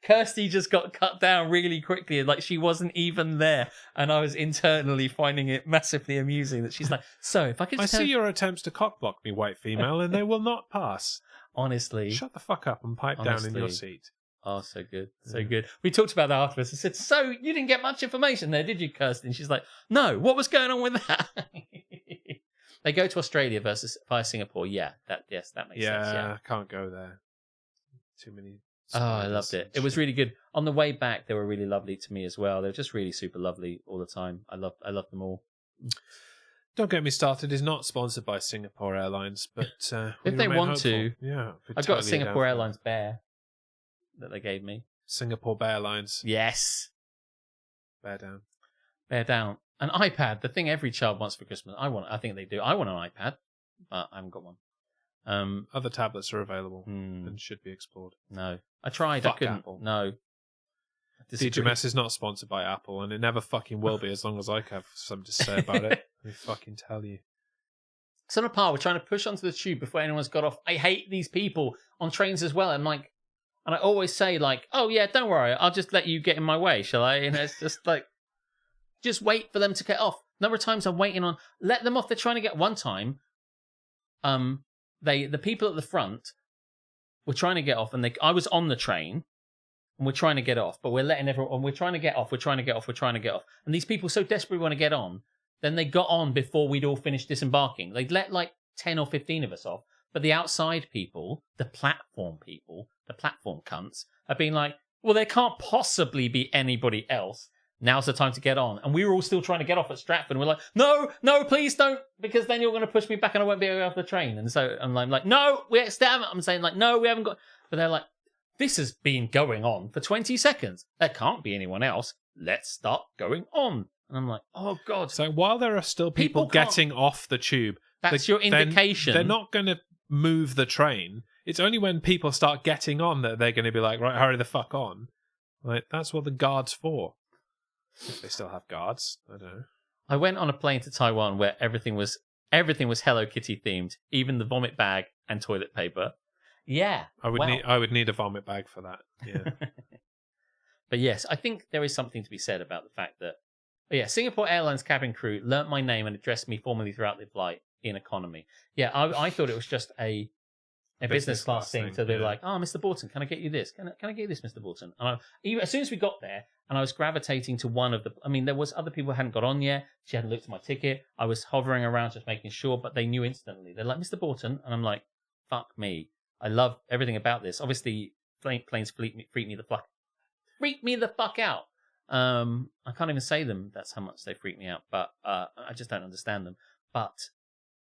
Kirsty just got cut down really quickly, like she wasn't even there. And I was internally finding it massively amusing that she's like, "So if I could just I see your attempts to cockblock me, white female, and they will not pass. Honestly. Shut the fuck up and pipe down in your seat." Oh, so good. So good. We talked about that afterwards. I said, "So you didn't get much information there, did you, Kirsty?" And she's like, "No, what was going on with that?" They go to Australia via Singapore. Yeah, that makes sense. Yeah, can't go there. Too many. Oh, I loved it. It was really good. On the way back, they were really lovely to me as well. They were just really super lovely all the time. I love them all. Don't get me started. It's not sponsored by Singapore Airlines, but if they want to, yeah, I've got a Singapore Airlines bear that they gave me. Singapore Bear Lines. Yes. Bear down. Bear down. An iPad, the thing every child wants for Christmas. I think they do. I want an iPad, but I haven't got one. Other tablets are available and should be explored. No. I tried. Fuck I couldn't. Apple. No. DGMS is not sponsored by Apple, and it never fucking will be as long as I have something to say about it. Let me fucking tell you. Son of Pa, we're trying to push onto the tube before anyone's got off. I hate these people on trains as well. And I always say like, "Oh yeah, don't worry, I'll just let you get in my way, shall I?" And it's just like, just wait for them to get off. Number of times I'm waiting on, let them off. They're trying to get one time. The people at the front were trying to get off, and I was on the train, and we're trying to get off, but we're letting everyone. We're trying to get off. We're trying to get off. We're trying to get off. And these people so desperately want to get on. Then they got on before we'd all finished disembarking. They'd let like 10 or 15 of us off, but the outside people, the platform cunts, have been like, "Well, there can't possibly be anybody else. Now's the time to get on." And we were all still trying to get off at Stratford. And we're like, no, please don't, because then you're going to push me back and I won't be able to get off the train. And so I'm like, "No, I'm saying like, "No, we haven't got." But they're like, "This has been going on for 20 seconds. There can't be anyone else. Let's start going on." And I'm like, "Oh God." So while there are still people getting off the tube, that's your indication. They're not going to move the train. It's only when people start getting on that they're going to be like, "Right, hurry the fuck on." Like, that's what the guard's for. If they still have guards, I don't know. I went on a plane to Taiwan where everything was Hello Kitty themed, even the vomit bag and toilet paper. Yeah, I would need a vomit bag for that. Yeah. But yes, I think there is something to be said about the fact that Singapore Airlines cabin crew learnt my name and addressed me formally throughout the flight in economy. Yeah, I thought it was just a business class thing. So they're like, "Oh, Mr. Borton, can I get you this? Can I get you this, Mr. Borton?" And as soon as we got there, and I was gravitating to one of the... I mean, there was other people who hadn't got on yet. She hadn't looked at my ticket. I was hovering around just making sure, but they knew instantly. They're like, "Mr. Borton," and I'm like, fuck me. I love everything about this. Obviously, planes freak me the fuck out. I can't even say them. That's how much they freak me out. But I just don't understand them. But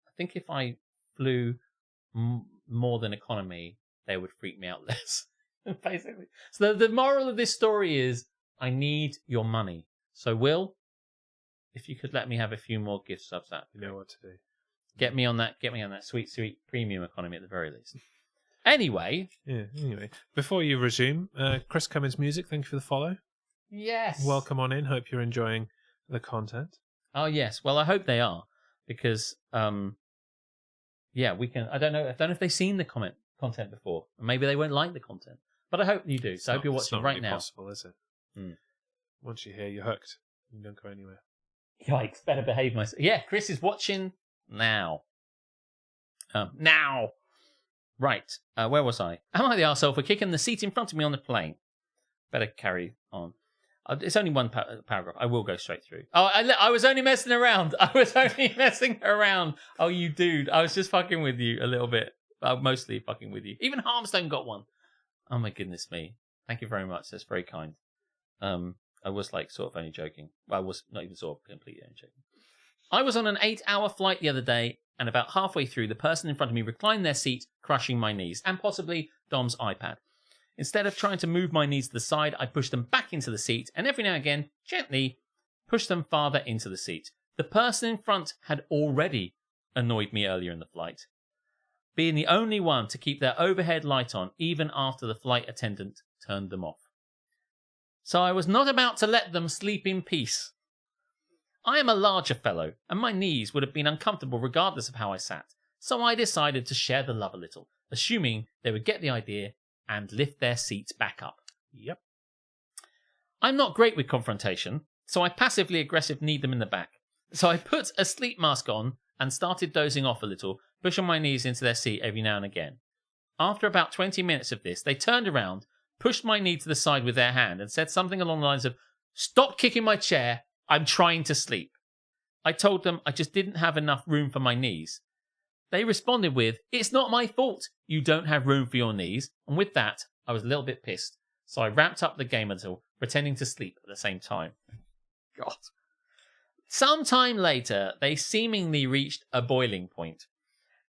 I think if I flew more than economy, they would freak me out less. Basically. So the moral of this story is, I need your money. So Will, if you could let me have a few more gift subs, that you know what to do. Get me on that sweet premium economy at the very least. Anyway, before you resume, Chris Cummins Music, thank you for the follow. Yes. Welcome on in. Hope you're enjoying the content. Oh yes. Well, I hope they are, because we can. I don't know if they've seen the content before. Maybe they won't like the content, but I hope you do. So I hope you're watching right now. It's not really possible, is it? Once you're here, you're hooked. You don't go anywhere. Yikes! Better behave myself. Yeah, Chris is watching now. Now. Right. Where was I? Am I the arsehole for kicking the seat in front of me on the plane? Better carry on. It's only one paragraph. I will go straight through. Oh, I was only messing around. Oh, you dude. I was just fucking with you a little bit. Mostly fucking with you. Even Harmstone got one. Oh my goodness me. Thank you very much. That's very kind. I was like sort of only joking. Well, I was not even sort of completely only joking. I was on an 8-hour flight the other day, and about halfway through, the person in front of me reclined their seat, crushing my knees, and possibly Dom's iPad. Instead of trying to move my knees to the side, I pushed them back into the seat and every now and again, gently, pushed them farther into the seat. The person in front had already annoyed me earlier in the flight, being the only one to keep their overhead light on even after the flight attendant turned them off. So I was not about to let them sleep in peace. I am a larger fellow, and my knees would have been uncomfortable regardless of how I sat, so I decided to share the love a little, assuming they would get the idea and lift their seats back up. Yep. I'm not great with confrontation, so I passively aggressive kneed them in the back. So I put a sleep mask on and started dozing off a little, pushing my knees into their seat every now and again. After about 20 minutes of this, they turned around, pushed my knee to the side with their hand and said something along the lines of, "Stop kicking my chair, I'm trying to sleep." I told them I just didn't have enough room for my knees. They responded with, "It's not my fault you don't have room for your knees," and with that, I was a little bit pissed, so I wrapped up the game a little, pretending to sleep at the same time. God. Sometime later, they seemingly reached a boiling point,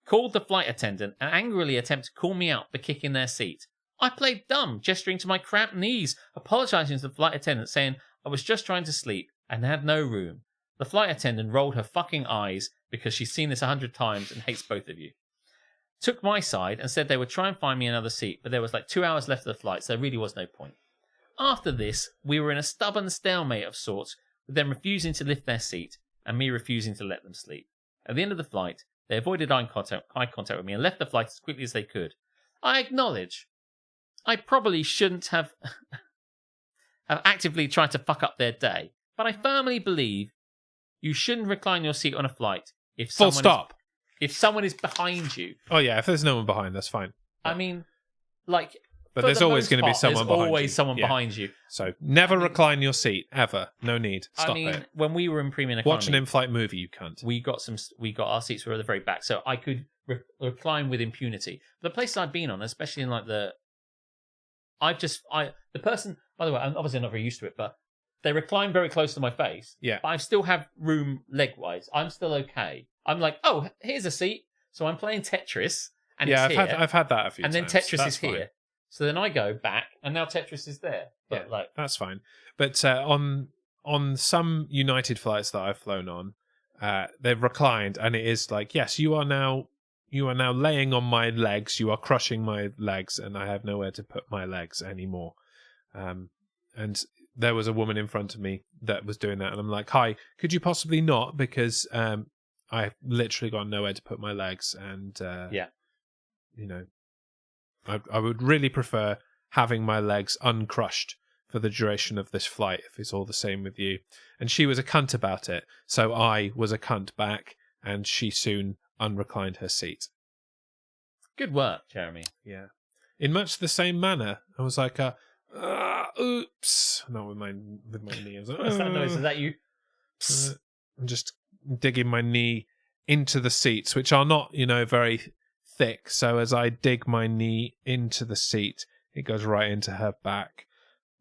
called the flight attendant and angrily attempted to call me out for kicking their seat. I played dumb, gesturing to my cramped knees, apologising to the flight attendant, saying I was just trying to sleep and had no room. The flight attendant rolled her fucking eyes because she's seen this 100 times and hates both of you. Took my side and said they would try and find me another seat, but there was like 2 hours left of the flight, so there really was no point. After this, we were in a stubborn stalemate of sorts, with them refusing to lift their seat and me refusing to let them sleep. At the end of the flight, they avoided eye contact with me and left the flight as quickly as they could. I acknowledge I probably shouldn't have actively tried to fuck up their day, but I firmly believe you shouldn't recline your seat on a flight if someone is behind you. Oh yeah, if there's no one behind, that's fine. I mean, like, but there's always going to be someone behind you. There's always someone behind you. So never recline your seat ever. No need. Stop it. When we were in premium economy, watch an in-flight movie, you cunt. We got our seats were at the very back, so I could recline with impunity. The places I've been on, especially in like the person. By the way, I'm obviously not very used to it, but they recline very close to my face. Yeah. But I still have room leg-wise. I'm still okay. I'm like, oh, here's a seat. So I'm playing Tetris, and it's here. I've had that a few times. And then Tetris That's is here. fine. So then I go back, and now Tetris is there. But yeah, that's fine. But on some United flights that I've flown on, they've reclined, and it is like, yes, you are now laying on my legs. You are crushing my legs, and I have nowhere to put my legs anymore. And there was a woman in front of me that was doing that, and I'm like, "Hi, could you possibly not? Because I've literally got nowhere to put my legs, and you know, I would really prefer having my legs uncrushed for the duration of this flight, if it's all the same with you." And she was a cunt about it, so I was a cunt back, and she soon unreclined her seat. Good work, Jeremy. Yeah. In much the same manner, I was like, oops. Not with my knee. I was like, what's that noise? Is that you? I'm just digging my knee into the seats, which are not, very thick. So as I dig my knee into the seat, it goes right into her back.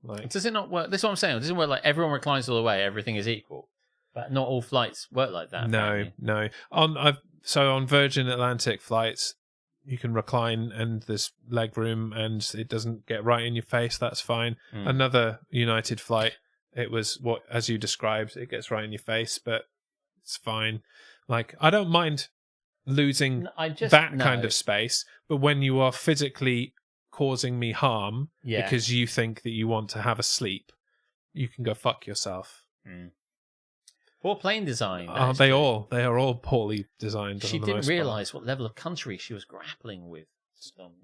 Like, does it not work? This is what I'm saying. It doesn't work like everyone reclines all the way, everything is equal. But not all flights work like that. No. On Virgin Atlantic flights, you can recline and there's leg room and it doesn't get right in your face. That's fine. Another United flight, it was as you described. It gets right in your face, but it's fine. Like, I don't mind losing kind of space, but when you are physically causing me harm because you think that you want to have a sleep, you can go fuck yourself. Poor plane design. They are all poorly designed. She didn't realise what level of country she was grappling with.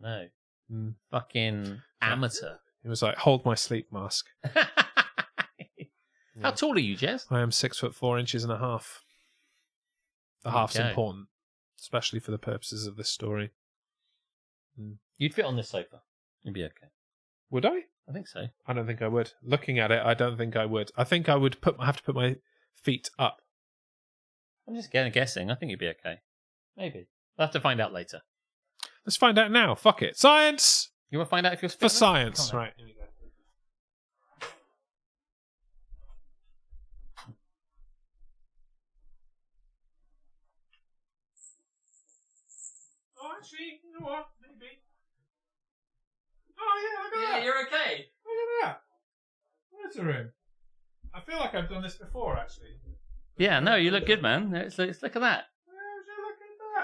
No. Fucking amateur. It was like, hold my sleep mask. How tall are you, Jez? I am 6'4" inches and a half. The half's important, especially for the purposes of this story. You'd fit on this sofa. You'd be okay. Would I? I think so. I don't think I would. Looking at it, I don't think I would. I think I would have to put my feet up. I'm just guessing. I think you'd be okay. Maybe. We'll have to find out later. Let's find out now. Fuck it. Science! You want to find out if you're for science, right? Here we go. Oh, actually, you know what? Maybe. Oh, yeah, I got that. you're okay. Look at that. Motor room. I feel like I've done this before, actually. Yeah, no, you look good, man. Look at that. Look at that.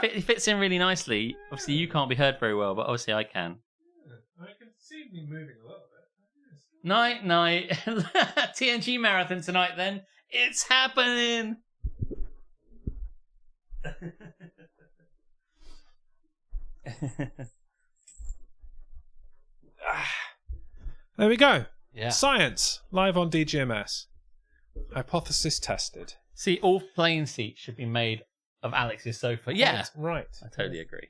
It fits in really nicely. Obviously, you can't be heard very well, but obviously I can. I can see me moving a little bit. Night. TNG marathon tonight, then. It's happening. There we go. Yeah. Science, live on DGMS. Hypothesis tested. See, all plane seats should be made of Alex's sofa. Yeah. Right. I totally agree.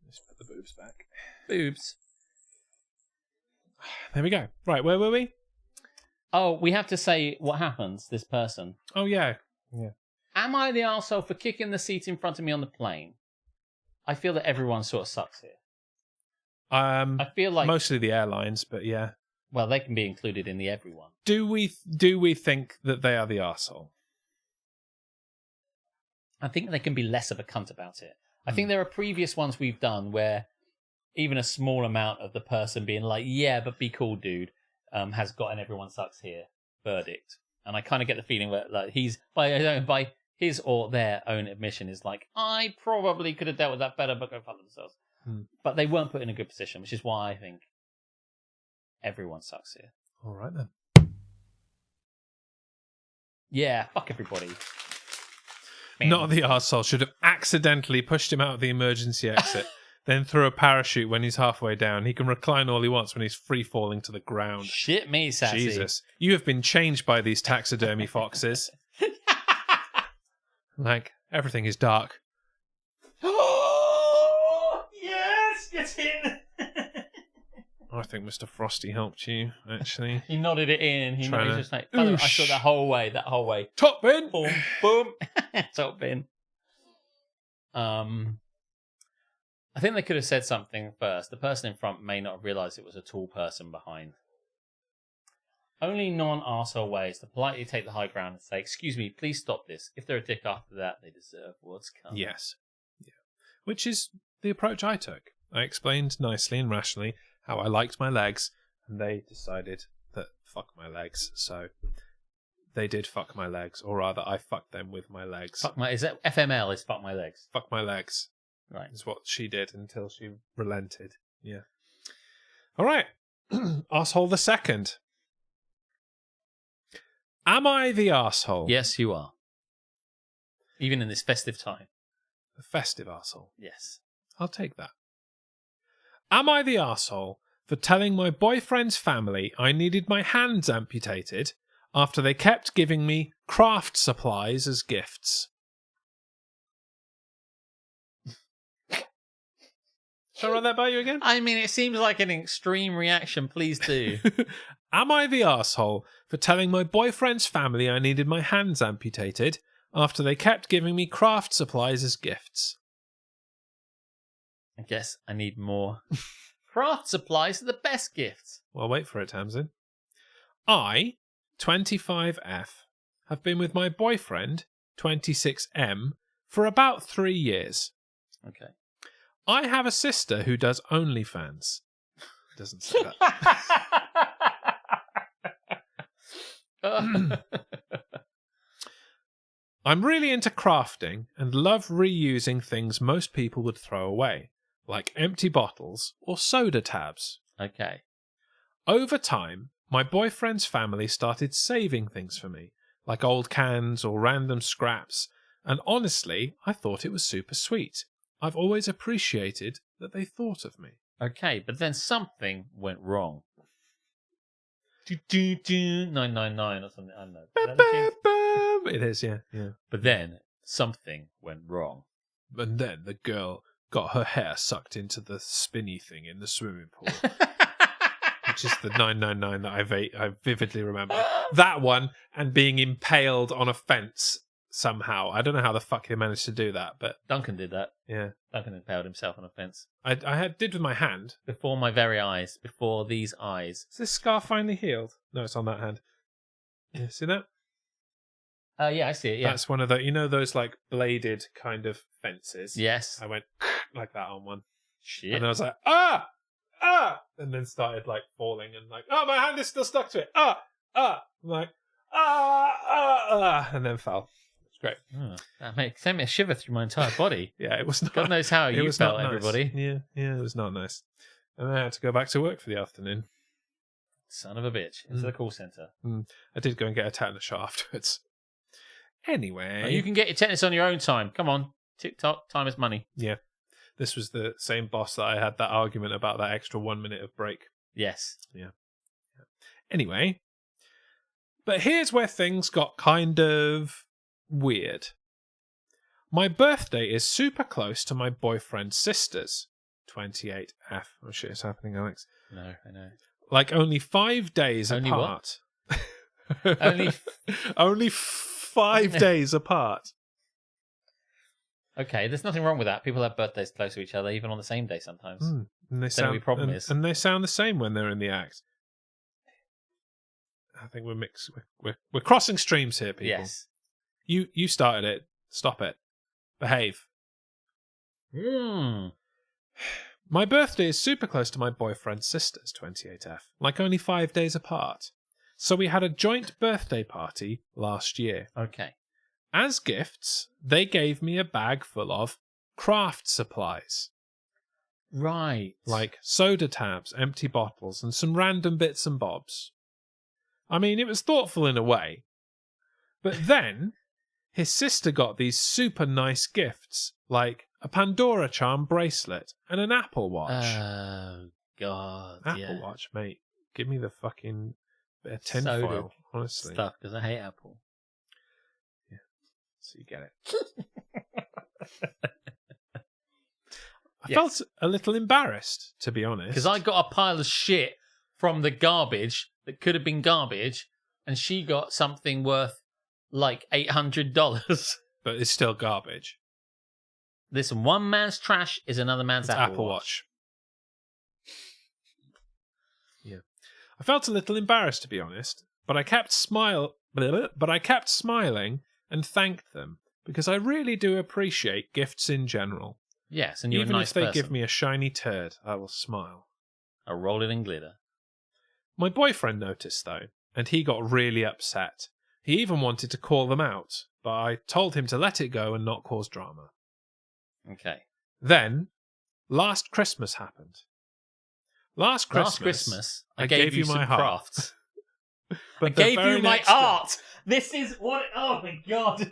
Let's put the boobs back. Boobs. There we go. Right, where were we? Oh, we have to say what happens, this person. Oh, yeah. Am I the arsehole for kicking the seat in front of me on the plane? I feel that everyone sort of sucks here. I feel like... Mostly the airlines, but yeah. Well, they can be included in the everyone. Do we think that they are the arsehole? I think they can be less of a cunt about it. I think there are previous ones we've done where even a small amount of the person being like, yeah, but be cool, dude, has gotten everyone sucks here verdict. And I kind of get the feeling that like he's, by his or their own admission, is like, I probably could have dealt with that better, but go fuck themselves. But they weren't put in a good position, which is why I think everyone sucks here. All right, then. Yeah, fuck everybody. Not the arsehole. Should have accidentally pushed him out of the emergency exit, then threw a parachute when he's halfway down. He can recline all he wants when he's free falling to the ground. Shit me, sassy. Jesus. You have been changed by these taxidermy foxes. Like, everything is dark. Oh, yes, get in. I think Mr. Frosty helped you, actually. He nodded it in. He Trying nodded to- just like, I saw that whole way. Top bin! Boom, boom. Top bin. I think they could have said something first. The person in front may not have realised it was a tall person behind. Only non-arsehole ways to politely take the high ground and say, excuse me, please stop this. If they're a dick after that, they deserve what's coming. Yes. Yeah. Which is the approach I took. I explained nicely and rationally how I liked my legs, and they decided that fuck my legs. So they did fuck my legs, or rather, I fucked them with my legs. Is that FML? Is fuck my legs? Fuck my legs. Right. Is what she did until she relented. Yeah. All right. Arsehole the second. Am I the arsehole? Yes, you are. Even in this festive time. The festive arsehole. Yes. I'll take that. Am I the arsehole for telling my boyfriend's family I needed my hands amputated after they kept giving me craft supplies as gifts? Shall I run that by you again? I mean, it seems like an extreme reaction. Please do. Am I the arsehole for telling my boyfriend's family I needed my hands amputated after they kept giving me craft supplies as gifts? I guess I need more. Craft supplies are the best gifts. Well, wait for it, Tamsin. I, 25F, have been with my boyfriend, 26M, for about 3 years. Okay. I have a sister who does OnlyFans. Doesn't say that. I'm really into crafting and love reusing things most people would throw away, like empty bottles or soda tabs. Okay. Over time, my boyfriend's family started saving things for me, like old cans or random scraps, and honestly, I thought it was super sweet. I've always appreciated that they thought of me. Okay, but then something went wrong. 999 or something. I don't know. Is that the tune? It is, yeah. But then something went wrong. And then the girl got her hair sucked into the spinny thing in the swimming pool. Which is the 999 that I vividly remember. That one, and being impaled on a fence somehow. I don't know how the fuck they managed to do that, but Duncan did that. yeah. Duncan impaled himself on a fence. I did with my hand. Before my very eyes. Before these eyes. Is this scar finally healed? No, it's on that hand. Yeah, see that? Yeah, I see it, yeah. That's one of the, those like bladed kind of fences. Yes. I went like that on one. Shit. And I was like, ah! ah, and then started like falling and like, oh, my hand is still stuck to it. I'm like, and then fell. It's great. Oh, that sent me a shiver through my entire body. Yeah, it was not. God knows how you felt, nice. everybody. Yeah, it was not nice. And then I had to go back to work for the afternoon. Son of a bitch. Into the call centre. I did go and get a tetanus shot afterwards. Anyway. Oh, you can get your tetanus on your own time. Come on. TikTok, time is money. Yeah. This was the same boss that I had that argument about that extra 1 minute of break. Yes. Yeah. Anyway. But here's where things got kind of weird. My birthday is super close to my boyfriend's sister's. 28F. Oh shit, it's happening, Alex. No, I know. Like only 5 days only apart. What? Only 5 days apart. Okay, there's nothing wrong with that. People have birthdays close to each other, even on the same day sometimes. And they Don't know what your problem is. And they sound the same when they're in the act. I think we're crossing streams here, people. Yes. You started it. Stop it. Behave. My birthday is super close to my boyfriend's sister's, 28F, like only 5 days apart. So we had a joint birthday party last year. Okay. As gifts, they gave me a bag full of craft supplies. Right. Like soda tabs, empty bottles, and some random bits and bobs. I mean, it was thoughtful in a way. But then, his sister got these super nice gifts, like a Pandora charm bracelet and an Apple Watch. Oh, God. Apple Watch, mate. Give me the fucking bit of tinfoil, honestly. Stuff, because I hate Apple. Yeah. So you get it. I felt a little embarrassed, to be honest. Because I got a pile of shit from the garbage that could have been garbage, and she got something worth like $800. But it's still garbage. Listen, one man's trash is another man's Apple Watch. Yeah. I felt a little embarrassed, to be honest, but I kept smiling and thanked them because I really do appreciate gifts in general. Yes, and you're Even a nice if they person. give me a shiny turd, I will smile. I'll roll it in glitter. My boyfriend noticed, though, and he got really upset. He even wanted to call them out, but I told him to let it go and not cause drama. Okay. Then, last Christmas happened. Last Christmas, I gave you my some heart. crafts. But I gave you my art. This is what... Oh, my God.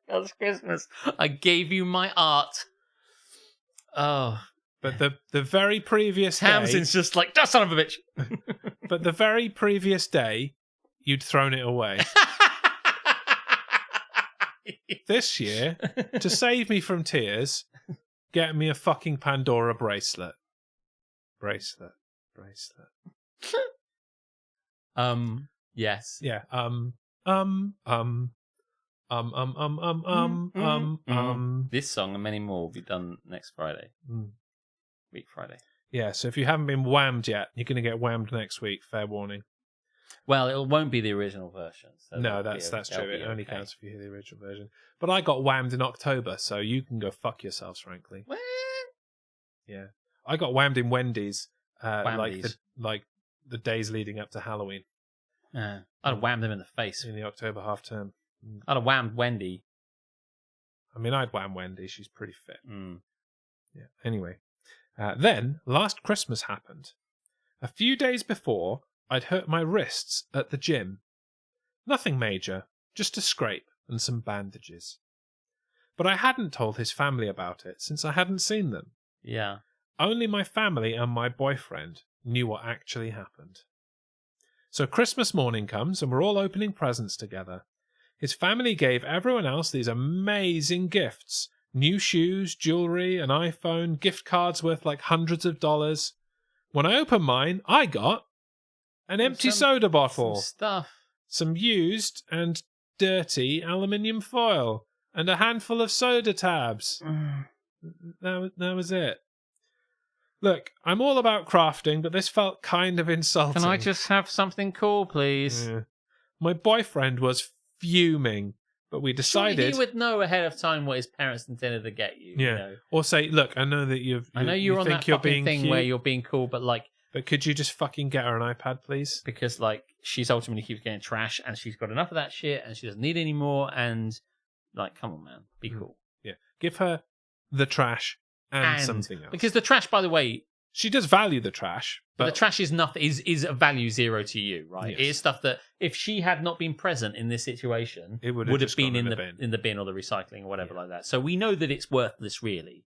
Last Christmas, I gave you my art. Oh. But the very previous day... Tamsin's just like, that son of a bitch. But the very previous day, you'd thrown it away. This year, to save me from tears, get me a fucking Pandora bracelet. Bracelet. Yes. Yeah. This song and many more will be done next Friday. Week Friday. Yeah, so if you haven't been whammed yet, you're going to get whammed next week. Fair warning. Well, it won't be the original version. So No, that's true. It only counts if you hear the original version. But I got whammed in October, so you can go fuck yourselves, frankly. What? Yeah. I got whammed in Wendy's, Whammies. like the days leading up to Halloween. I'd have whammed him in the face. In the October half term. I'd have whammed Wendy. I mean, I'd wham Wendy. She's pretty fit. Mm. Yeah. Anyway. Then, last Christmas happened. A few days before, I'd hurt my wrists at the gym. Nothing major, just a scrape and some bandages. But I hadn't told his family about it since I hadn't seen them. Yeah. Only my family and my boyfriend knew what actually happened. So Christmas morning comes and we're all opening presents together. His family gave everyone else these amazing gifts. New shoes, jewelry, an iPhone, gift cards worth like hundreds of dollars. When I opened mine, I got an empty soda bottle. Some stuff. Some used and dirty aluminium foil. And a handful of soda tabs. That was it. Look, I'm all about crafting, but this felt kind of insulting. Can I just have something cool, please? Yeah. My boyfriend was fuming, But we Surely decided... he would know ahead of time what his parents intended to get you. Yeah. You know? Or say, look, I know that I know you're you on think that you're fucking being thing cute, where you're being cool, but like... but could you just fucking get her an iPad, please? Because like she's ultimately keeps getting trash and she's got enough of that shit and she doesn't need any more and like, come on, man. Be cool. Yeah. Give her the trash and something else. Because the trash, by the way... She does value the trash, But but the trash is nothing. Is a value zero to you, right? Yes. It is stuff that if she had not been present in this situation, It would have have just been gone in in the the bin. in the bin or the recycling or whatever like that. So we know that it's worthless, really.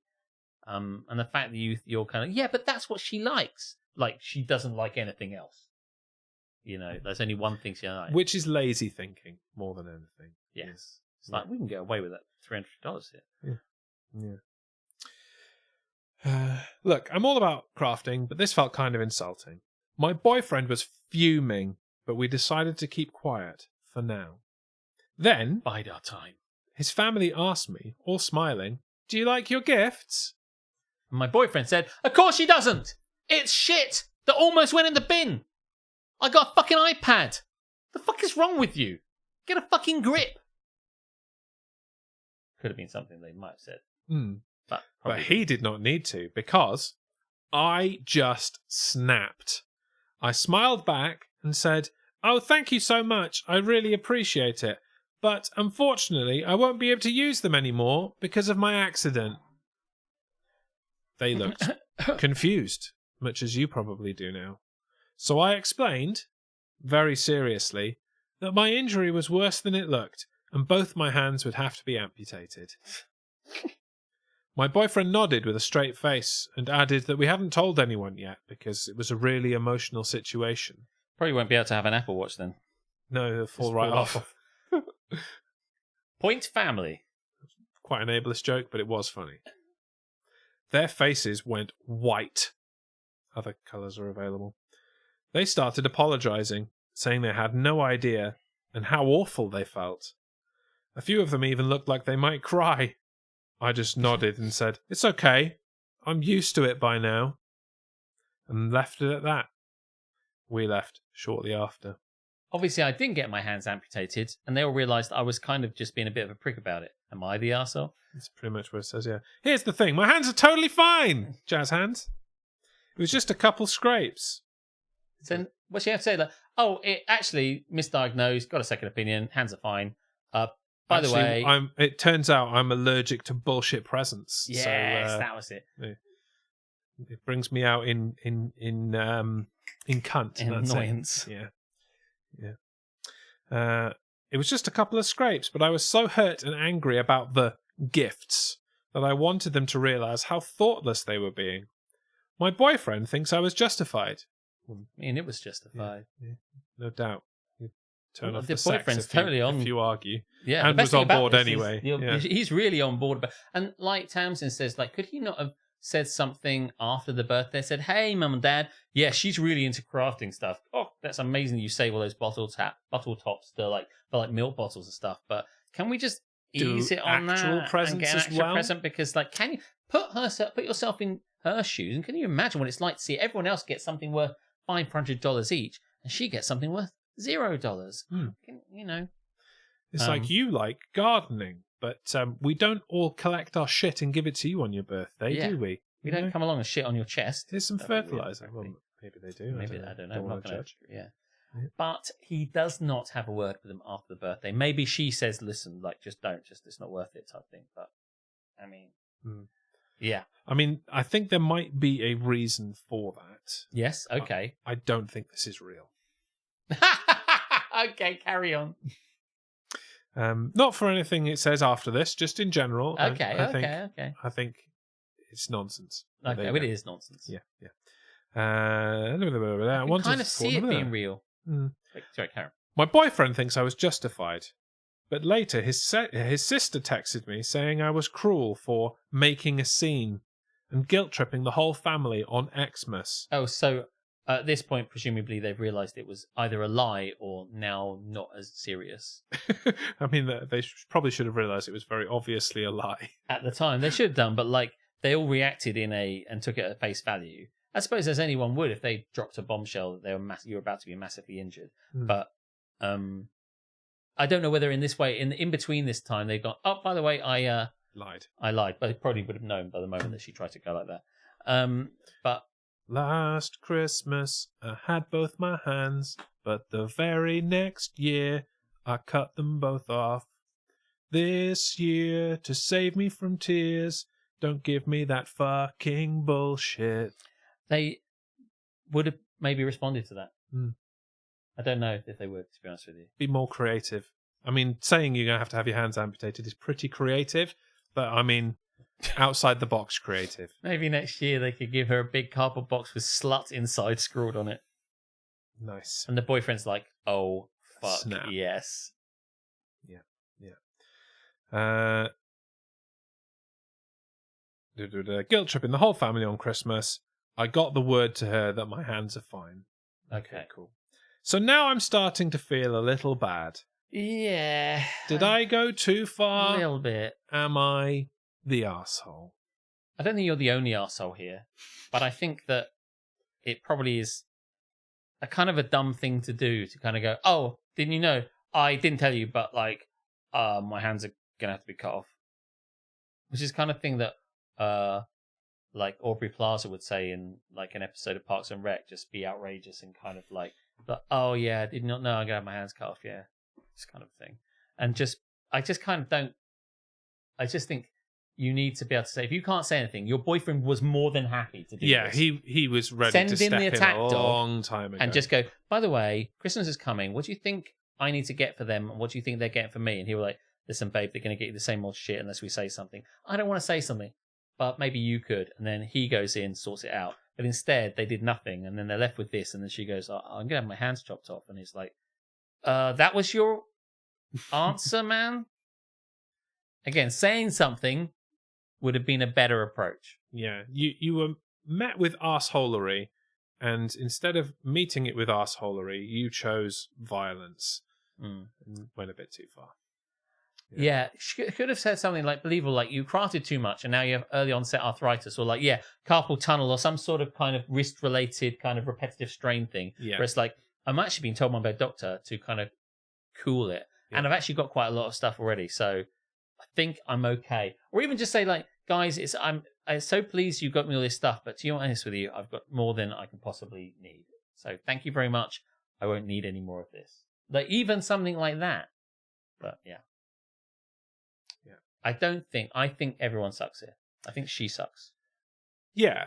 And the fact that you're kind of but that's what she likes. Like she doesn't like anything else. You know, there's only one thing she likes. which is lazy thinking more than anything. Yes, it's like we can get away with that $300 here. Yeah. Look, I'm all about crafting, but this felt kind of insulting. My boyfriend was fuming, but we decided to keep quiet for now. Then, Bide our time. his family asked me, all smiling, "Do you like your gifts?" And my boyfriend said, "Of course she doesn't. It's shit that almost went in the bin. I got a fucking iPad. The fuck is wrong with you? Get a fucking grip." Could have been something they might have said. But he did not need to, because I just snapped. I smiled back and said, "Oh, thank you so much. I really appreciate it. But unfortunately, I won't be able to use them anymore because of my accident." They looked confused, much as you probably do now. So I explained, very seriously, that my injury was worse than it looked, and both my hands would have to be amputated. My boyfriend nodded with a straight face and added that we hadn't told anyone yet because it was a really emotional situation. Probably won't be able to have an Apple Watch then. No, they'll fall Just right fall off. Point family. Quite an ableist joke, but it was funny. Their faces went white. Other colours are available. They started apologising, saying they had no idea and how awful they felt. A few of them even looked like they might cry. I just nodded and said, "It's okay. I'm used to it by now." And left it at that. We left shortly after. Obviously, I didn't get my hands amputated, and they all realised I was kind of just being a bit of a prick about it. Am I the arsehole? That's pretty much what it says, yeah. Here's the thing. My hands are totally fine, Jazz hands. It was just a couple scrapes. Then what she have to say? Like, oh, it actually misdiagnosed. Got a second opinion. Hands are fine. By the way, it turns out I'm allergic to bullshit presents. Yes, so, that was it. It brings me out in cunt. In that's annoyance. It. Yeah. It was just a couple of scrapes, but I was so hurt and angry about the gifts that I wanted them to realise how thoughtless they were being. My boyfriend thinks I was justified. I mean, it was justified. Yeah, no doubt. Turn off the the sex boyfriend's if you, totally on. if you argue. Yeah, and the was best thing on about board this is anyway. Yeah. He's really on board. And like Tamsin says, like, could he not have said something after the birthday? Said, "Hey, mum and dad, yeah, she's really into crafting stuff. Oh, that's amazing that you save all those bottle tops to like for like milk bottles and stuff. But can we just ease it on actual that presents and get an as extra well? present? Because like, can you put yourself in her shoes, and can you imagine what it's like to see everyone else get something worth $500 each, and she gets something worth $0? You know, It's like you like gardening, but we don't all collect our shit and give it to you on your birthday, do we? We don't come along and shit on your chest. Here's some That'd be weird, fertilizer. Well, frankly. maybe they do. Maybe I don't know. Don't I'm wanna not gonna judge. Yeah. But he does not have a word with them after the birthday. Maybe she says, "Listen, like, just don't, it's not worth it," type thing. But I mean, yeah. I mean, I think there might be a reason for that. Yes. Okay. I don't think this is real. Okay, carry on. Not for anything it says after this, just in general. Okay. I think it's nonsense. Okay, well, it is nonsense. Yeah. I can kind of see it being real. Sorry, Karen. My boyfriend thinks I was justified, but later his sister texted me saying I was cruel for making a scene and guilt-tripping the whole family on Xmas. Oh, so at this point, presumably they've realised it was either a lie or now not as serious. I mean, they probably should have realised it was very obviously a lie. At the time, they should have done, but like they all reacted and took it at face value. I suppose as anyone would if they dropped a bombshell that you were about to be massively injured. But I don't know whether in this way, in between this time, they've gone, oh, by the way, I lied, but they probably would have known by the moment that she tried to go like that. But Last Christmas, I had both my hands, but the very next year, I cut them both off. This year, to save me from tears, don't give me that fucking bullshit. they would have maybe responded to that. Mm. I don't know if they would, to be honest with you. Be more creative. I mean, saying you're going to have your hands amputated is pretty creative, but I mean, outside the box creative. Maybe next year they could give her a big cardboard box with slut inside scrawled on it. Nice. And the boyfriend's like, oh, fuck, Snap. yes. Guilt tripping the whole family on Christmas. I got the word to her that my hands are fine. Okay, Cool. So now I'm starting to feel a little bad. Yeah. Did I go too A far? little bit. Am I the arsehole? I don't think you're the only arsehole here, but I think that it probably is a kind of a dumb thing to do to kind of go, oh, didn't you know? I didn't tell you, but like, my hands are gonna have to be cut off. Which is kind of thing that, like Aubrey Plaza would say in like an episode of Parks and Rec, just be outrageous and kind of like, oh yeah, I did not know I'm gonna have my hands cut off. Yeah, this kind of thing, and I just kind of don't. I just think you need to be able to say, if you can't say anything, your boyfriend was more than happy to do this. he was ready Send to in step the in attack a dog long time ago. and just go, by the way, Christmas is coming. What do you think I need to get for them? And what do you think they're getting for me? And he was like, listen, babe, they're going to get you the same old shit unless we say something. I don't want to say something, but maybe you could. And then he goes in, sorts it out. But instead, they did nothing. And then they're left with this. And then she goes, oh, I'm going to have my hands chopped off. And he's like, that was your answer, man? Again, saying something would have been a better approach. Yeah, you were met with arseholery, and instead of meeting it with arseholery, you chose violence and went a bit too far. Yeah, she could have said something like, believable, like you crafted too much and now you have early onset arthritis, or like, carpal tunnel, or some sort of kind of wrist-related kind of repetitive strain thing. Yeah. Where it's like, I'm actually being told by my doctor to kind of cool it. Yeah. And I've actually got quite a lot of stuff already, so I think I'm okay. Or even just say like, guys, I'm so pleased you got me all this stuff, but to be honest with you, I've got more than I can possibly need. So thank you very much. I won't need any more of this. Like even something like that. But yeah. I think everyone sucks here. I think she sucks. Yeah.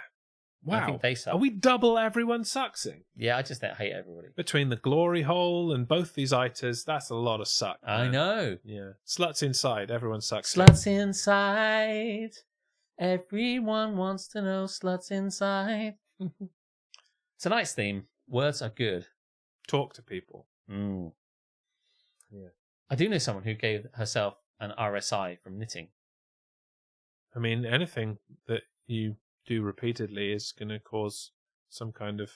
Wow. I think they suck. Are we double everyone sucksing? Yeah, I just hate everybody. Between the glory hole and both these iters, that's a lot of suck. Man. I know. Yeah. Sluts inside, everyone sucks. Sluts inside. Everyone wants to know sluts inside. Tonight's theme, words are good. Talk to people. Mm. Yeah. I do know someone who gave herself an RSI from knitting. I mean, anything that you do repeatedly is going to cause some kind of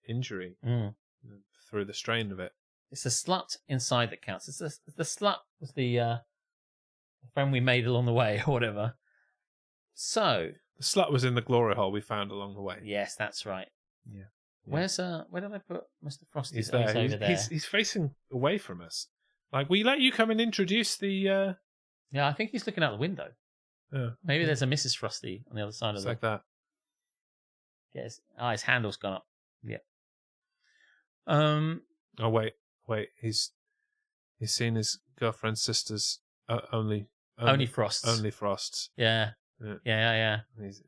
injury through the strain of it. It's the slut inside that counts. It's the slut was the friend we made along the way or whatever. So the slut was in the glory hole we found along the way. Yes, that's right. Yeah. Where did I put Mr. Frosty? He's there. He's over there. He's facing away from us. Like, we let you come and introduce the... Yeah, I think he's looking out the window. Oh, maybe there's a Mrs. Frosty on the other side it's of like that. Yes. His handle's gone up. Yeah. Oh wait. He's seen his girlfriend's sister's only Frosts. Only Frosts. Yeah.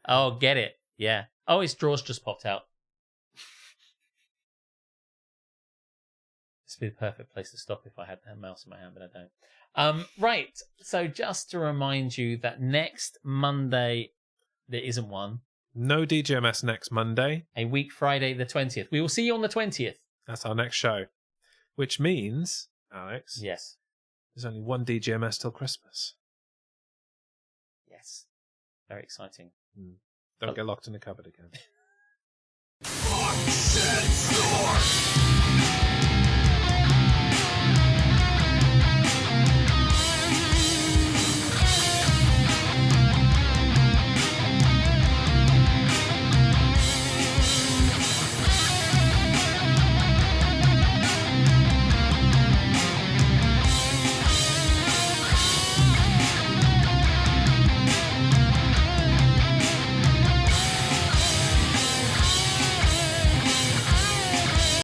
Oh, get it. Yeah. Oh, his drawers just popped out. This would be the perfect place to stop if I had a mouse in my hand, but I don't. Right. So just to remind you that next Monday, there isn't one. No DGMS next Monday. A week Friday the 20th. We will see you on the 20th. That's our next show. Which means, Alex. Yes. There's only one DGMS till Christmas. Yes. Very exciting. Don't get locked in the cupboard again.